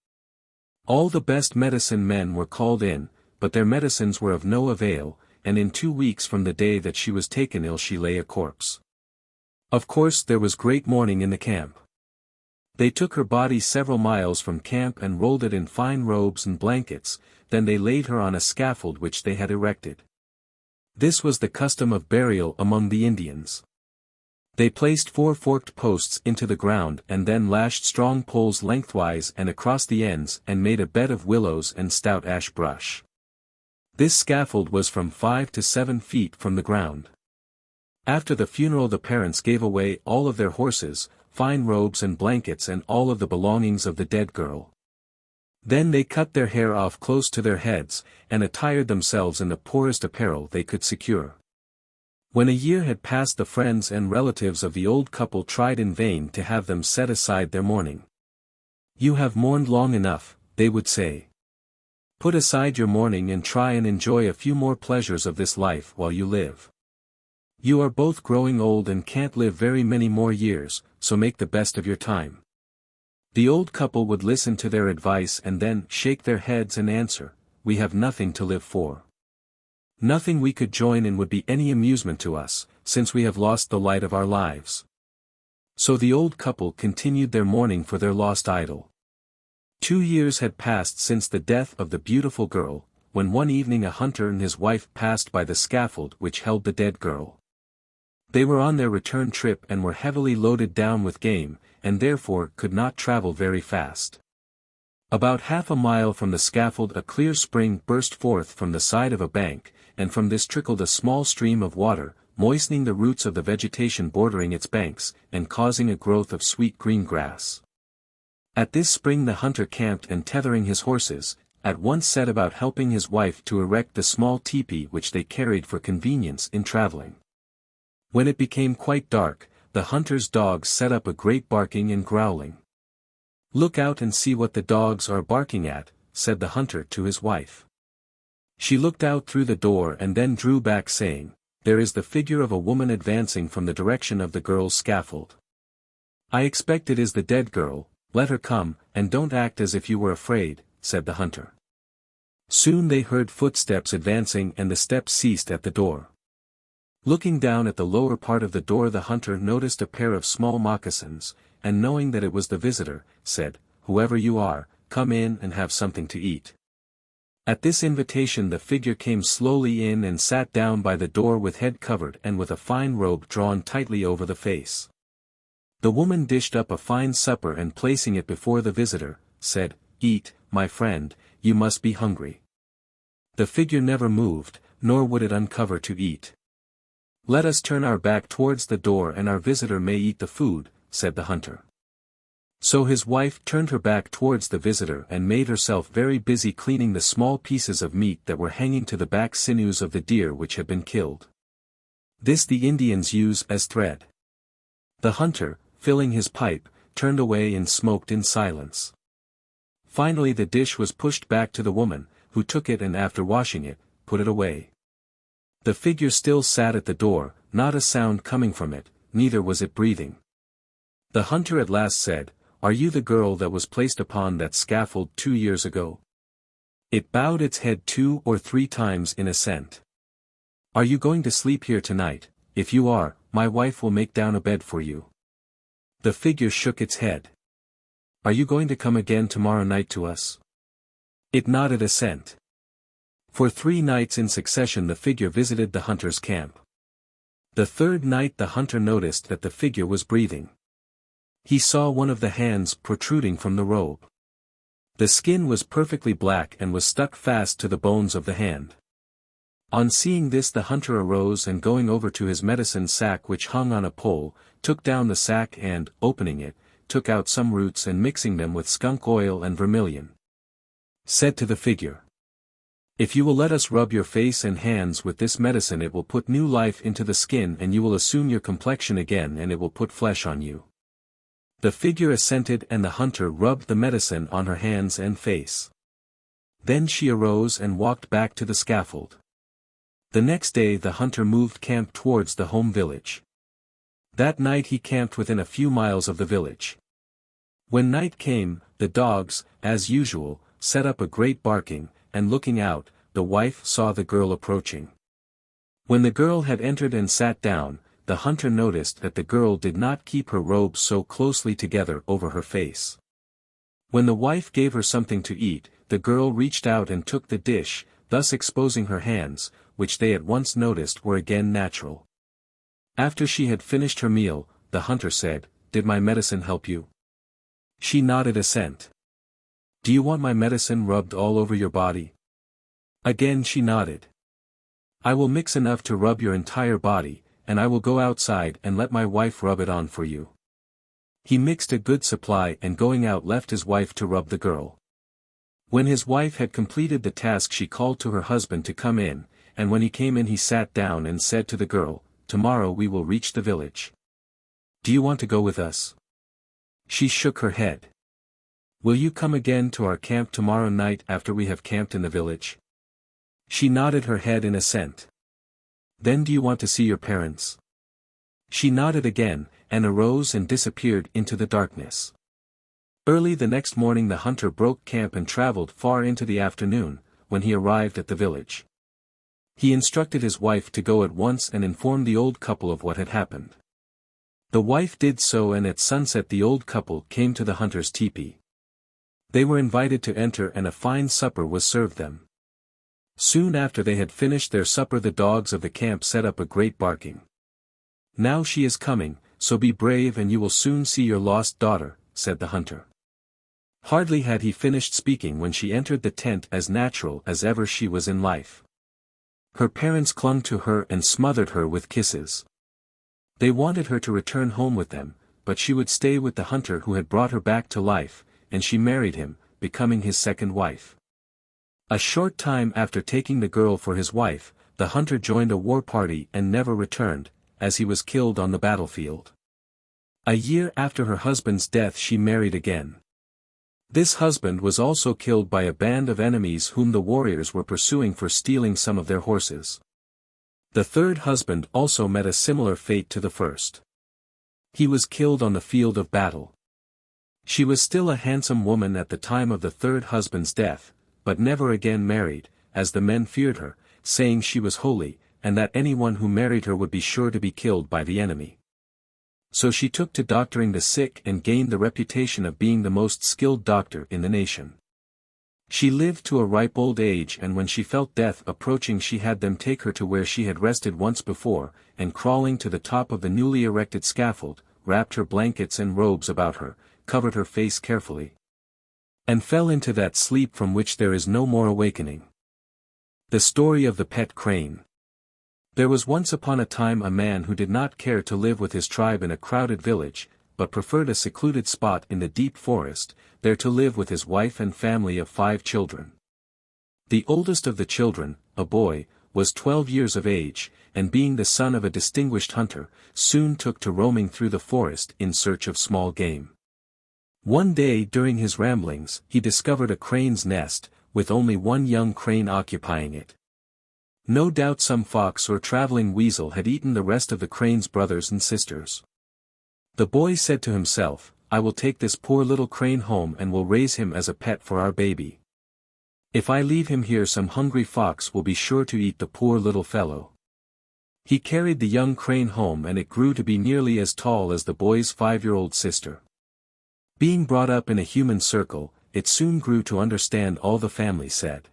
All the best medicine men were called in, but their medicines were of no avail, and in 2 weeks from the day that she was taken ill she lay a corpse. Of course there was great mourning in the camp. They took her body several miles from camp and rolled it in fine robes and blankets, then they laid her on a scaffold which they had erected. This was the custom of burial among the Indians. They placed 4 forked posts into the ground and then lashed strong poles lengthwise and across the ends and made a bed of willows and stout ash brush. This scaffold was from 5 to 7 feet from the ground. After the funeral the parents gave away all of their horses, fine robes and blankets and all of the belongings of the dead girl. Then they cut their hair off close to their heads, and attired themselves in the poorest apparel they could secure. When a year had passed the friends and relatives of the old couple tried in vain to have them set aside their mourning. You have mourned long enough, they would say. Put aside your mourning and try and enjoy a few more pleasures of this life while you live. You are both growing old and can't live very many more years, so make the best of your time. The old couple would listen to their advice and then shake their heads and answer, we have nothing to live for. Nothing we could join in would be any amusement to us, since we have lost the light of our lives. So the old couple continued their mourning for their lost idol. 2 years had passed since the death of the beautiful girl, when one evening a hunter and his wife passed by the scaffold which held the dead girl. They were on their return trip and were heavily loaded down with game, and therefore could not travel very fast. About half a mile from the scaffold a clear spring burst forth from the side of a bank, and from this trickled a small stream of water, moistening the roots of the vegetation bordering its banks, and causing a growth of sweet green grass. At this spring the hunter camped and tethering his horses, at once set about helping his wife to erect the small teepee which they carried for convenience in traveling. When it became quite dark, the hunter's dogs set up a great barking and growling. "Look out and see what the dogs are barking at," said the hunter to his wife. She looked out through the door and then drew back saying, "There is the figure of a woman advancing from the direction of the girl's scaffold. I expect it is the dead girl, let her come, and don't act as if you were afraid," said the hunter. Soon they heard footsteps advancing and the steps ceased at the door. Looking down at the lower part of the door the hunter noticed a pair of small moccasins, and knowing that it was the visitor, said, "Whoever you are, come in and have something to eat." At this invitation the figure came slowly in and sat down by the door with head covered and with a fine robe drawn tightly over the face. The woman dished up a fine supper and placing it before the visitor, said, "Eat, my friend, you must be hungry." The figure never moved, nor would it uncover to eat. "Let us turn our back towards the door and our visitor may eat the food," said the hunter. So his wife turned her back towards the visitor and made herself very busy cleaning the small pieces of meat that were hanging to the back sinews of the deer which had been killed. This the Indians use as thread. The hunter, filling his pipe, turned away and smoked in silence. Finally the dish was pushed back to the woman, who took it and after washing it, put it away. The figure still sat at the door, not a sound coming from it, neither was it breathing. The hunter at last said, "Are you the girl that was placed upon that scaffold 2 years ago?" It bowed its head 2 or 3 times in assent. "Are you going to sleep here tonight? If you are, my wife will make down a bed for you." The figure shook its head. "Are you going to come again tomorrow night to us?" It nodded assent. For 3 nights in succession the figure visited the hunter's camp. The 3rd night the hunter noticed that the figure was breathing. He saw one of the hands protruding from the robe. The skin was perfectly black and was stuck fast to the bones of the hand. On seeing this the hunter arose and going over to his medicine sack which hung on a pole, took down the sack and, opening it, took out some roots and mixing them with skunk oil and vermilion, said to the figure, "If you will let us rub your face and hands with this medicine it will put new life into the skin and you will assume your complexion again and it will put flesh on you." The figure assented and the hunter rubbed the medicine on her hands and face. Then she arose and walked back to the scaffold. The next day the hunter moved camp towards the home village. That night he camped within a few miles of the village. When night came, the dogs, as usual, set up a great barking, and looking out, the wife saw the girl approaching. When the girl had entered and sat down, the hunter noticed that the girl did not keep her robes so closely together over her face. When the wife gave her something to eat, the girl reached out and took the dish, thus exposing her hands, which they at once noticed were again natural. After she had finished her meal, the hunter said, "Did my medicine help you?" She nodded assent. "Do you want my medicine rubbed all over your body?" Again she nodded. "I will mix enough to rub your entire body, and I will go outside and let my wife rub it on for you." He mixed a good supply and going out left his wife to rub the girl. When his wife had completed the task she called to her husband to come in, and when he came in he sat down and said to the girl, "Tomorrow we will reach the village. Do you want to go with us?" She shook her head. "Will you come again to our camp tomorrow night after we have camped in the village?" She nodded her head in assent. "Then do you want to see your parents?" She nodded again, and arose and disappeared into the darkness. Early the next morning the hunter broke camp and traveled far into the afternoon, when he arrived at the village. He instructed his wife to go at once and inform the old couple of what had happened. The wife did so and at sunset the old couple came to the hunter's teepee. They were invited to enter and a fine supper was served them. Soon after they had finished their supper the dogs of the camp set up a great barking. "Now she is coming, so be brave and you will soon see your lost daughter," said the hunter. Hardly had he finished speaking when she entered the tent as natural as ever she was in life. Her parents clung to her and smothered her with kisses. They wanted her to return home with them, but she would stay with the hunter who had brought her back to life, and she married him, becoming his second wife. A short time after taking the girl for his wife, the hunter joined a war party and never returned, as he was killed on the battlefield. A year after her husband's death she married again. This husband was also killed by a band of enemies whom the warriors were pursuing for stealing some of their horses. The third husband also met a similar fate to the first. He was killed on the field of battle. She was still a handsome woman at the time of the third husband's death, but never again married, as the men feared her, saying she was holy, and that anyone who married her would be sure to be killed by the enemy. So she took to doctoring the sick and gained the reputation of being the most skilled doctor in the nation. She lived to a ripe old age, and when she felt death approaching she had them take her to where she had rested once before, and crawling to the top of the newly erected scaffold, wrapped her blankets and robes about her, covered her face carefully, and fell into that sleep from which there is no more awakening. The story of the pet crane. There was once upon a time a man who did not care to live with his tribe in a crowded village, but preferred a secluded spot in the deep forest, there to live with his wife and family of 5 children. The oldest of the children, a boy, was 12 years of age, and being the son of a distinguished hunter, soon took to roaming through the forest in search of small game. One day during his ramblings he discovered a crane's nest, with only one young crane occupying it. No doubt some fox or traveling weasel had eaten the rest of the crane's brothers and sisters. The boy said to himself, "I will take this poor little crane home and will raise him as a pet for our baby. If I leave him here some hungry fox will be sure to eat the poor little fellow." He carried the young crane home and it grew to be nearly as tall as the boy's 5-year-old sister. Being brought up in a human circle, it soon grew to understand all the family said.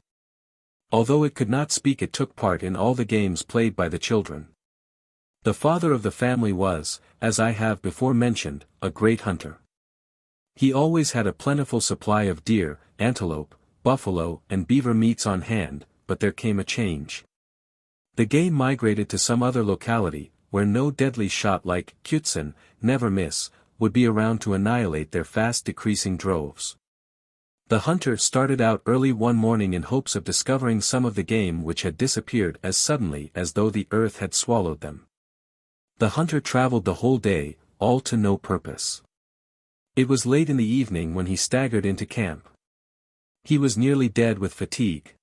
Although it could not speak, it took part in all the games played by the children. The father of the family was, as I have before mentioned, a great hunter. He always had a plentiful supply of deer, antelope, buffalo, and beaver meats on hand, but there came a change. The game migrated to some other locality, where no deadly shot like Kutsin, never miss, would be around to annihilate their fast decreasing droves. The hunter started out early one morning in hopes of discovering some of the game which had disappeared as suddenly as though the earth had swallowed them. The hunter traveled the whole day, all to no purpose. It was late in the evening when he staggered into camp. He was nearly dead with fatigue.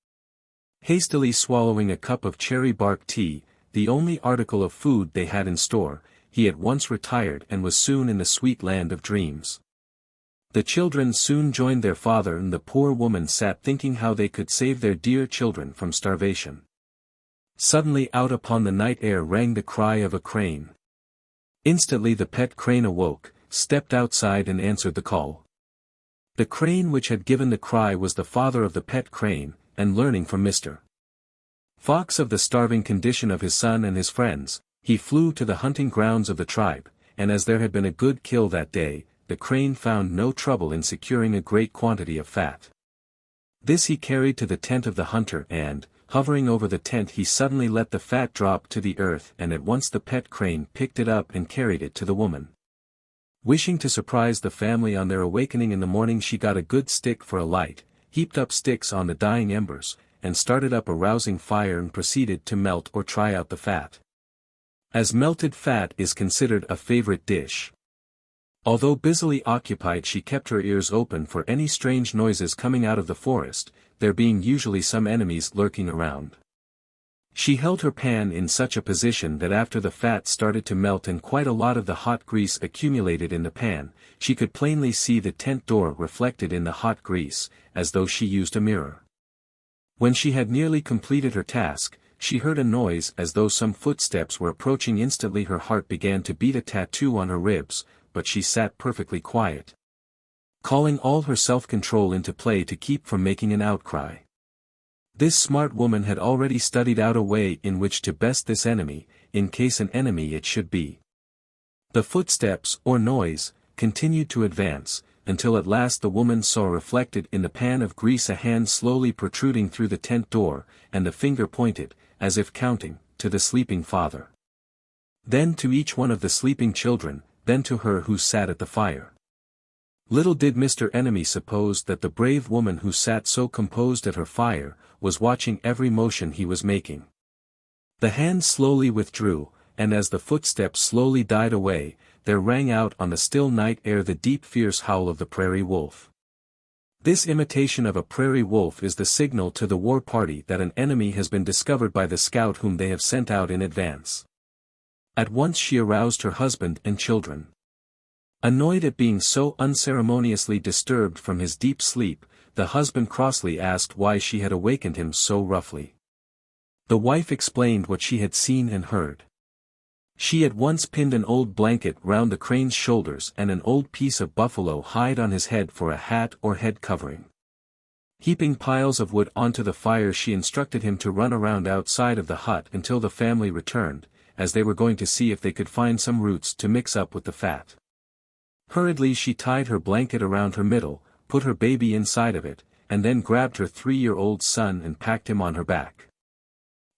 Hastily swallowing a cup of cherry bark tea, the only article of food they had in store, he at once retired and was soon in the sweet land of dreams. The children soon joined their father, and the poor woman sat thinking how they could save their dear children from starvation. Suddenly out upon the night air rang the cry of a crane. Instantly the pet crane awoke, stepped outside and answered the call. The crane which had given the cry was the father of the pet crane, and learning from Mr. Fox of the starving condition of his son and his friends, he flew to the hunting grounds of the tribe, and as there had been a good kill that day, the crane found no trouble in securing a great quantity of fat. This he carried to the tent of the hunter and, hovering over the tent, he suddenly let the fat drop to the earth, and at once the pet crane picked it up and carried it to the woman. Wishing to surprise the family on their awakening in the morning, she got a good stick for a light, heaped up sticks on the dying embers, and started up a rousing fire and proceeded to melt or try out the fat. As melted fat is considered a favorite dish. Although busily occupied, she kept her ears open for any strange noises coming out of the forest, there being usually some enemies lurking around. She held her pan in such a position that after the fat started to melt and quite a lot of the hot grease accumulated in the pan, she could plainly see the tent door reflected in the hot grease, as though she used a mirror. When she had nearly completed her task, she heard a noise as though some footsteps were approaching. Instantly her heart began to beat a tattoo on her ribs, but she sat perfectly quiet, calling all her self-control into play to keep from making an outcry. This smart woman had already studied out a way in which to best this enemy, in case an enemy it should be. The footsteps, or noise, continued to advance, until at last the woman saw reflected in the pan of grease a hand slowly protruding through the tent door, and the finger pointed, as if counting, to the sleeping father. Then to each one of the sleeping children, then to her who sat at the fire. Little did Mr. Enemy suppose that the brave woman who sat so composed at her fire, was watching every motion he was making. The hand slowly withdrew, and as the footsteps slowly died away, there rang out on the still night air the deep fierce howl of the prairie wolf. This imitation of a prairie wolf is the signal to the war party that an enemy has been discovered by the scout whom they have sent out in advance. At once she aroused her husband and children. Annoyed at being so unceremoniously disturbed from his deep sleep, the husband crossly asked why she had awakened him so roughly. The wife explained what she had seen and heard. She at once pinned an old blanket round the crane's shoulders and an old piece of buffalo hide on his head for a hat or head covering. Heaping piles of wood onto the fire, she instructed him to run around outside of the hut until the family returned, as they were going to see if they could find some roots to mix up with the fat. Hurriedly she tied her blanket around her middle, put her baby inside of it, and then grabbed her 3-year-old son and packed him on her back.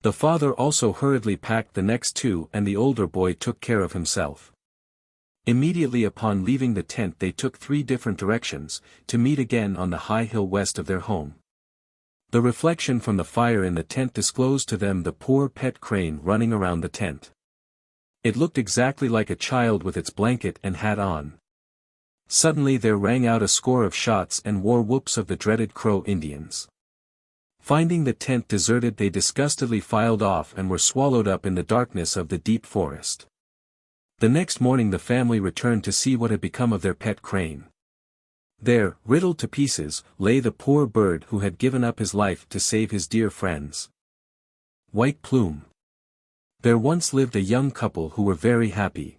The father also hurriedly packed the next two, and the older boy took care of himself. Immediately upon leaving the tent they took 3 different directions, to meet again on the high hill west of their home. The reflection from the fire in the tent disclosed to them the poor pet crane running around the tent. It looked exactly like a child with its blanket and hat on. Suddenly there rang out a score of shots and war whoops of the dreaded Crow Indians. Finding the tent deserted, they disgustedly filed off and were swallowed up in the darkness of the deep forest. The next morning the family returned to see what had become of their pet crane. There, riddled to pieces, lay the poor bird who had given up his life to save his dear friends. White Plume. There once lived a young couple who were very happy.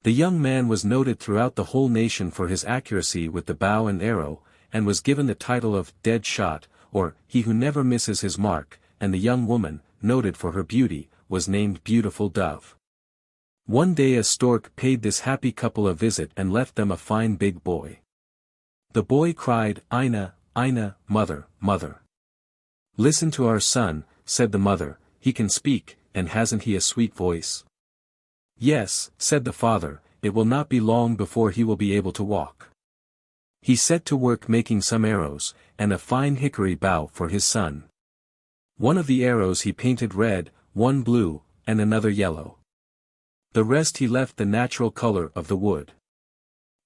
The young man was noted throughout the whole nation for his accuracy with the bow and arrow, and was given the title of Dead Shot, or He Who Never Misses His Mark, and the young woman, noted for her beauty, was named Beautiful Dove. One day a stork paid this happy couple a visit and left them a fine big boy. The boy cried, "Ina, Ina, mother, mother. Listen to our son," said the mother, "he can speak, and hasn't he a sweet voice?" "Yes," said the father, "it will not be long before he will be able to walk." He set to work making some arrows, and a fine hickory bow for his son. One of the arrows he painted red, one blue, and another yellow. The rest he left the natural color of the wood.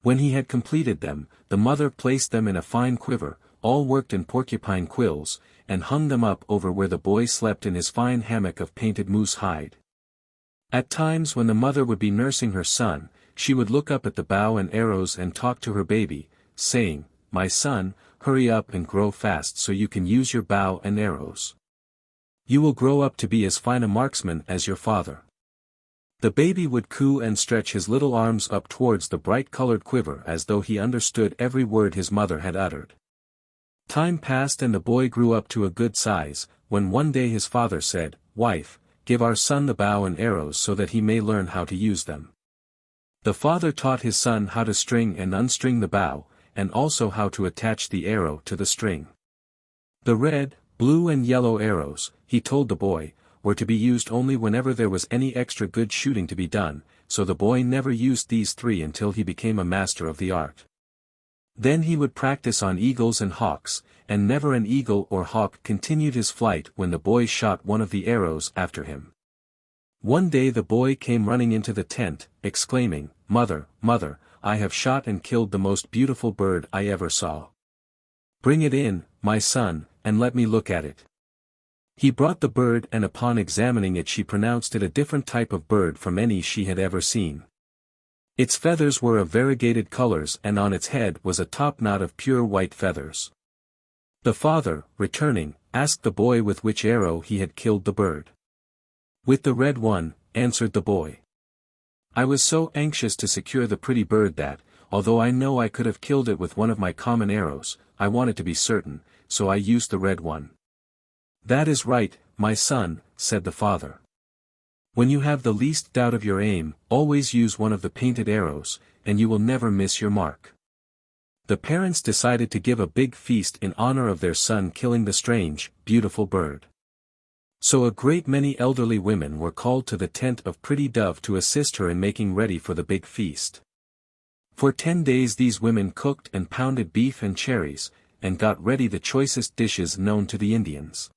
When he had completed them, the mother placed them in a fine quiver, all worked in porcupine quills, and hung them up over where the boy slept in his fine hammock of painted moose hide. At times when the mother would be nursing her son, she would look up at the bow and arrows and talk to her baby, saying, "My son, hurry up and grow fast so you can use your bow and arrows. You will grow up to be as fine a marksman as your father." The baby would coo and stretch his little arms up towards the bright-colored quiver as though he understood every word his mother had uttered. Time passed and the boy grew up to a good size, when one day his father said, "Wife, give our son the bow and arrows so that he may learn how to use them." The father taught his son how to string and unstring the bow, and also how to attach the arrow to the string. The red, blue and yellow arrows, he told the boy, were to be used only whenever there was any extra good shooting to be done, so the boy never used these 3 until he became a master of the art. Then he would practice on eagles and hawks, and never an eagle or hawk continued his flight when the boy shot one of the arrows after him. One day the boy came running into the tent, exclaiming, "Mother, mother, I have shot and killed the most beautiful bird I ever saw. Bring it in, my son, and let me look at it." He brought the bird, and upon examining it she pronounced it a different type of bird from any she had ever seen. Its feathers were of variegated colors and on its head was a topknot of pure white feathers. The father, returning, asked the boy with which arrow he had killed the bird. "With the red one," answered the boy. "I was so anxious to secure the pretty bird that, although I know I could have killed it with one of my common arrows, I wanted to be certain, so I used the red one." "That is right, my son," said the father. "When you have the least doubt of your aim, always use one of the painted arrows, and you will never miss your mark." the parents decided to give a big feast in honor of their son killing the strange, beautiful bird. So a great many elderly women were called to the tent of Pretty Dove to assist her in making ready for the big feast. For 10 days these women cooked and pounded beef and cherries, and got ready the choicest dishes known to the Indians.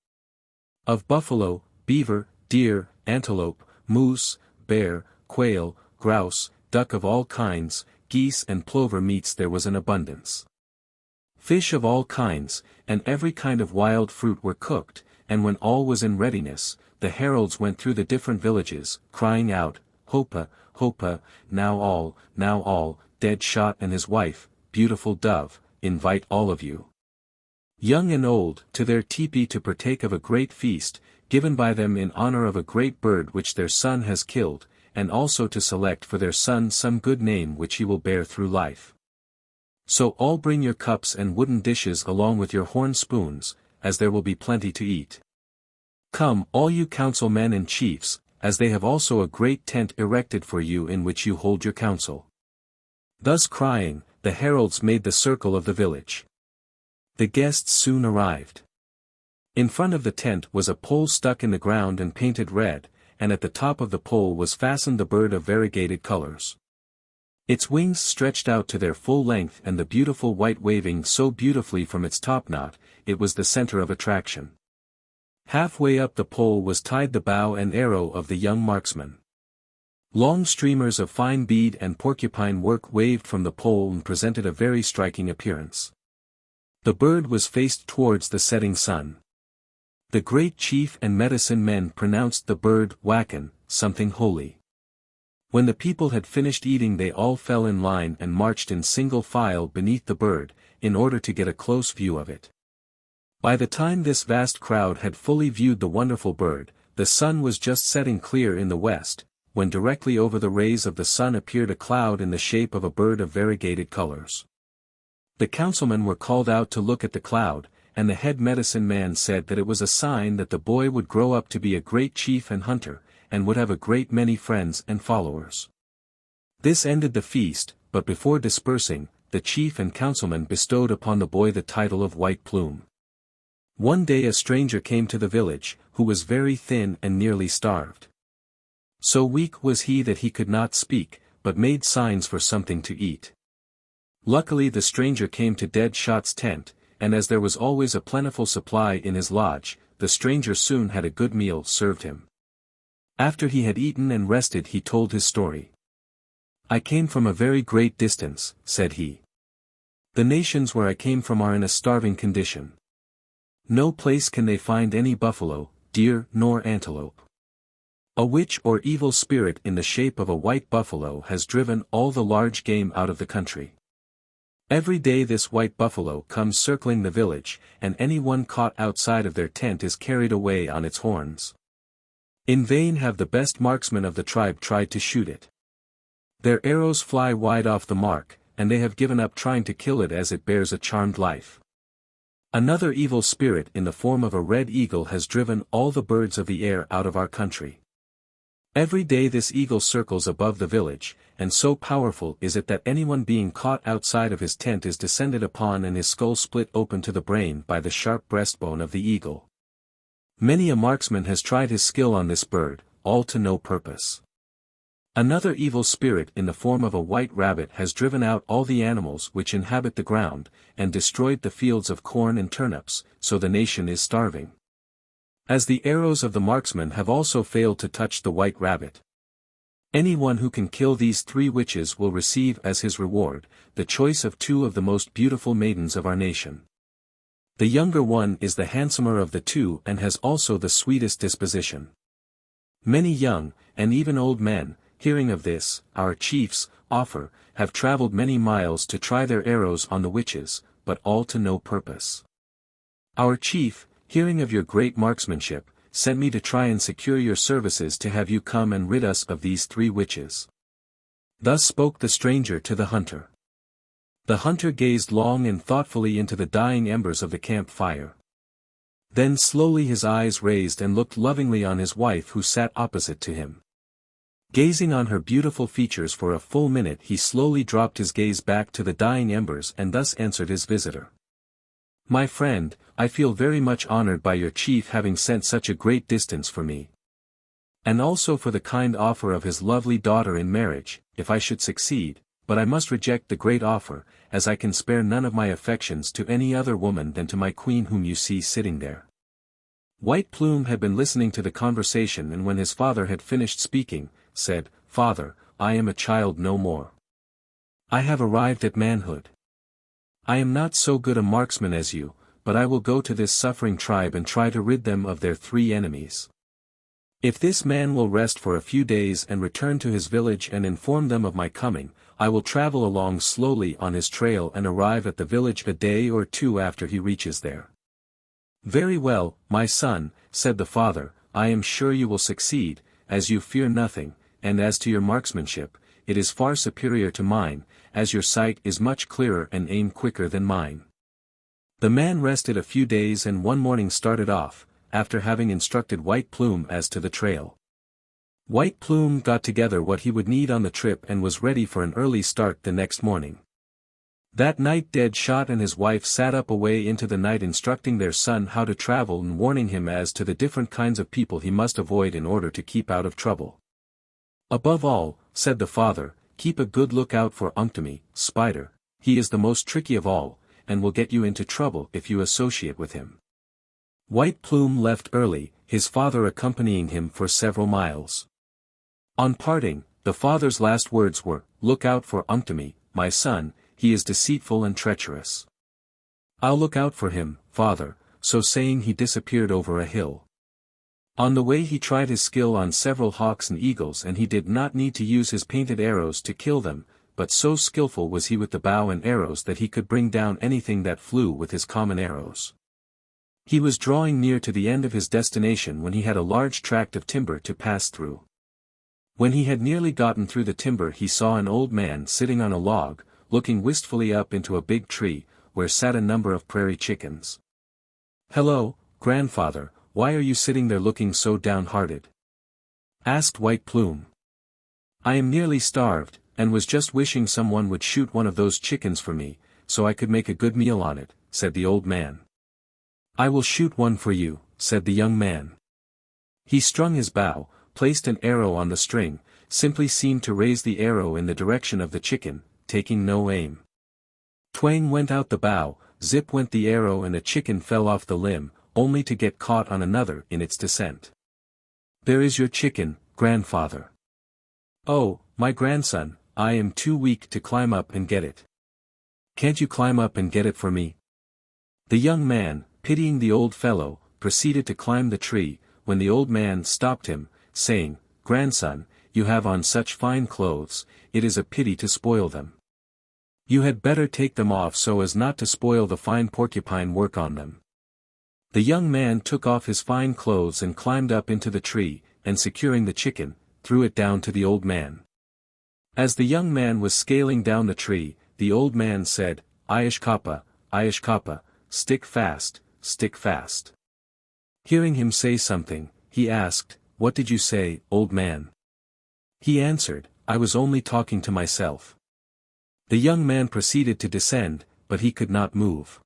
Of buffalo, beaver, deer, antelope, moose, bear, quail, grouse, duck of all kinds, geese and plover meats there was an abundance. Fish of all kinds, and every kind of wild fruit were cooked, and when all was in readiness, the heralds went through the different villages, crying out, Hopa, Hopa, now all, Dead Shot and his wife, Beautiful Dove, invite all of you, young and old, to their teepee to partake of a great feast, given by them in honor of a great bird which their son has killed, and also to select for their son some good name which he will bear through life. So all bring your cups and wooden dishes along with your horn spoons, as there will be plenty to eat. Come, all you councilmen and chiefs, as they have also a great tent erected for you in which you hold your council. Thus crying, the heralds made the circle of the village. The guests soon arrived. In front of the tent was a pole stuck in the ground and painted red, and at the top of the pole was fastened the bird of variegated colors. Its wings stretched out to their full length and the beautiful white waving so beautifully from its topknot, it was the center of attraction. Halfway up the pole was tied the bow and arrow of the young marksman. Long streamers of fine bead and porcupine work waved from the pole and presented a very striking appearance. The bird was faced towards the setting sun. The great chief and medicine men pronounced the bird Wakan, something holy. When the people had finished eating they all fell in line and marched in single file beneath the bird, in order to get a close view of it. By the time this vast crowd had fully viewed the wonderful bird, the sun was just setting clear in the west, when directly over the rays of the sun appeared a cloud in the shape of a bird of variegated colors. The councilmen were called out to look at the cloud, and the head medicine man said that it was a sign that the boy would grow up to be a great chief and hunter, and would have a great many friends and followers. This ended the feast, but before dispersing, the chief and councilman bestowed upon the boy the title of White Plume. One day a stranger came to the village, who was very thin and nearly starved. So weak was he that he could not speak, but made signs for something to eat. Luckily the stranger came to Dead Shot's tent, and as there was always a plentiful supply in his lodge, the stranger soon had a good meal served him. After he had eaten and rested he told his story. I came from a very great distance, said he. The nations where I came from are in a starving condition. No place can they find any buffalo, deer nor antelope. A witch or evil spirit in the shape of a white buffalo has driven all the large game out of the country. Every day this white buffalo comes circling the village, and anyone caught outside of their tent is carried away on its horns. In vain have the best marksmen of the tribe tried to shoot it. Their arrows fly wide off the mark, and they have given up trying to kill it as it bears a charmed life. Another evil spirit in the form of a red eagle has driven all the birds of the air out of our country. Every day this eagle circles above the village, and so powerful is it that anyone being caught outside of his tent is descended upon and his skull split open to the brain by the sharp breastbone of the eagle. Many a marksman has tried his skill on this bird, all to no purpose. Another evil spirit in the form of a white rabbit has driven out all the animals which inhabit the ground, and destroyed the fields of corn and turnips, so the nation is starving. As the arrows of the marksman have also failed to touch the white rabbit. Anyone who can kill these 3 witches will receive as his reward, the choice of 2 of the most beautiful maidens of our nation. The younger one is the handsomer of the 2 and has also the sweetest disposition. Many young, and even old men, hearing of this, our chief's offer, have traveled many miles to try their arrows on the witches, but all to no purpose. Our chief, hearing of your great marksmanship, sent me to try and secure your services to have you come and rid us of these 3 witches. Thus spoke the stranger to the hunter. The hunter gazed long and thoughtfully into the dying embers of the camp fire. Then slowly his eyes raised and looked lovingly on his wife who sat opposite to him. Gazing on her beautiful features for a full minute, he slowly dropped his gaze back to the dying embers and thus answered his visitor. "My friend, I feel very much honored by your chief having sent such a great distance for me. And also for the kind offer of his lovely daughter in marriage, if I should succeed, but I must reject the great offer, as I can spare none of my affections to any other woman than to my queen whom you see sitting there." White Plume had been listening to the conversation, and when his father had finished speaking, said, "Father, I am a child no more. I have arrived at manhood. I am not so good a marksman as you, but I will go to this suffering tribe and try to rid them of their 3 enemies. If this man will rest for a few days and return to his village and inform them of my coming, I will travel along slowly on his trail and arrive at the village a day or 2 after he reaches there." "Very well, my son," said the father, "I am sure you will succeed, as you fear nothing, and as to your marksmanship, it is far superior to mine, as your sight is much clearer and aim quicker than mine." The man rested a few days and one morning started off, after having instructed White Plume as to the trail. White Plume got together what he would need on the trip and was ready for an early start the next morning. That night Deadshot and his wife sat up away into the night instructing their son how to travel and warning him as to the different kinds of people he must avoid in order to keep out of trouble. "Above all," said the father, "keep a good lookout for Unktomi, Spider. He is the most tricky of all, and will get you into trouble if you associate with him." White Plume left early, his father accompanying him for several miles. On parting, the father's last words were, "Look out for Unktomi, my son, he is deceitful and treacherous." "I'll look out for him, father," so saying he disappeared over a hill. On the way he tried his skill on several hawks and eagles, and he did not need to use his painted arrows to kill them, but so skillful was he with the bow and arrows that he could bring down anything that flew with his common arrows. He was drawing near to the end of his destination when he had a large tract of timber to pass through. When he had nearly gotten through the timber he saw an old man sitting on a log, looking wistfully up into a big tree, where sat a number of prairie chickens. "Hello, grandfather, why are you sitting there looking so downhearted?" asked White Plume. "I am nearly starved, and was just wishing someone would shoot one of those chickens for me, so I could make a good meal on it," said the old man. "I will shoot one for you," said the young man. He strung his bow, placed an arrow on the string, simply seemed to raise the arrow in the direction of the chicken, taking no aim. Twang went out the bow, zip went the arrow, and a chicken fell off the limb, only to get caught on another in its descent. "There is your chicken, grandfather." "Oh, my grandson, I am too weak to climb up and get it." "Can't you climb up and get it for me?" The young man, pitying the old fellow, proceeded to climb the tree, when the old man stopped him, saying, "Grandson, you have on such fine clothes, it is a pity to spoil them. You had better take them off so as not to spoil the fine porcupine work on them." The young man took off his fine clothes and climbed up into the tree, and securing the chicken, threw it down to the old man. As the young man was scaling down the tree, the old man said, Ayashkapa, stick fast, stick fast." Hearing him say something, he asked, "What did you say, old man?" He answered, "I was only talking to myself." The young man proceeded to descend, but he could not move.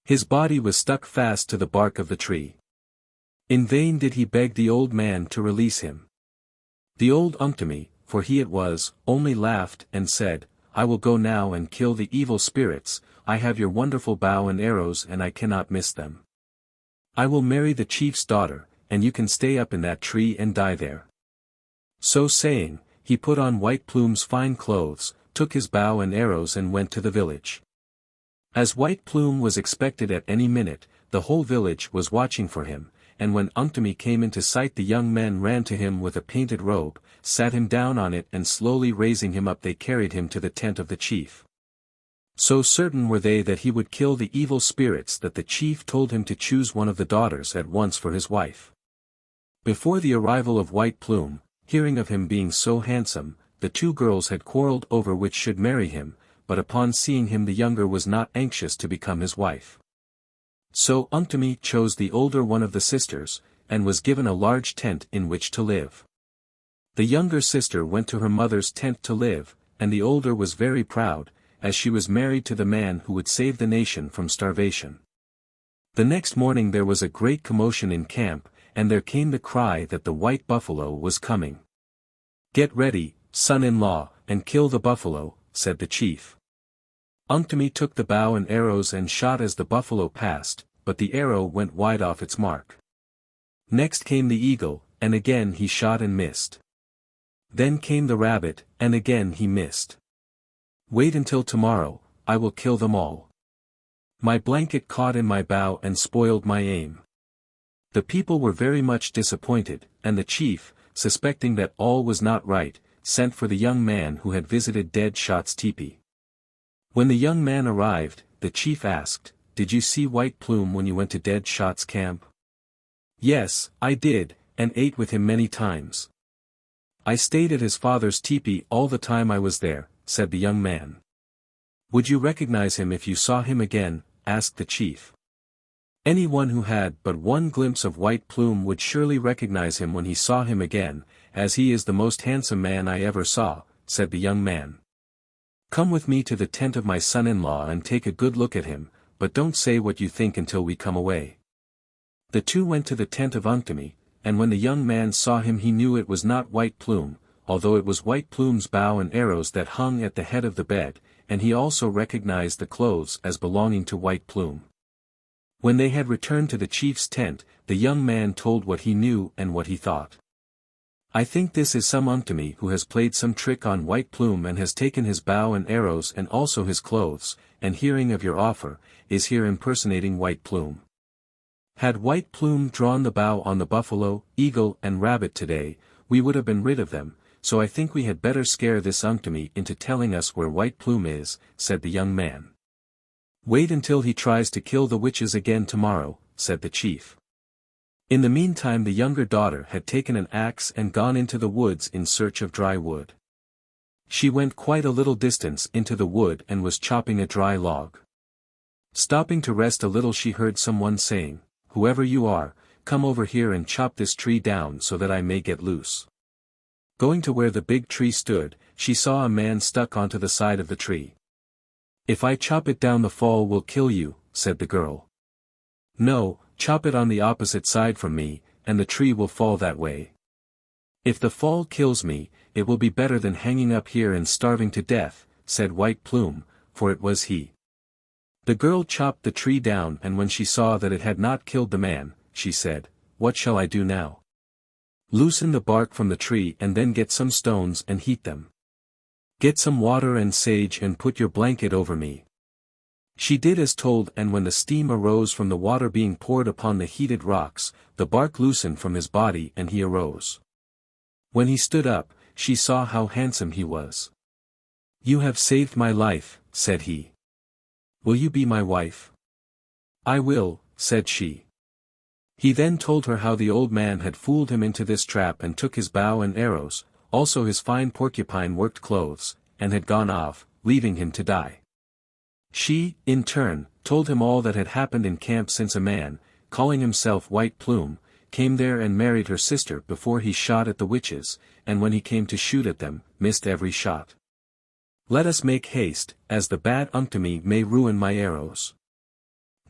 His body was stuck fast to the bark of the tree. In vain did he beg the old man to release him. The old Unktomi, for he it was, only laughed and said, "I will go now and kill the evil spirits. I have your wonderful bow and arrows and I cannot miss them. I will marry the chief's daughter, and you can stay up in that tree and die there." So saying, he put on White Plume's fine clothes, took his bow and arrows and went to the village. As White Plume was expected at any minute, the whole village was watching for him, and when Unktomi came into sight the young men ran to him with a painted robe, sat him down on it, and slowly raising him up they carried him to the tent of the chief. So certain were they that he would kill the evil spirits that the chief told him to choose one of the daughters at once for his wife. Before the arrival of White Plume, hearing of him being so handsome, the 2 girls had quarreled over which should marry him, but upon seeing him the younger was not anxious to become his wife. So Unktomi chose the older one of the sisters, and was given a large tent in which to live. The younger sister went to her mother's tent to live, and the older was very proud, as she was married to the man who would save the nation from starvation. The next morning there was a great commotion in camp, and there came the cry that the white buffalo was coming. "Get ready, son-in-law, and kill the buffalo," said the chief. Unktomi took the bow and arrows and shot as the buffalo passed, but the arrow went wide off its mark. Next came the eagle, and again he shot and missed. Then came the rabbit, and again he missed. "Wait until tomorrow, I will kill them all. My blanket caught in my bow and spoiled my aim." The people were very much disappointed, and the chief, suspecting that all was not right, sent for the young man who had visited Dead Shot's teepee. When the young man arrived, the chief asked, "Did you see White Plume when you went to Dead Shot's camp?" "Yes, I did, and ate with him many times. I stayed at his father's teepee all the time I was there," said the young man. "Would you recognize him if you saw him again?" asked the chief. "Anyone who had but one glimpse of White Plume would surely recognize him when he saw him again, as he is the most handsome man I ever saw," said the young man. "Come with me to the tent of my son-in-law and take a good look at him, but don't say what you think until we come away." The two went to the tent of Unktomi, and when the young man saw him he knew it was not White Plume, although it was White Plume's bow and arrows that hung at the head of the bed, and he also recognized the clothes as belonging to White Plume. When they had returned to the chief's tent, the young man told what he knew and what he thought. "I think this is some Unktomi who has played some trick on White Plume and has taken his bow and arrows and also his clothes, and hearing of your offer, is here impersonating White Plume. Had White Plume drawn the bow on the buffalo, eagle and rabbit today, we would have been rid of them, so I think we had better scare this Unktomi into telling us where White Plume is," said the young man. "Wait until he tries to kill the witches again tomorrow," said the chief. In the meantime the younger daughter had taken an axe and gone into the woods in search of dry wood. She went quite a little distance into the wood and was chopping a dry log. Stopping to rest a little she heard someone saying, "Whoever you are, come over here and chop this tree down so that I may get loose." Going to where the big tree stood, she saw a man stuck onto the side of the tree. "If I chop it down the fall will kill you," said the girl. "No, chop it on the opposite side from me, and the tree will fall that way. If the fall kills me, it will be better than hanging up here and starving to death," said White Plume, for it was he. The girl chopped the tree down and when she saw that it had not killed the man, she said, "What shall I do now?" "Loosen the bark from the tree and then get some stones and heat them. Get some water and sage and put your blanket over me." She did as told, and when the steam arose from the water being poured upon the heated rocks, the bark loosened from his body and he arose. When he stood up, she saw how handsome he was. "You have saved my life," said he. "Will you be my wife?" "I will," said she. He then told her how the old man had fooled him into this trap and took his bow and arrows, also his fine porcupine-worked clothes, and had gone off, leaving him to die. She, in turn, told him all that had happened in camp since a man, calling himself White Plume, came there and married her sister before he shot at the witches, and when he came to shoot at them, missed every shot. "Let us make haste, as the bad Unktomi may ruin my arrows."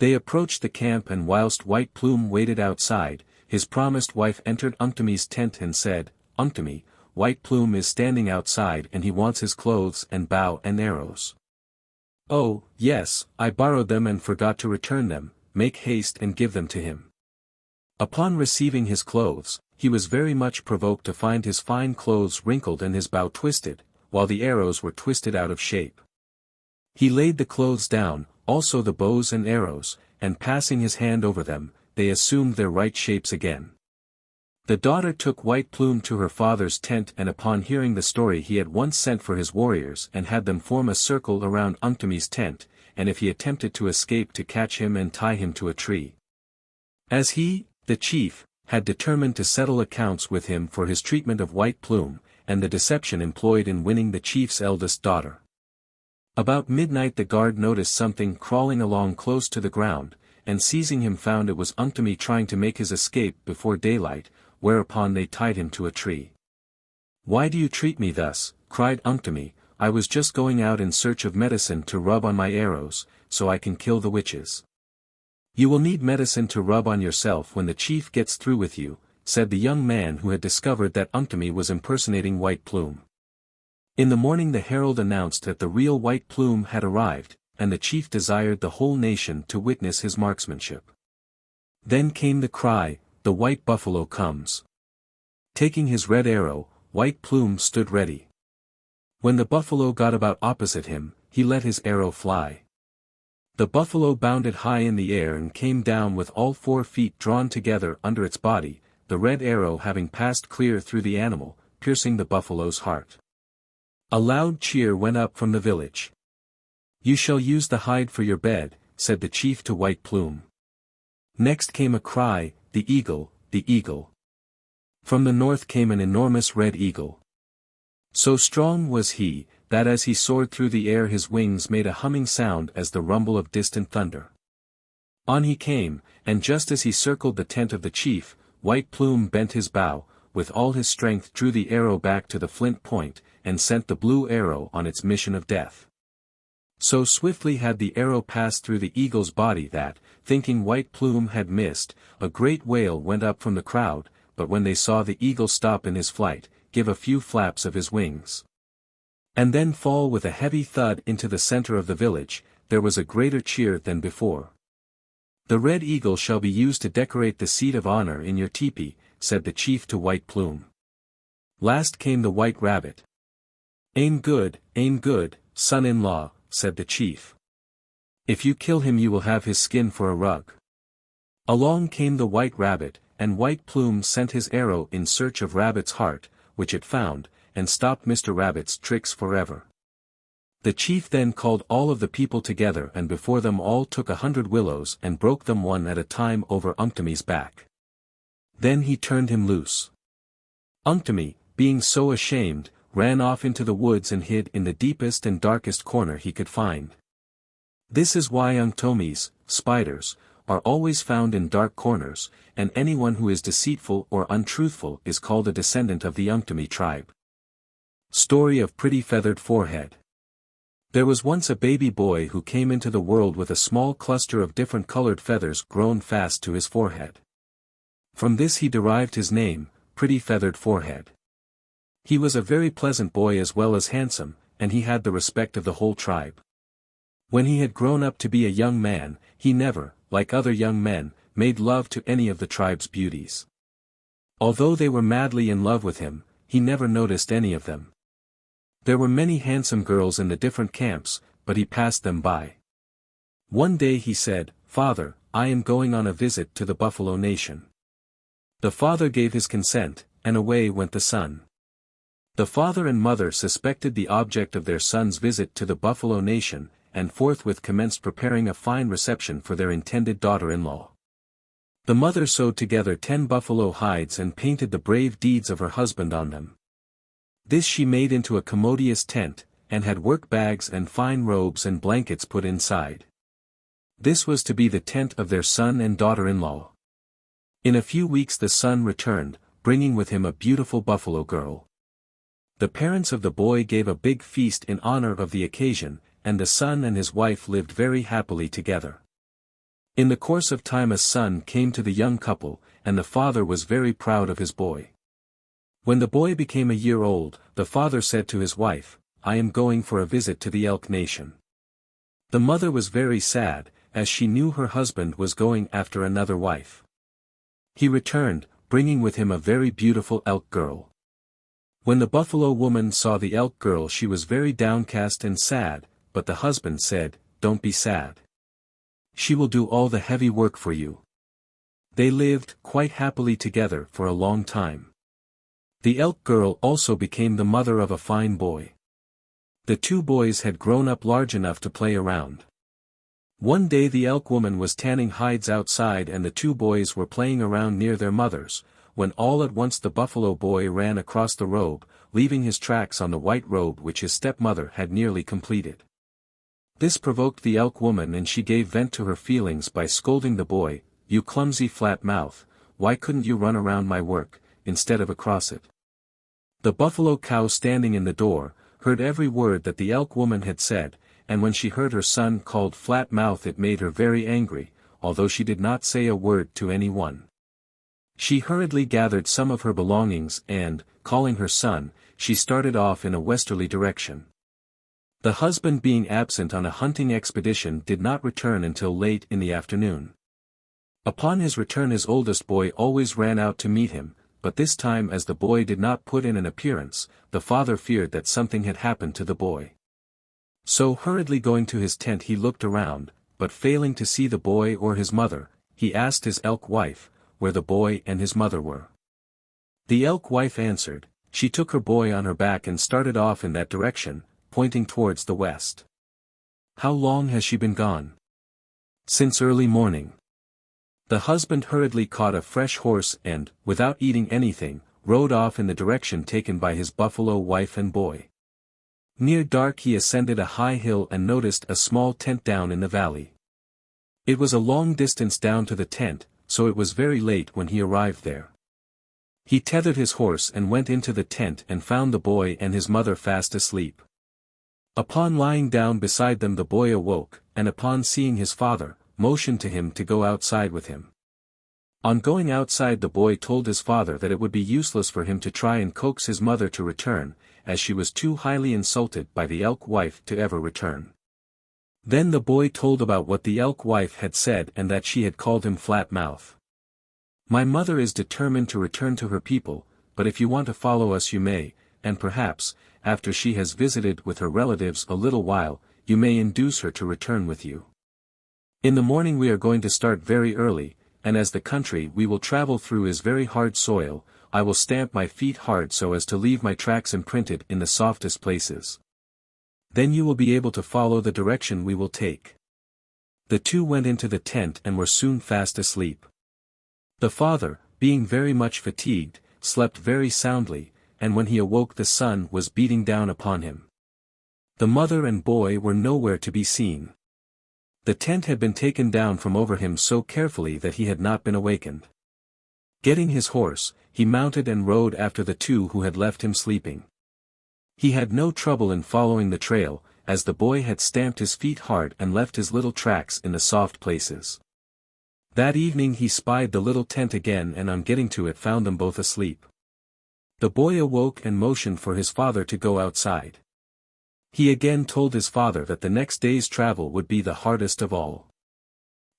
They approached the camp and whilst White Plume waited outside, his promised wife entered Unktomi's tent and said, "Unktomi, White Plume is standing outside and he wants his clothes and bow and arrows." "Oh, yes, I borrowed them and forgot to return them, make haste and give them to him." Upon receiving his clothes, he was very much provoked to find his fine clothes wrinkled and his bow twisted, while the arrows were twisted out of shape. He laid the clothes down, also the bows and arrows, and passing his hand over them, they assumed their right shapes again. The daughter took White Plume to her father's tent and upon hearing the story he at once sent for his warriors and had them form a circle around Unktomi's tent, and if he attempted to escape to catch him and tie him to a tree. As he, the chief, had determined to settle accounts with him for his treatment of White Plume, and the deception employed in winning the chief's eldest daughter. About midnight the guard noticed something crawling along close to the ground, and seizing him found it was Unktomi trying to make his escape before daylight, whereupon they tied him to a tree. "Why do you treat me thus?" cried Unktomi. "I was just going out in search of medicine to rub on my arrows, so I can kill the witches." "You will need medicine to rub on yourself when the chief gets through with you," said the young man who had discovered that Unktomi was impersonating White Plume. In the morning the herald announced that the real White Plume had arrived, and the chief desired the whole nation to witness his marksmanship. Then came the cry, "The white buffalo comes." Taking his red arrow, White Plume stood ready. When the buffalo got about opposite him, he let his arrow fly. The buffalo bounded high in the air and came down with all 4 feet drawn together under its body, the red arrow having passed clear through the animal, piercing the buffalo's heart. A loud cheer went up from the village. "You shall use the hide for your bed," said the chief to White Plume. Next came a cry, "The eagle, the eagle." From the north came an enormous red eagle. So strong was he, that as he soared through the air his wings made a humming sound as the rumble of distant thunder. On he came, and just as he circled the tent of the chief, White Plume bent his bow, with all his strength drew the arrow back to the flint point, and sent the blue arrow on its mission of death. So swiftly had the arrow passed through the eagle's body that, thinking White Plume had missed, a great wail went up from the crowd, but when they saw the eagle stop in his flight, give a few flaps of his wings, and then fall with a heavy thud into the center of the village, there was a greater cheer than before. "The red eagle shall be used to decorate the seat of honor in your teepee," said the chief to White Plume. Last came the white rabbit. Aim good, son-in-law," said the chief. "If you kill him you will have his skin for a rug." Along came the white rabbit, and White Plume sent his arrow in search of Rabbit's heart, which it found, and stopped Mr. Rabbit's tricks forever. The chief then called all of the people together and before them all took 100 willows and broke them one at a time over Unktomi's back. Then he turned him loose. Unktomi, being so ashamed, ran off into the woods and hid in the deepest and darkest corner he could find. This is why Unktomis, spiders, are always found in dark corners, and anyone who is deceitful or untruthful is called a descendant of the Unktomi tribe. Story of Pretty Feathered Forehead. There was once a baby boy who came into the world with a small cluster of different colored feathers grown fast to his forehead. From this he derived his name, Pretty Feathered Forehead. He was a very pleasant boy as well as handsome, and he had the respect of the whole tribe. When he had grown up to be a young man, he never, like other young men, made love to any of the tribe's beauties. Although they were madly in love with him, he never noticed any of them. There were many handsome girls in the different camps, but he passed them by. One day he said, "Father, I am going on a visit to the Buffalo Nation." The father gave his consent, and away went the son. The father and mother suspected the object of their son's visit to the Buffalo Nation, and forthwith commenced preparing a fine reception for their intended daughter-in-law. The mother sewed together 10 buffalo hides and painted the brave deeds of her husband on them. This she made into a commodious tent, and had work bags and fine robes and blankets put inside. This was to be the tent of their son and daughter-in-law. In a few weeks the son returned, bringing with him a beautiful buffalo girl. The parents of the boy gave a big feast in honor of the occasion, and the son and his wife lived very happily together. In the course of time a son came to the young couple, and the father was very proud of his boy. When the boy became a year old, the father said to his wife, "I am going for a visit to the Elk Nation." The mother was very sad, as she knew her husband was going after another wife. He returned, bringing with him a very beautiful elk girl. When the buffalo woman saw the elk girl she was very downcast and sad, but the husband said, "Don't be sad. She will do all the heavy work for you." They lived quite happily together for a long time. The elk girl also became the mother of a fine boy. The 2 boys had grown up large enough to play around. One day the elk woman was tanning hides outside and the 2 boys were playing around near their mothers, when all at once the buffalo boy ran across the robe, leaving his tracks on the white robe which his stepmother had nearly completed. This provoked the elk woman and she gave vent to her feelings by scolding the boy, "You clumsy flat mouth, why couldn't you run around my work, instead of across it?" The buffalo cow standing in the door, heard every word that the elk woman had said, and when she heard her son called Flat Mouth it made her very angry, although she did not say a word to any one. She hurriedly gathered some of her belongings and, calling her son, she started off in a westerly direction. The husband being absent on a hunting expedition did not return until late in the afternoon. Upon his return his oldest boy always ran out to meet him, but this time as the boy did not put in an appearance, the father feared that something had happened to the boy. So hurriedly going to his tent he looked around, but failing to see the boy or his mother, he asked his elk wife, where the boy and his mother were. The elk wife answered, she took her boy on her back and started off in that direction, pointing towards the west. How long has she been gone? Since early morning. The husband hurriedly caught a fresh horse and, without eating anything, rode off in the direction taken by his buffalo wife and boy. Near dark he ascended a high hill and noticed a small tent down in the valley. It was a long distance down to the tent, so it was very late when he arrived there. He tethered his horse and went into the tent and found the boy and his mother fast asleep. Upon lying down beside them the boy awoke, and upon seeing his father, motioned to him to go outside with him. On going outside the boy told his father that it would be useless for him to try and coax his mother to return, as she was too highly insulted by the elk wife to ever return. Then the boy told about what the elk wife had said and that she had called him Flat Mouth. My mother is determined to return to her people, but if you want to follow us you may, and perhaps, after she has visited with her relatives a little while, you may induce her to return with you. In the morning we are going to start very early, and as the country we will travel through is very hard soil, I will stamp my feet hard so as to leave my tracks imprinted in the softest places. Then you will be able to follow the direction we will take. The two went into the tent and were soon fast asleep. The father, being very much fatigued, slept very soundly, and when he awoke the sun was beating down upon him. The mother and boy were nowhere to be seen. The tent had been taken down from over him so carefully that he had not been awakened. Getting his horse, he mounted and rode after the two who had left him sleeping. He had no trouble in following the trail, as the boy had stamped his feet hard and left his little tracks in the soft places. That evening he spied the little tent again and on getting to it found them both asleep. The boy awoke and motioned for his father to go outside. He again told his father that the next day's travel would be the hardest of all.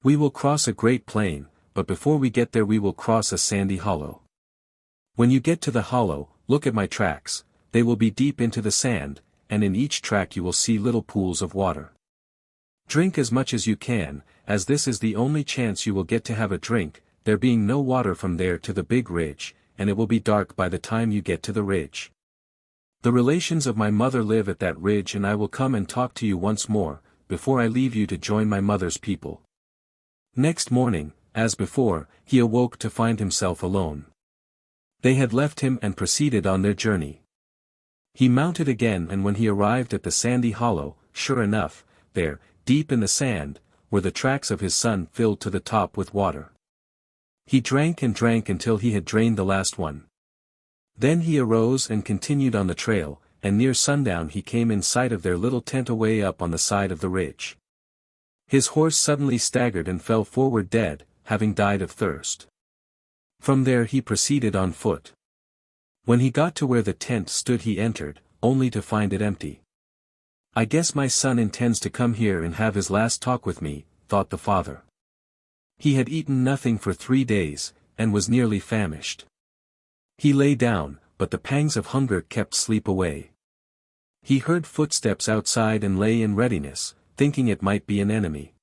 We will cross a great plain, but before we get there we will cross a sandy hollow. When you get to the hollow, look at my tracks, they will be deep into the sand, and in each track you will see little pools of water. Drink as much as you can, as this is the only chance you will get to have a drink, there being no water from there to the big ridge, and it will be dark by the time you get to the ridge. The relations of my mother live at that ridge and I will come and talk to you once more, before I leave you to join my mother's people. Next morning, as before, he awoke to find himself alone. They had left him and proceeded on their journey. He mounted again and when he arrived at the sandy hollow, sure enough, there, deep in the sand, were the tracks of his son filled to the top with water. He drank and drank until he had drained the last one. Then he arose and continued on the trail, and near sundown he came in sight of their little tent away up on the side of the ridge. His horse suddenly staggered and fell forward dead, having died of thirst. From there he proceeded on foot. When he got to where the tent stood he entered, only to find it empty. I guess my son intends to come here and have his last talk with me, thought the father. He had eaten nothing for 3 days, and was nearly famished. He lay down, but the pangs of hunger kept sleep away. He heard footsteps outside and lay in readiness, thinking it might be an enemy.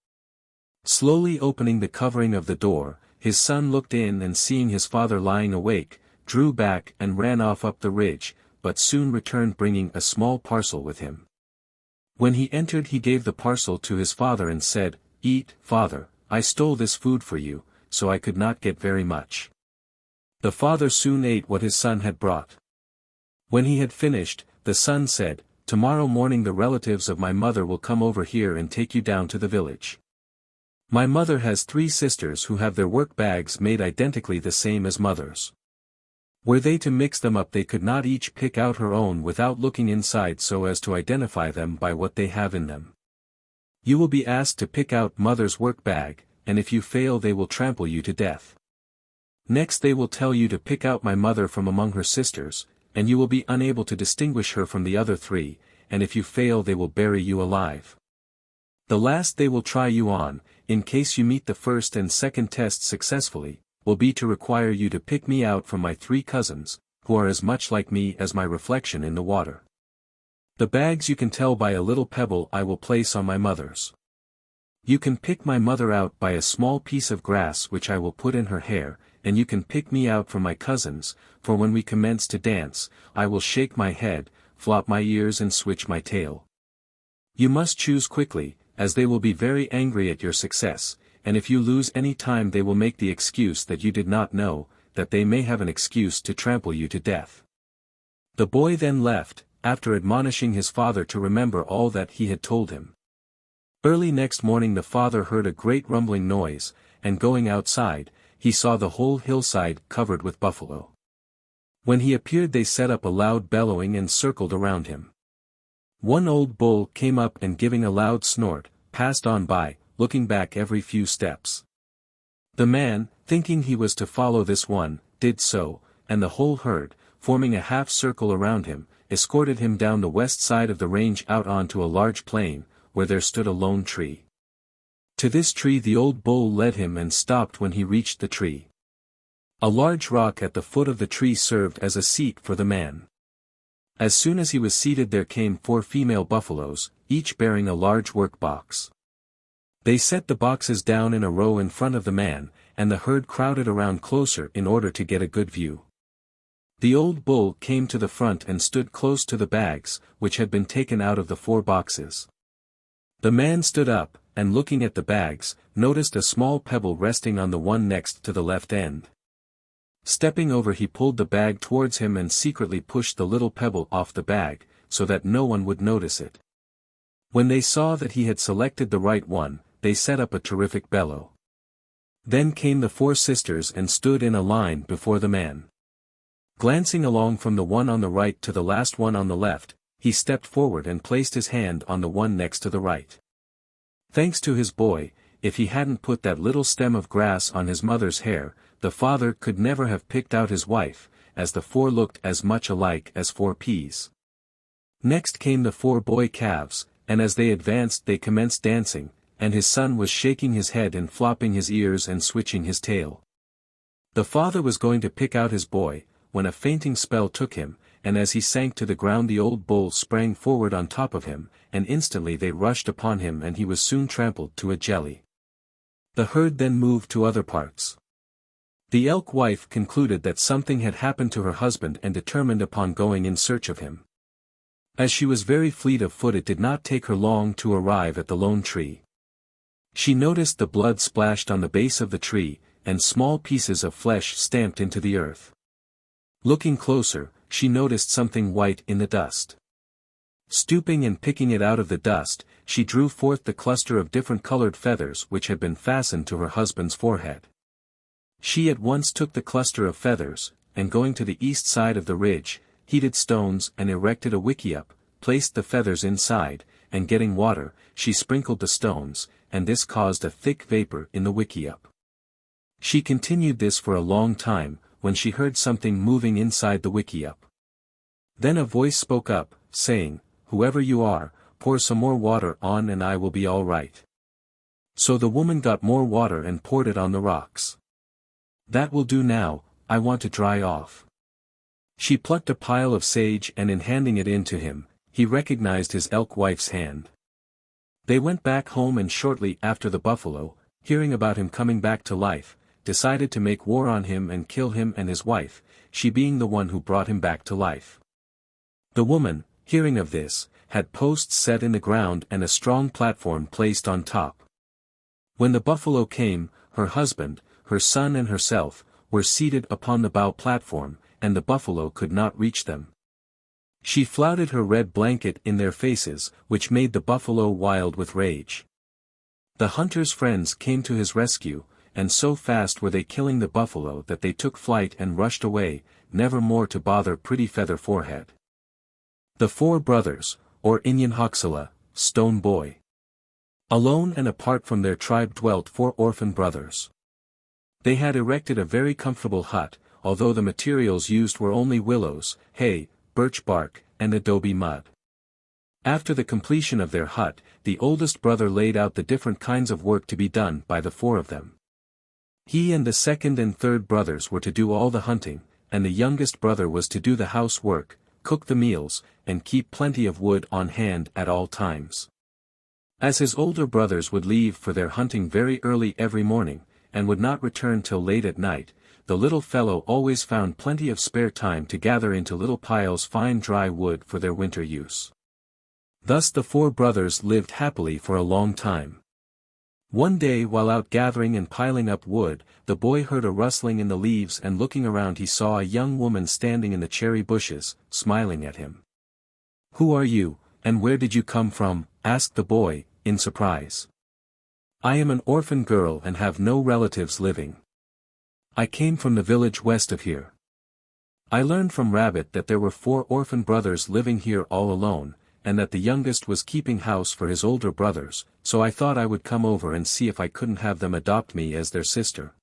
Slowly opening the covering of the door, his son looked in and seeing his father lying awake, drew back and ran off up the ridge, but soon returned bringing a small parcel with him. When he entered he gave the parcel to his father and said, "Eat, father, I stole this food for you, so I could not get very much." The father soon ate what his son had brought. When he had finished, the son said, "Tomorrow morning the relatives of my mother will come over here and take you down to the village. My mother has 3 sisters who have their work bags made identically the same as mother's. Were they to mix them up, they could not each pick out her own without looking inside so as to identify them by what they have in them. You will be asked to pick out mother's work bag, and if you fail they will trample you to death. Next they will tell you to pick out my mother from among her sisters, and you will be unable to distinguish her from the other three, and if you fail they will bury you alive. The last they will try you on, in case you meet the first and second tests successfully, will be to require you to pick me out from my 3 cousins, who are as much like me as my reflection in the water. The bags you can tell by a little pebble I will place on my mother's. You can pick my mother out by a small piece of grass which I will put in her hair, and you can pick me out from my cousins, for when we commence to dance, I will shake my head, flop my ears and switch my tail. You must choose quickly, as they will be very angry at your success, and if you lose any time they will make the excuse that you did not know, that they may have an excuse to trample you to death. The boy then left, after admonishing his father to remember all that he had told him. Early next morning the father heard a great rumbling noise, and going outside, he saw the whole hillside covered with buffalo. When he appeared they set up a loud bellowing and circled around him. One old bull came up and giving a loud snort, passed on by, looking back every few steps. The man, thinking he was to follow this one, did so, and the whole herd, forming a half circle around him, escorted him down the west side of the range out onto a large plain, where there stood a lone tree. To this tree the old bull led him and stopped when he reached the tree. A large rock at the foot of the tree served as a seat for the man. As soon as he was seated there came 4 female buffaloes, each bearing a large work box. They set the boxes down in a row in front of the man, and the herd crowded around closer in order to get a good view. The old bull came to the front and stood close to the bags, which had been taken out of the 4 boxes. The man stood up, and looking at the bags, noticed a small pebble resting on the one next to the left end. Stepping over he pulled the bag towards him and secretly pushed the little pebble off the bag, so that no one would notice it. When they saw that he had selected the right one, they set up a terrific bellow. Then came the 4 sisters and stood in a line before the man. Glancing along from the one on the right to the last one on the left, he stepped forward and placed his hand on the one next to the right. Thanks to his boy, if he hadn't put that little stem of grass on his mother's hair, the father could never have picked out his wife, as the 4 looked as much alike as 4 peas. Next came the 4 boy calves, and as they advanced they commenced dancing, and his son was shaking his head and flopping his ears and switching his tail. The father was going to pick out his boy, when a fainting spell took him, and as he sank to the ground the old bull sprang forward on top of him, and instantly they rushed upon him and he was soon trampled to a jelly. The herd then moved to other parts. The elk wife concluded that something had happened to her husband and determined upon going in search of him. As she was very fleet of foot it did not take her long to arrive at the lone tree. She noticed the blood splashed on the base of the tree, and small pieces of flesh stamped into the earth. Looking closer, she noticed something white in the dust. Stooping and picking it out of the dust, she drew forth the cluster of different colored feathers which had been fastened to her husband's forehead. She at once took the cluster of feathers, and going to the east side of the ridge, heated stones and erected a wickiup, placed the feathers inside, and getting water, she sprinkled the stones, and this caused a thick vapor in the wickiup. She continued this for a long time, when she heard something moving inside the wickiup. Then a voice spoke up, saying, "Whoever you are, pour some more water on and I will be all right." So the woman got more water and poured it on the rocks. "That will do now, I want to dry off." She plucked a pile of sage and in handing it in to him, he recognized his elk wife's hand. They went back home and shortly after the buffalo, hearing about him coming back to life, decided to make war on him and kill him and his wife, she being the one who brought him back to life. The woman, hearing of this, had posts set in the ground and a strong platform placed on top. When the buffalo came, her husband, her son and herself, were seated upon the bow platform, and the buffalo could not reach them. She flouted her red blanket in their faces, which made the buffalo wild with rage. The hunter's friends came to his rescue, and so fast were they killing the buffalo that they took flight and rushed away, never more to bother Pretty Feather Forehead. The four brothers, or Inyanhoksila, Stone Boy. Alone and apart from their tribe dwelt four orphan brothers. They had erected a very comfortable hut, although the materials used were only willows, hay, birch bark, and adobe mud. After the completion of their hut, the oldest brother laid out the different kinds of work to be done by the four of them. He and the second and third brothers were to do all the hunting, and the youngest brother was to do the house work, cook the meals, and keep plenty of wood on hand at all times. As his older brothers would leave for their hunting very early every morning, and would not return till late at night, the little fellow always found plenty of spare time to gather into little piles fine dry wood for their winter use. Thus the four brothers lived happily for a long time. One day while out gathering and piling up wood, the boy heard a rustling in the leaves, and looking around he saw a young woman standing in the cherry bushes, smiling at him. "Who are you, and where did you come from?" asked the boy, in surprise. "I am an orphan girl and have no relatives living. I came from the village west of here. I learned from Rabbit that there were four orphan brothers living here all alone, and that the youngest was keeping house for his older brothers, so I thought I would come over and see if I couldn't have them adopt me as their sister.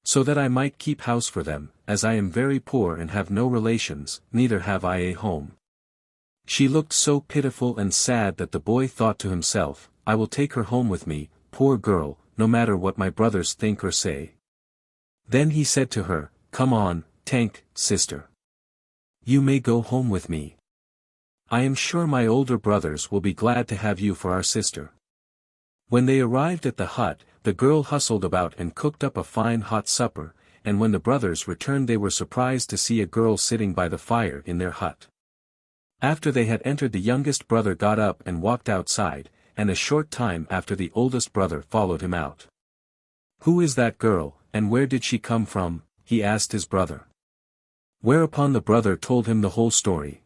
So that I might keep house for them, as I am very poor and have no relations, neither have I a home." She looked so pitiful and sad that the boy thought to himself, "I will take her home with me, poor girl, no matter what my brothers think or say." Then he said to her, "Come on, Tank, sister. You may go home with me. I am sure my older brothers will be glad to have you for our sister." When they arrived at the hut, the girl hustled about and cooked up a fine hot supper, and when the brothers returned they were surprised to see a girl sitting by the fire in their hut. After they had entered, the youngest brother got up and walked outside, and a short time after the oldest brother followed him out. "Who is that girl, and where did she come from?" he asked his brother. Whereupon the brother told him the whole story.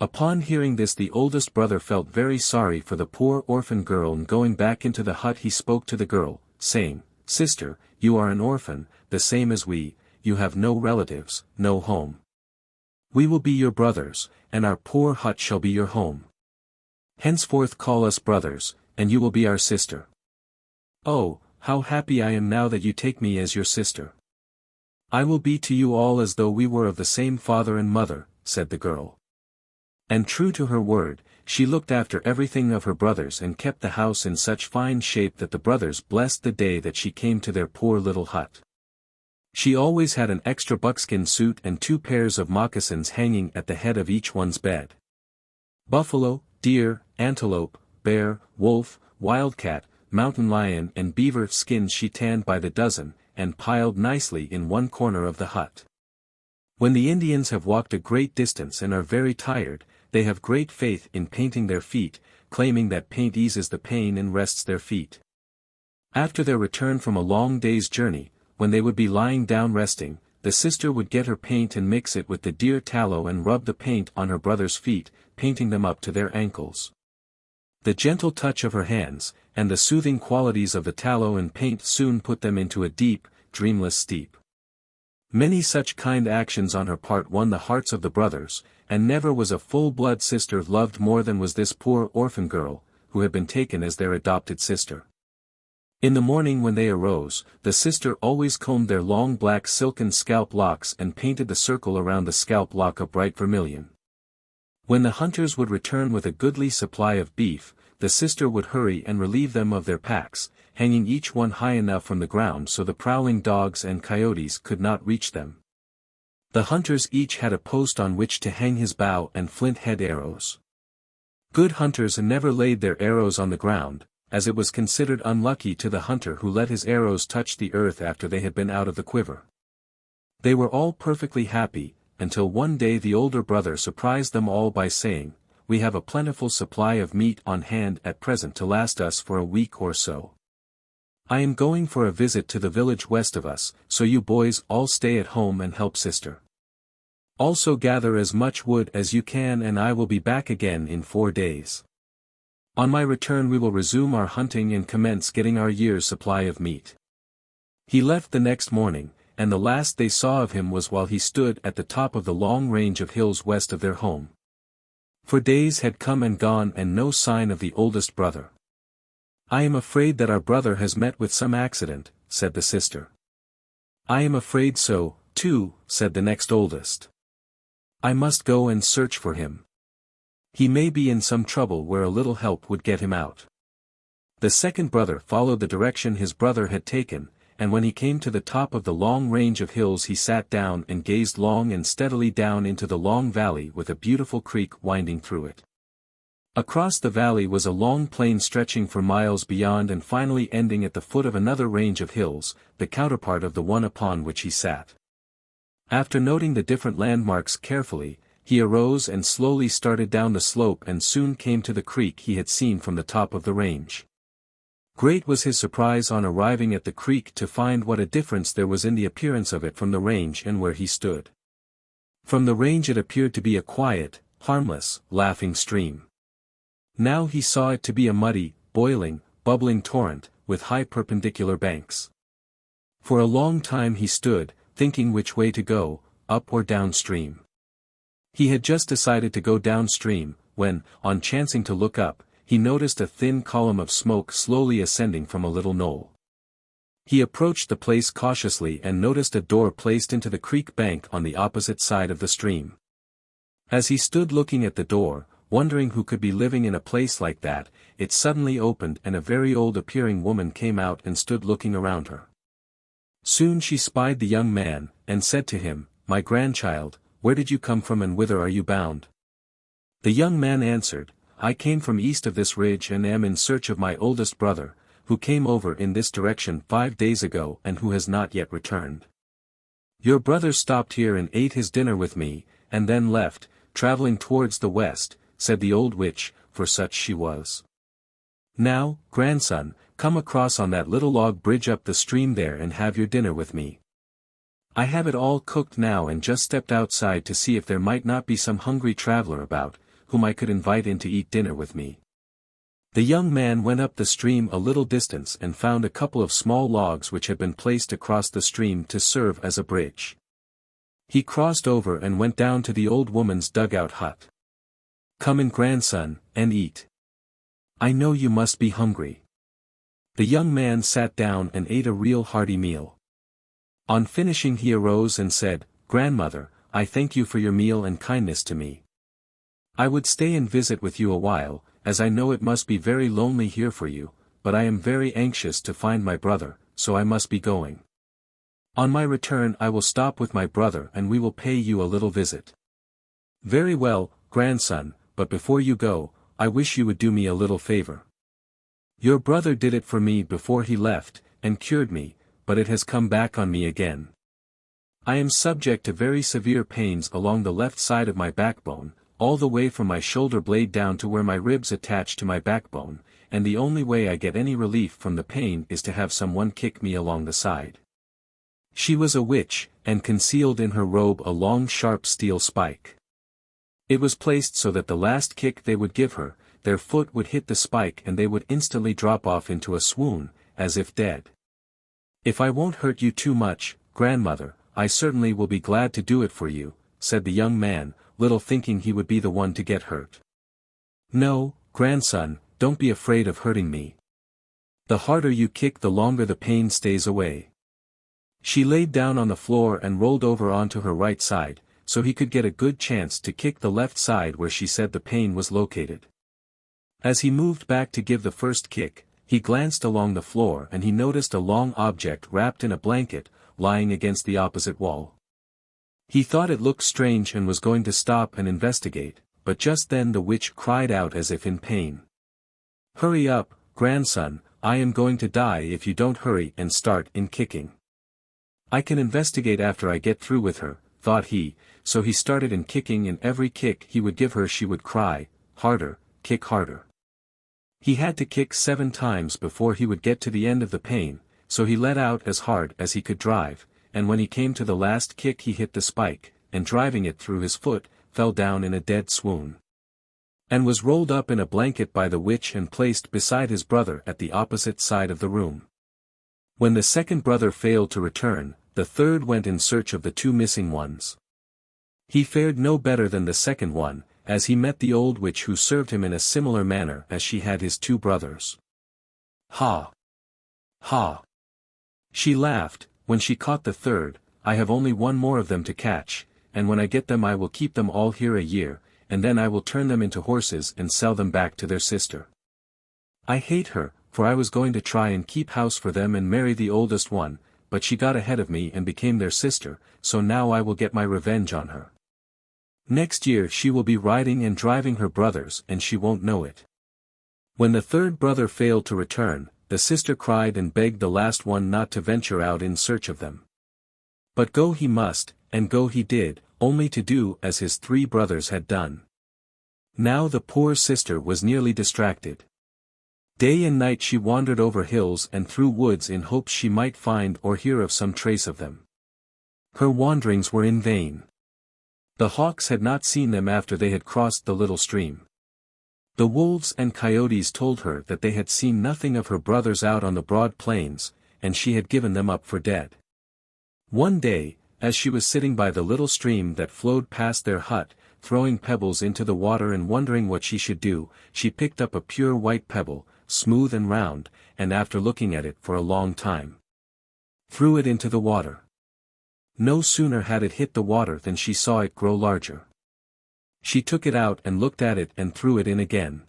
Upon hearing this, the oldest brother felt very sorry for the poor orphan girl, and going back into the hut he spoke to the girl, saying, "Sister, you are an orphan, the same as we, you have no relatives, no home. We will be your brothers, and our poor hut shall be your home. Henceforth call us brothers, and you will be our sister. Oh, how happy I am now that you take me as your sister. I will be to you all as though we were of the same father and mother," said the girl. And true to her word, she looked after everything of her brothers and kept the house in such fine shape that the brothers blessed the day that she came to their poor little hut. She always had an extra buckskin suit and 2 pairs of moccasins hanging at the head of each one's bed. Buffalo, deer, antelope, bear, wolf, wildcat, mountain lion and beaver skins she tanned by the dozen, and piled nicely in one corner of the hut. When the Indians have walked a great distance and are very tired, they have great faith in painting their feet, claiming that paint eases the pain and rests their feet. After their return from a long day's journey, when they would be lying down resting, the sister would get her paint and mix it with the deer tallow and rub the paint on her brother's feet, painting them up to their ankles. The gentle touch of her hands, and the soothing qualities of the tallow and paint soon put them into a deep, dreamless sleep. Many such kind actions on her part won the hearts of the brothers, and never was a full-blood sister loved more than was this poor orphan girl, who had been taken as their adopted sister. In the morning when they arose, the sister always combed their long black silken scalp locks and painted the circle around the scalp lock a bright vermilion. When the hunters would return with a goodly supply of beef, the sister would hurry and relieve them of their packs, hanging each one high enough from the ground so the prowling dogs and coyotes could not reach them. The hunters each had a post on which to hang his bow and flint head arrows. Good hunters never laid their arrows on the ground, as it was considered unlucky to the hunter who let his arrows touch the earth after they had been out of the quiver. They were all perfectly happy, until one day the older brother surprised them all by saying, "We have a plentiful supply of meat on hand at present to last us for a week or so. I am going for a visit to the village west of us, so you boys all stay at home and help sister. Also gather as much wood as you can and I will be back again in 4 days. On my return we will resume our hunting and commence getting our year's supply of meat." He left the next morning, and the last they saw of him was while he stood at the top of the long range of hills west of their home. For days had come and gone and no sign of the oldest brother. "I am afraid that our brother has met with some accident," said the sister. "I am afraid so, too," said the next oldest. "I must go and search for him. He may be in some trouble where a little help would get him out." The second brother followed the direction his brother had taken, and when he came to the top of the long range of hills he sat down and gazed long and steadily down into the long valley with a beautiful creek winding through it. Across the valley was a long plain stretching for miles beyond and finally ending at the foot of another range of hills, the counterpart of the one upon which he sat. After noting the different landmarks carefully, he arose and slowly started down the slope and soon came to the creek he had seen from the top of the range. Great was his surprise on arriving at the creek to find what a difference there was in the appearance of it from the range and where he stood. From the range it appeared to be a quiet, harmless, laughing stream. Now he saw it to be a muddy, boiling, bubbling torrent, with high perpendicular banks. For a long time he stood, thinking which way to go, up or downstream. He had just decided to go downstream, when, on chancing to look up, he noticed a thin column of smoke slowly ascending from a little knoll. He approached the place cautiously and noticed a door placed into the creek bank on the opposite side of the stream. As he stood looking at the door, wondering who could be living in a place like that, it suddenly opened and a very old-appearing woman came out and stood looking around her. Soon she spied the young man, and said to him, "My grandchild, where did you come from and whither are you bound?" The young man answered, "I came from east of this ridge and am in search of my oldest brother, who came over in this direction 5 days ago and who has not yet returned. Your brother stopped here and ate his dinner with me, and then left, traveling towards the west," said the old witch, for such she was. "Now, grandson, come across on that little log bridge up the stream there and have your dinner with me. I have it all cooked now and just stepped outside to see if there might not be some hungry traveler about, whom I could invite in to eat dinner with me." The young man went up the stream a little distance and found a couple of small logs which had been placed across the stream to serve as a bridge. He crossed over and went down to the old woman's dugout hut. "Come in, grandson, and eat. I know you must be hungry." The young man sat down and ate a real hearty meal. On finishing he arose and said, "Grandmother, I thank you for your meal and kindness to me. I would stay and visit with you a while, as I know it must be very lonely here for you, but I am very anxious to find my brother, so I must be going. On my return I will stop with my brother and we will pay you a little visit." "Very well, grandson, but before you go, I wish you would do me a little favor. Your brother did it for me before he left, and cured me, but it has come back on me again. I am subject to very severe pains along the left side of my backbone, all the way from my shoulder blade down to where my ribs attach to my backbone, and the only way I get any relief from the pain is to have someone kick me along the side." She was a witch, and concealed in her robe a long sharp steel spike. It was placed so that the last kick they would give her, their foot would hit the spike and they would instantly drop off into a swoon, as if dead. "If I won't hurt you too much, grandmother, I certainly will be glad to do it for you," said the young man, little thinking he would be the one to get hurt. "No, grandson, don't be afraid of hurting me. The harder you kick the longer the pain stays away." She laid down on the floor and rolled over onto her right side, so he could get a good chance to kick the left side where she said the pain was located. As he moved back to give the first kick, he glanced along the floor and he noticed a long object wrapped in a blanket, lying against the opposite wall. He thought it looked strange and was going to stop and investigate, but just then the witch cried out as if in pain. "Hurry up, grandson, I am going to die if you don't hurry and start in kicking." "I can investigate after I get through with her," thought he, so he started in kicking and every kick he would give her she would cry, "Harder, kick harder." He had to kick 7 times before he would get to the end of the pain, so he let out as hard as he could drive, and when he came to the last kick he hit the spike, and driving it through his foot, fell down in a dead swoon. And was rolled up in a blanket by the witch and placed beside his brother at the opposite side of the room. When the second brother failed to return, the third went in search of the two missing ones. He fared no better than the second one, as he met the old witch who served him in a similar manner as she had his two brothers. Ha! Ha! She laughed, when she caught the third. I have only one more of them to catch, and when I get them I will keep them all here a year, and then I will turn them into horses and sell them back to their sister. I hate her, for I was going to try and keep house for them and marry the oldest one, but she got ahead of me and became their sister, so now I will get my revenge on her. Next year she will be riding and driving her brothers and she won't know it. When the third brother failed to return, the sister cried and begged the last one not to venture out in search of them. But go he must, and go he did, only to do as his three brothers had done. Now the poor sister was nearly distracted. Day and night she wandered over hills and through woods in hopes she might find or hear of some trace of them. Her wanderings were in vain. The hawks had not seen them after they had crossed the little stream. The wolves and coyotes told her that they had seen nothing of her brothers out on the broad plains, and she had given them up for dead. One day, as she was sitting by the little stream that flowed past their hut, throwing pebbles into the water and wondering what she should do, she picked up a pure white pebble, smooth and round, and after looking at it for a long time, threw it into the water. No sooner had it hit the water than she saw it grow larger. She took it out and looked at it and threw it in again.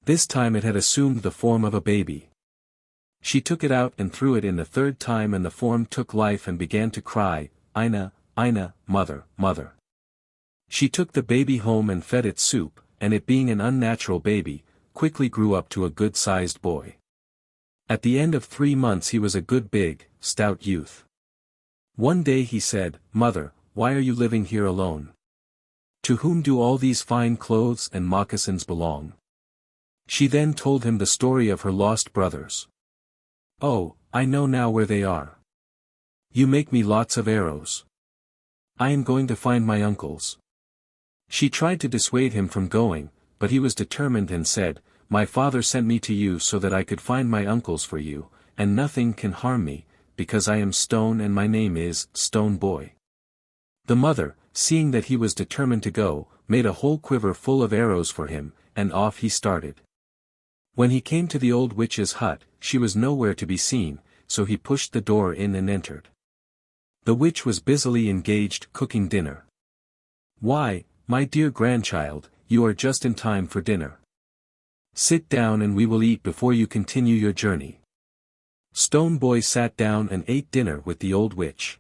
This time it had assumed the form of a baby. She took it out and threw it in the third time and the form took life and began to cry, "Ina, Ina, mother, mother." She took the baby home and fed it soup, and it being an unnatural baby, quickly grew up to a good-sized boy. At the end of 3 months he was a good big, stout youth. One day he said, "Mother, why are you living here alone? To whom do all these fine clothes and moccasins belong?" She then told him the story of her lost brothers. "Oh, I know now where they are. You make me lots of arrows. I am going to find my uncles." She tried to dissuade him from going, but he was determined and said, "My father sent me to you so that I could find my uncles for you, and nothing can harm me, because I am Stone and my name is Stone Boy." The mother, seeing that he was determined to go, made a whole quiver full of arrows for him, and off he started. When he came to the old witch's hut, she was nowhere to be seen, so he pushed the door in and entered. The witch was busily engaged cooking dinner. "Why, my dear grandchild, you are just in time for dinner. Sit down and we will eat before you continue your journey." Stone Boy sat down and ate dinner with the old witch.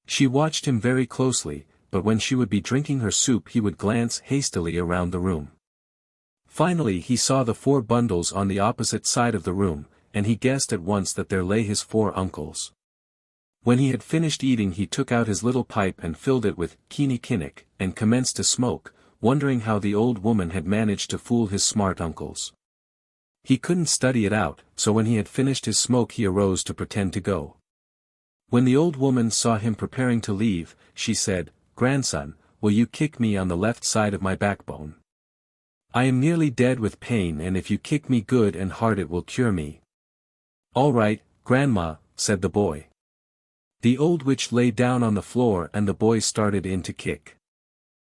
She watched him very closely, but when she would be drinking her soup he would glance hastily around the room. Finally he saw the 4 bundles on the opposite side of the room, and he guessed at once that there lay his 4 uncles. When he had finished eating he took out his little pipe and filled it with kini kinnick, and commenced to smoke, wondering how the old woman had managed to fool his smart uncles. He couldn't study it out, so when he had finished his smoke he arose to pretend to go. When the old woman saw him preparing to leave, she said, "Grandson, will you kick me on the left side of my backbone? I am nearly dead with pain and if you kick me good and hard it will cure me." "All right, Grandma," said the boy. The old witch lay down on the floor and the boy started in to kick.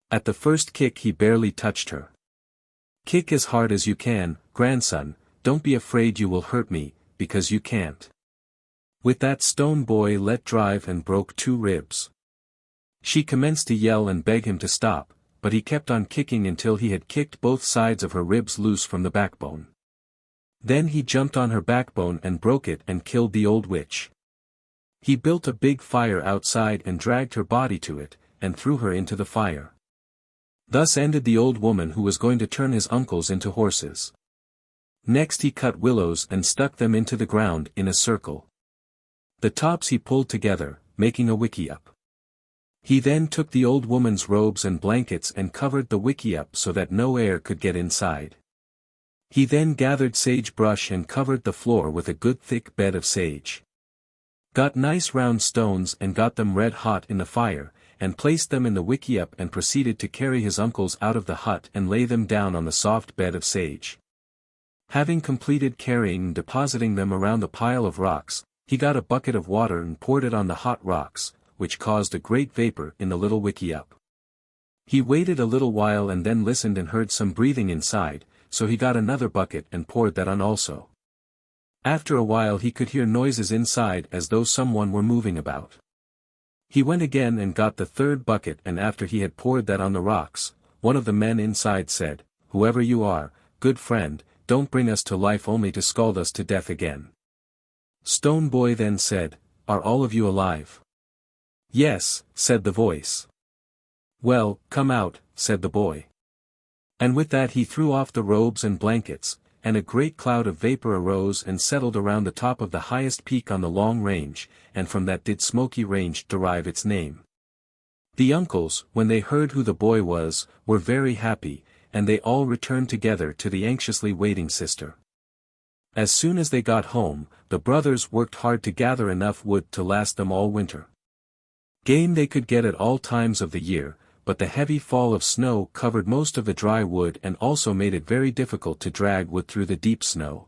At the first kick he barely touched her. "Kick as hard as you can, grandson, don't be afraid you will hurt me, because you can't." With that Stone Boy let drive and broke 2 ribs. She commenced to yell and beg him to stop, but he kept on kicking until he had kicked both sides of her ribs loose from the backbone. Then he jumped on her backbone and broke it and killed the old witch. He built a big fire outside and dragged her body to it, and threw her into the fire. Thus ended the old woman who was going to turn his uncles into horses. Next he cut willows and stuck them into the ground in a circle. The tops he pulled together, making a wickiup. He then took the old woman's robes and blankets and covered the wickiup so that no air could get inside. He then gathered sagebrush and covered the floor with a good thick bed of sage. Got nice round stones and got them red hot in the fire, and placed them in the wickiup and proceeded to carry his uncles out of the hut and lay them down on the soft bed of sage. Having completed carrying and depositing them around the pile of rocks, he got a bucket of water and poured it on the hot rocks, which caused a great vapor in the little wickiup. He waited a little while and then listened and heard some breathing inside, so he got another bucket and poured that on also. After a while he could hear noises inside as though someone were moving about. He went again and got the third bucket, and after he had poured that on the rocks, one of the men inside said, "Whoever you are, good friend, don't bring us to life only to scald us to death again." Stone Boy then said, "Are all of you alive?" "Yes," said the voice. "Well, come out," said the boy. And with that he threw off the robes and blankets, and a great cloud of vapor arose and settled around the top of the highest peak on the long range, and from that did Smoky Range derive its name. The uncles, when they heard who the boy was, were very happy, and they all returned together to the anxiously waiting sister. As soon as they got home, the brothers worked hard to gather enough wood to last them all winter. Game they could get at all times of the year, but the heavy fall of snow covered most of the dry wood and also made it very difficult to drag wood through the deep snow.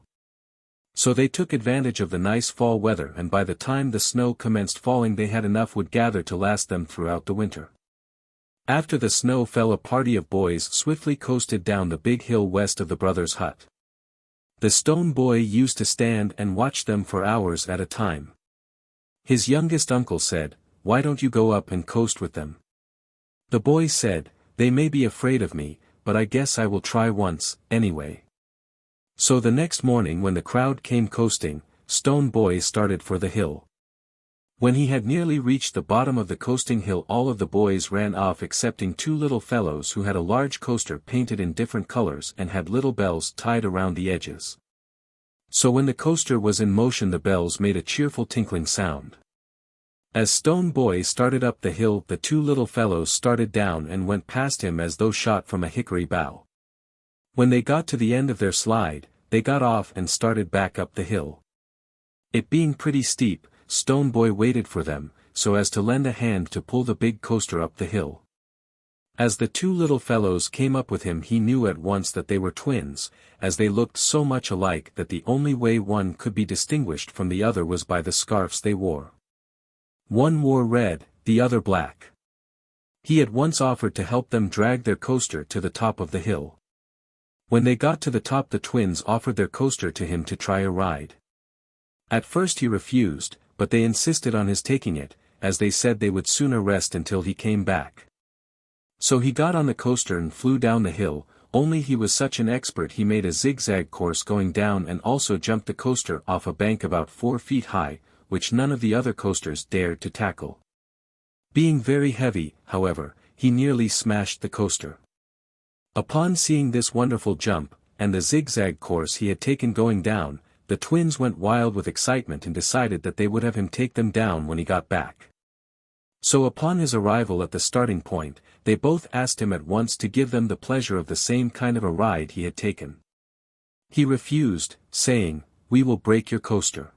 So they took advantage of the nice fall weather, and by the time the snow commenced falling they had enough wood gathered to last them throughout the winter. After the snow fell, a party of boys swiftly coasted down the big hill west of the brothers' hut. The Stone Boy used to stand and watch them for hours at a time. His youngest uncle said, "Why don't you go up and coast with them?" The boy said, "They may be afraid of me, but I guess I will try once, anyway." So the next morning when the crowd came coasting, Stone Boy started for the hill. When he had nearly reached the bottom of the coasting hill, all of the boys ran off excepting two little fellows who had a large coaster painted in different colors and had little bells tied around the edges. So when the coaster was in motion the bells made a cheerful tinkling sound. As Stone Boy started up the hill, the two little fellows started down and went past him as though shot from a hickory bough. When they got to the end of their slide, they got off and started back up the hill. It being pretty steep, Stone Boy waited for them, so as to lend a hand to pull the big coaster up the hill. As the two little fellows came up with him he knew at once that they were twins, as they looked so much alike that the only way one could be distinguished from the other was by the scarfs they wore. One wore red, the other black. He at once offered to help them drag their coaster to the top of the hill. When they got to the top the twins offered their coaster to him to try a ride. At first he refused, but they insisted on his taking it, as they said they would sooner rest until he came back. So he got on the coaster and flew down the hill, only he was such an expert he made a zigzag course going down and also jumped the coaster off a bank about 4 feet high, which none of the other coasters dared to tackle. Being very heavy, however, he nearly smashed the coaster. Upon seeing this wonderful jump, and the zigzag course he had taken going down, the twins went wild with excitement and decided that they would have him take them down when he got back. So upon his arrival at the starting point, they both asked him at once to give them the pleasure of the same kind of a ride he had taken. He refused, saying, "We will break your coaster.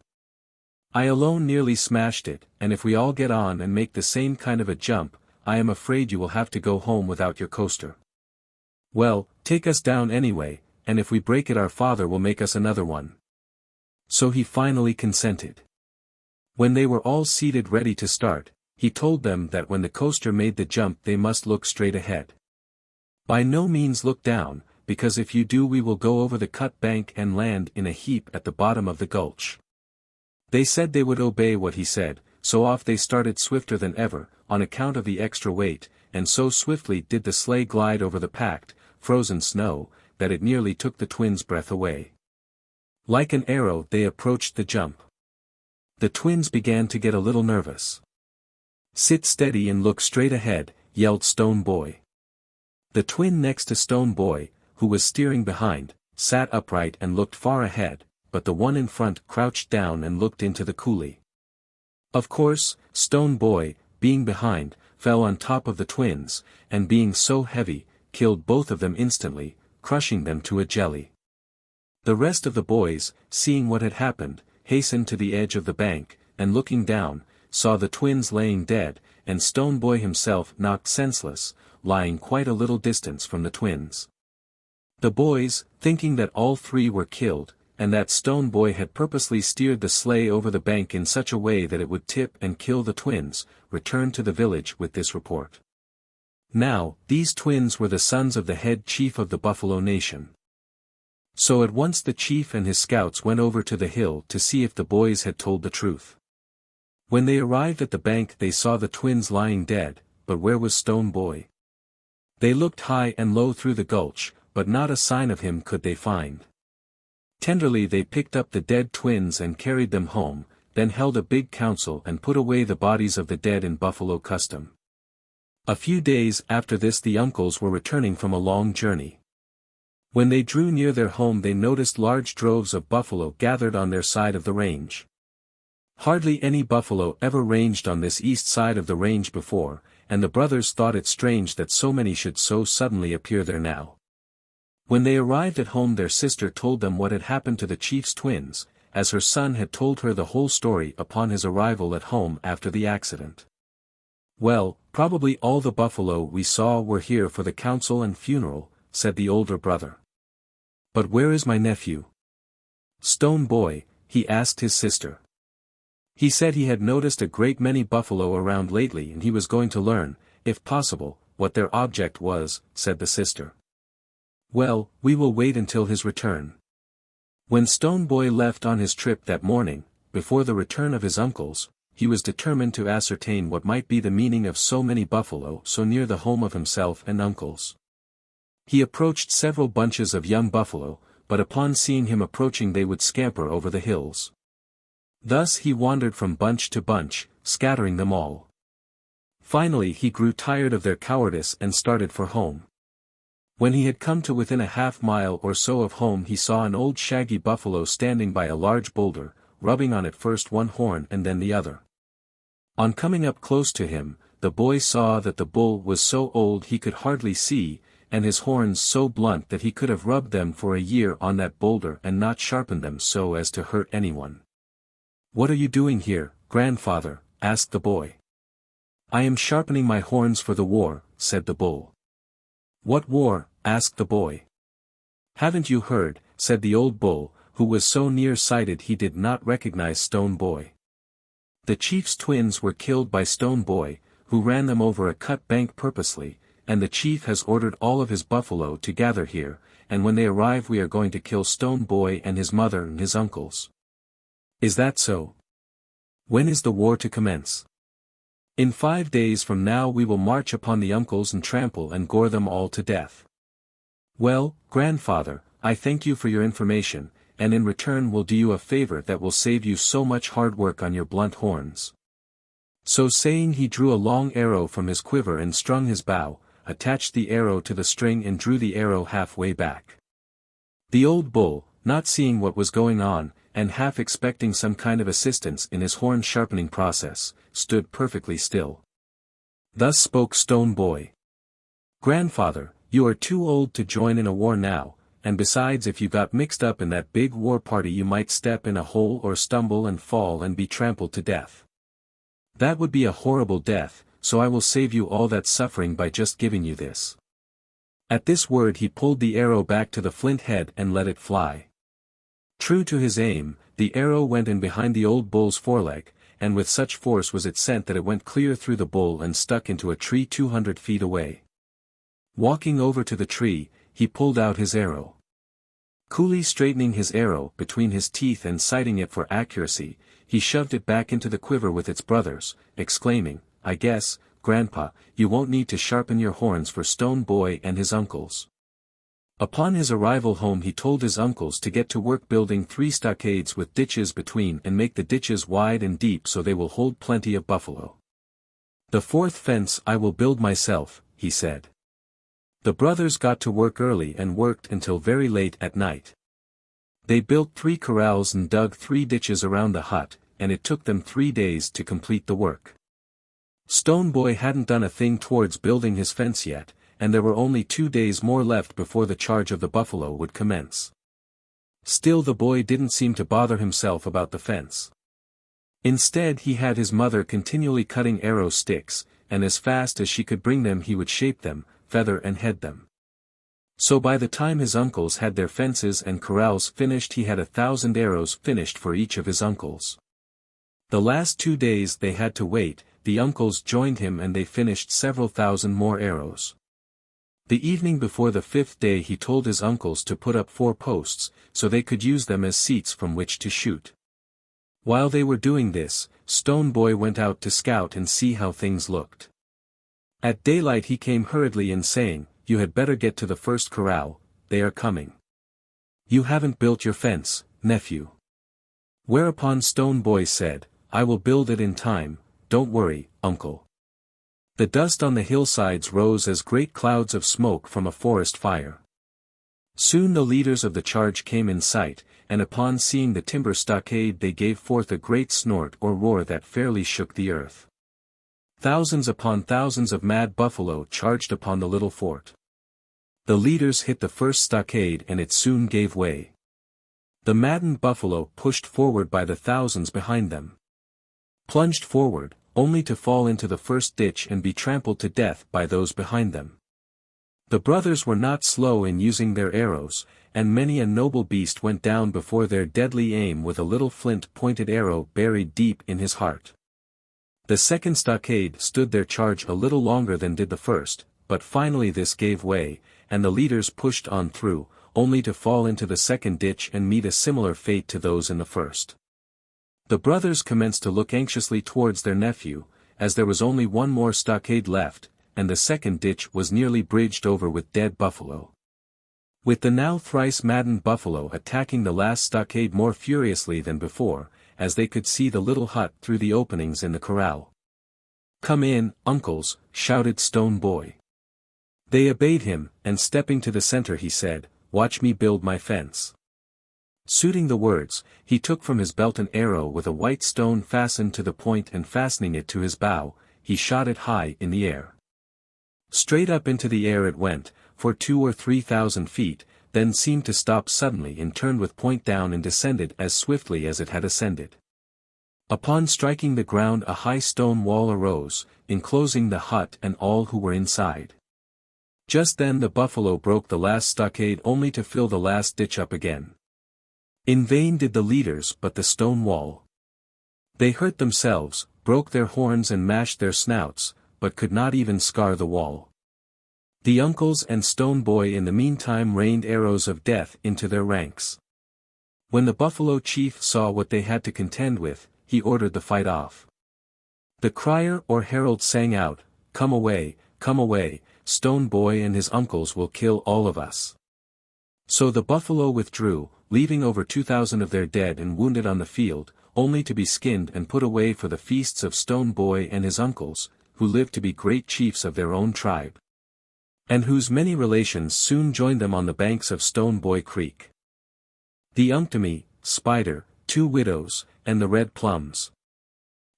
I alone nearly smashed it, and if we all get on and make the same kind of a jump, I am afraid you will have to go home without your coaster." "Well, take us down anyway, and if we break it our father will make us another one." So he finally consented. When they were all seated ready to start, he told them that when the coaster made the jump they must look straight ahead. By no means look down, because if you do we will go over the cut bank and land in a heap at the bottom of the gulch. They said they would obey what he said, so off they started swifter than ever, on account of the extra weight, and so swiftly did the sleigh glide over the packed, frozen snow, that it nearly took the twins' breath away. Like an arrow they approached the jump. The twins began to get a little nervous. "Sit steady and look straight ahead," yelled Stone Boy. The twin next to Stone Boy, who was steering behind, sat upright and looked far ahead, but the one in front crouched down and looked into the coulee. Of course, Stone Boy, being behind, fell on top of the twins, and being so heavy, killed both of them instantly, crushing them to a jelly. The rest of the boys, seeing what had happened, hastened to the edge of the bank, and looking down, saw the twins laying dead, and Stone Boy himself knocked senseless, lying quite a little distance from the twins. The boys, thinking that all three were killed, and that Stone Boy had purposely steered the sleigh over the bank in such a way that it would tip and kill the twins, returned to the village with this report. Now, these twins were the sons of the head chief of the Buffalo Nation. So at once the chief and his scouts went over to the hill to see if the boys had told the truth. When they arrived at the bank they saw the twins lying dead, but where was Stone Boy? They looked high and low through the gulch, but not a sign of him could they find. Tenderly they picked up the dead twins and carried them home, then held a big council and put away the bodies of the dead in Buffalo custom. A few days after this the uncles were returning from a long journey. When they drew near their home they noticed large droves of buffalo gathered on their side of the range. Hardly any buffalo ever ranged on this east side of the range before, and the brothers thought it strange that so many should so suddenly appear there now. When they arrived at home their sister told them what had happened to the chief's twins, as her son had told her the whole story upon his arrival at home after the accident. "Well, probably all the buffalo we saw were here for the council and funeral," said the older brother. "But where is my nephew? Stone Boy?" he asked his sister. He said he had noticed a great many buffalo around lately and he was going to learn, if possible, what their object was, said the sister. "Well, we will wait until his return." When Stone Boy left on his trip that morning, before the return of his uncles, he was determined to ascertain what might be the meaning of so many buffalo so near the home of himself and uncles. He approached several bunches of young buffalo, but upon seeing him approaching they would scamper over the hills. Thus he wandered from bunch to bunch, scattering them all. Finally he grew tired of their cowardice and started for home. When he had come to within a half-mile or so of home he saw an old shaggy buffalo standing by a large boulder, rubbing on it first one horn and then the other. On coming up close to him, the boy saw that the bull was so old he could hardly see, and his horns so blunt that he could have rubbed them for a year on that boulder and not sharpened them so as to hurt anyone. "What are you doing here, grandfather?" asked the boy. "I am sharpening my horns for the war," said the bull. "What war?" asked the boy. "Haven't you heard?" said the old bull, who was so near-sighted he did not recognize Stone Boy. "The chief's twins were killed by Stone Boy, who ran them over a cut bank purposely, and the chief has ordered all of his buffalo to gather here, and when they arrive we are going to kill Stone Boy and his mother and his uncles." "Is that so? When is the war to commence?" "In 5 days from now we will march upon the uncles and trample and gore them all to death." "Well, grandfather, I thank you for your information, and in return will do you a favor that will save you so much hard work on your blunt horns." So saying he drew a long arrow from his quiver and strung his bow, attached the arrow to the string and drew the arrow halfway back. The old bull, not seeing what was going on, and half expecting some kind of assistance in his horn sharpening process, stood perfectly still. Thus spoke Stone Boy. "Grandfather, you are too old to join in a war now, and besides if you got mixed up in that big war party you might step in a hole or stumble and fall and be trampled to death. That would be a horrible death, so I will save you all that suffering by just giving you this." At this word he pulled the arrow back to the flint head and let it fly. True to his aim, the arrow went in behind the old bull's foreleg, and with such force was it sent that it went clear through the bull and stuck into a tree 200 feet away. Walking over to the tree, he pulled out his arrow. Coolly straightening his arrow between his teeth and sighting it for accuracy, he shoved it back into the quiver with its brothers, exclaiming, "I guess, Grandpa, you won't need to sharpen your horns for Stone Boy and his uncles." Upon his arrival home he told his uncles to get to work building 3 stockades with ditches between and make the ditches wide and deep so they will hold plenty of buffalo. "The 4th fence I will build myself," he said. The brothers got to work early and worked until very late at night. They built 3 corrals and dug 3 ditches around the hut, and it took them 3 days to complete the work. Stone Boy hadn't done a thing towards building his fence yet, and there were only 2 days more left before the charge of the buffalo would commence. Still the boy didn't seem to bother himself about the fence. Instead he had his mother continually cutting arrow sticks, and as fast as she could bring them he would shape them, feather and head them. So by the time his uncles had their fences and corrals finished, he had 1,000 arrows finished for each of his uncles. The last 2 days they had to wait, the uncles joined him and they finished several thousand more arrows. The evening before the 5th day he told his uncles to put up 4 posts, so they could use them as seats from which to shoot. While they were doing this, Stone Boy went out to scout and see how things looked. At daylight he came hurriedly in saying, "You had better get to the first corral, they are coming. You haven't built your fence, nephew." Whereupon Stone Boy said, "I will build it in time, don't worry, uncle." The dust on the hillsides rose as great clouds of smoke from a forest fire. Soon the leaders of the charge came in sight, and upon seeing the timber stockade they gave forth a great snort or roar that fairly shook the earth. Thousands upon thousands of mad buffalo charged upon the little fort. The leaders hit the first stockade and it soon gave way. The maddened buffalo pushed forward by the thousands behind them. Plunged forward, only to fall into the first ditch and be trampled to death by those behind them. The brothers were not slow in using their arrows, and many a noble beast went down before their deadly aim with a little flint-pointed arrow buried deep in his heart. The second stockade stood their charge a little longer than did the first, but finally this gave way, and the leaders pushed on through, only to fall into the second ditch and meet a similar fate to those in the first. The brothers commenced to look anxiously towards their nephew, as there was only one more stockade left, and the second ditch was nearly bridged over with dead buffalo. With the now thrice maddened buffalo attacking the last stockade more furiously than before, as they could see the little hut through the openings in the corral. "Come in, uncles," shouted Stone Boy. They obeyed him, and stepping to the center he said, "Watch me build my fence." Suiting the words, he took from his belt an arrow with a white stone fastened to the point and fastening it to his bow, he shot it high in the air. Straight up into the air it went, for 2,000 or 3,000 feet, then seemed to stop suddenly and turned with point down and descended as swiftly as it had ascended. Upon striking the ground a high stone wall arose, enclosing the hut and all who were inside. Just then the buffalo broke the last stockade only to fill the last ditch up again. In vain did the leaders but the stone wall. They hurt themselves, broke their horns and mashed their snouts, but could not even scar the wall. The uncles and Stone Boy in the meantime rained arrows of death into their ranks. When the buffalo chief saw what they had to contend with, he ordered the fight off. The crier or herald sang out, come away, Stone Boy and his uncles will kill all of us." So the buffalo withdrew, leaving over 2,000 of their dead and wounded on the field, only to be skinned and put away for the feasts of Stone Boy and his uncles, who lived to be great chiefs of their own tribe, and whose many relations soon joined them on the banks of Stone Boy Creek. The Unktomi, Spider, 2 widows, and the red Plums.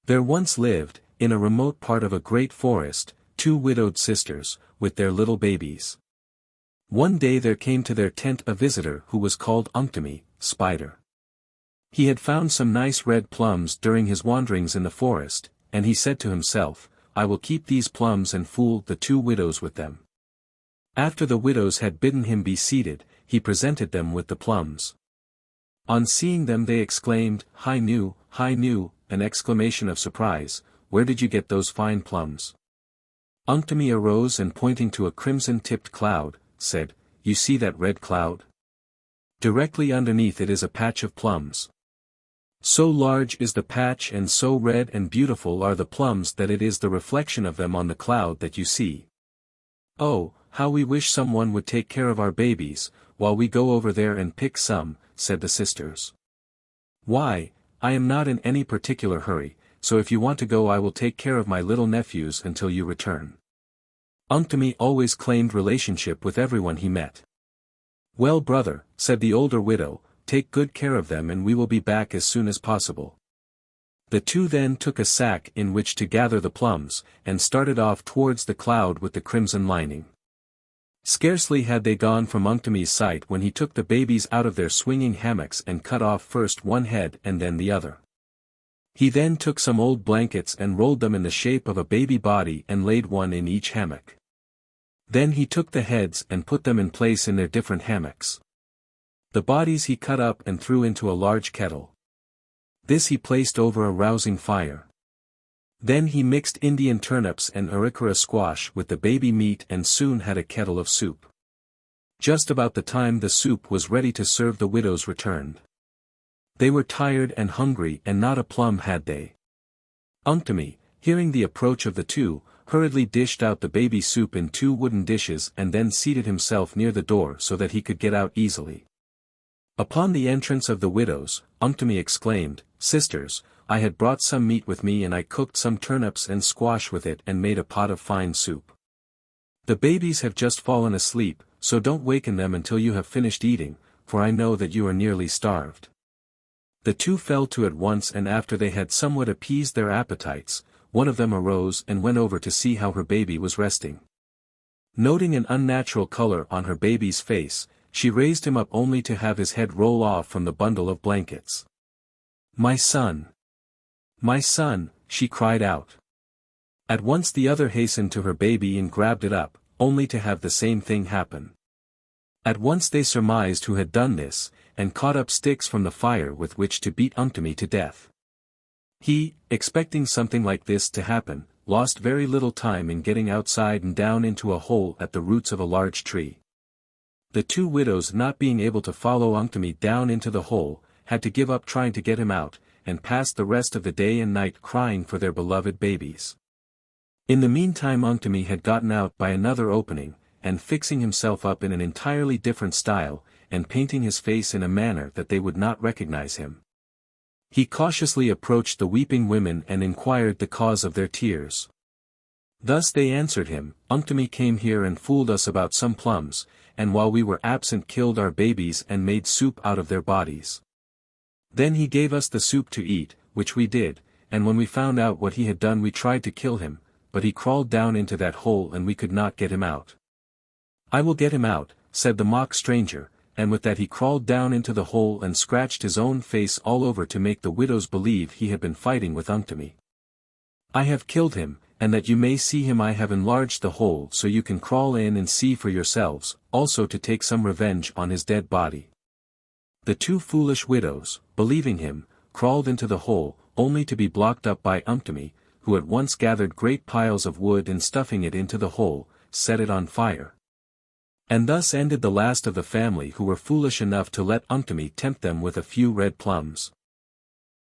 There once lived, in a remote part of a great forest, 2 widowed sisters, with their little babies. One day there came to their tent a visitor who was called Unktomi, Spider. He had found some nice red plums during his wanderings in the forest, and he said to himself, "I will keep these plums and fool the 2 widows with them." After the widows had bidden him be seated, he presented them with the plums. On seeing them they exclaimed, Hi nu, an exclamation of surprise, "Where did you get those fine plums?" Unktomi arose and pointing to a crimson-tipped cloud, said, "You see that red cloud? Directly underneath it is a patch of plums. So large is the patch and so red and beautiful are the plums that it is the reflection of them on the cloud that you see. Oh, how we wish someone would take care of our babies, while we go over there and pick some," said the sisters. "Why, I am not in any particular hurry, so if you want to go I will take care of my little nephews until you return." Unktomi always claimed relationship with everyone he met. "Well brother," said the older widow, "take good care of them and we will be back as soon as possible." The 2 then took a sack in which to gather the plums, and started off towards the cloud with the crimson lining. Scarcely had they gone from Unktomi's sight when he took the babies out of their swinging hammocks and cut off first one head and then the other. He then took some old blankets and rolled them in the shape of a baby body and laid one in each hammock. Then he took the heads and put them in place in their different hammocks. The bodies he cut up and threw into a large kettle. This he placed over a rousing fire. Then he mixed Indian turnips and arikara squash with the baby meat and soon had a kettle of soup. Just about the time the soup was ready to serve, the widows returned. They were tired and hungry and not a plum had they. Unktomi, hearing the approach of the two, hurriedly dished out the baby soup in 2 wooden dishes and then seated himself near the door so that he could get out easily. Upon the entrance of the widows, Unktomi exclaimed, "Sisters, I had brought some meat with me and I cooked some turnips and squash with it and made a pot of fine soup. The babies have just fallen asleep, so don't waken them until you have finished eating, for I know that you are nearly starved." The two fell to at once, and after they had somewhat appeased their appetites, one of them arose and went over to see how her baby was resting. Noting an unnatural color on her baby's face, she raised him up only to have his head roll off from the bundle of blankets. "My son! My son!" she cried out. At once the other hastened to her baby and grabbed it up, only to have the same thing happen. At once they surmised who had done this, and caught up sticks from the fire with which to beat Unktomi to death. He, expecting something like this to happen, lost very little time in getting outside and down into a hole at the roots of a large tree. The 2 widows, not being able to follow Unktomi down into the hole, had to give up trying to get him out, and passed the rest of the day and night crying for their beloved babies. In the meantime Unktomi had gotten out by another opening, and fixing himself up in an entirely different style, and painting his face in a manner that they would not recognize him. He cautiously approached the weeping women and inquired the cause of their tears. Thus they answered him, "Unktomi came here and fooled us about some plums, and while we were absent killed our babies and made soup out of their bodies. Then he gave us the soup to eat, which we did, and when we found out what he had done we tried to kill him, but he crawled down into that hole and we could not get him out." "I will get him out," said the mock stranger, and with that he crawled down into the hole and scratched his own face all over to make the widows believe he had been fighting with Unktomi. "I have killed him, and that you may see him I have enlarged the hole so you can crawl in and see for yourselves, also to take some revenge on his dead body." The 2 foolish widows, believing him, crawled into the hole, only to be blocked up by Unktomi, who at once gathered great piles of wood and stuffing it into the hole, set it on fire. And thus ended the last of the family who were foolish enough to let Unktomi tempt them with a few red plums.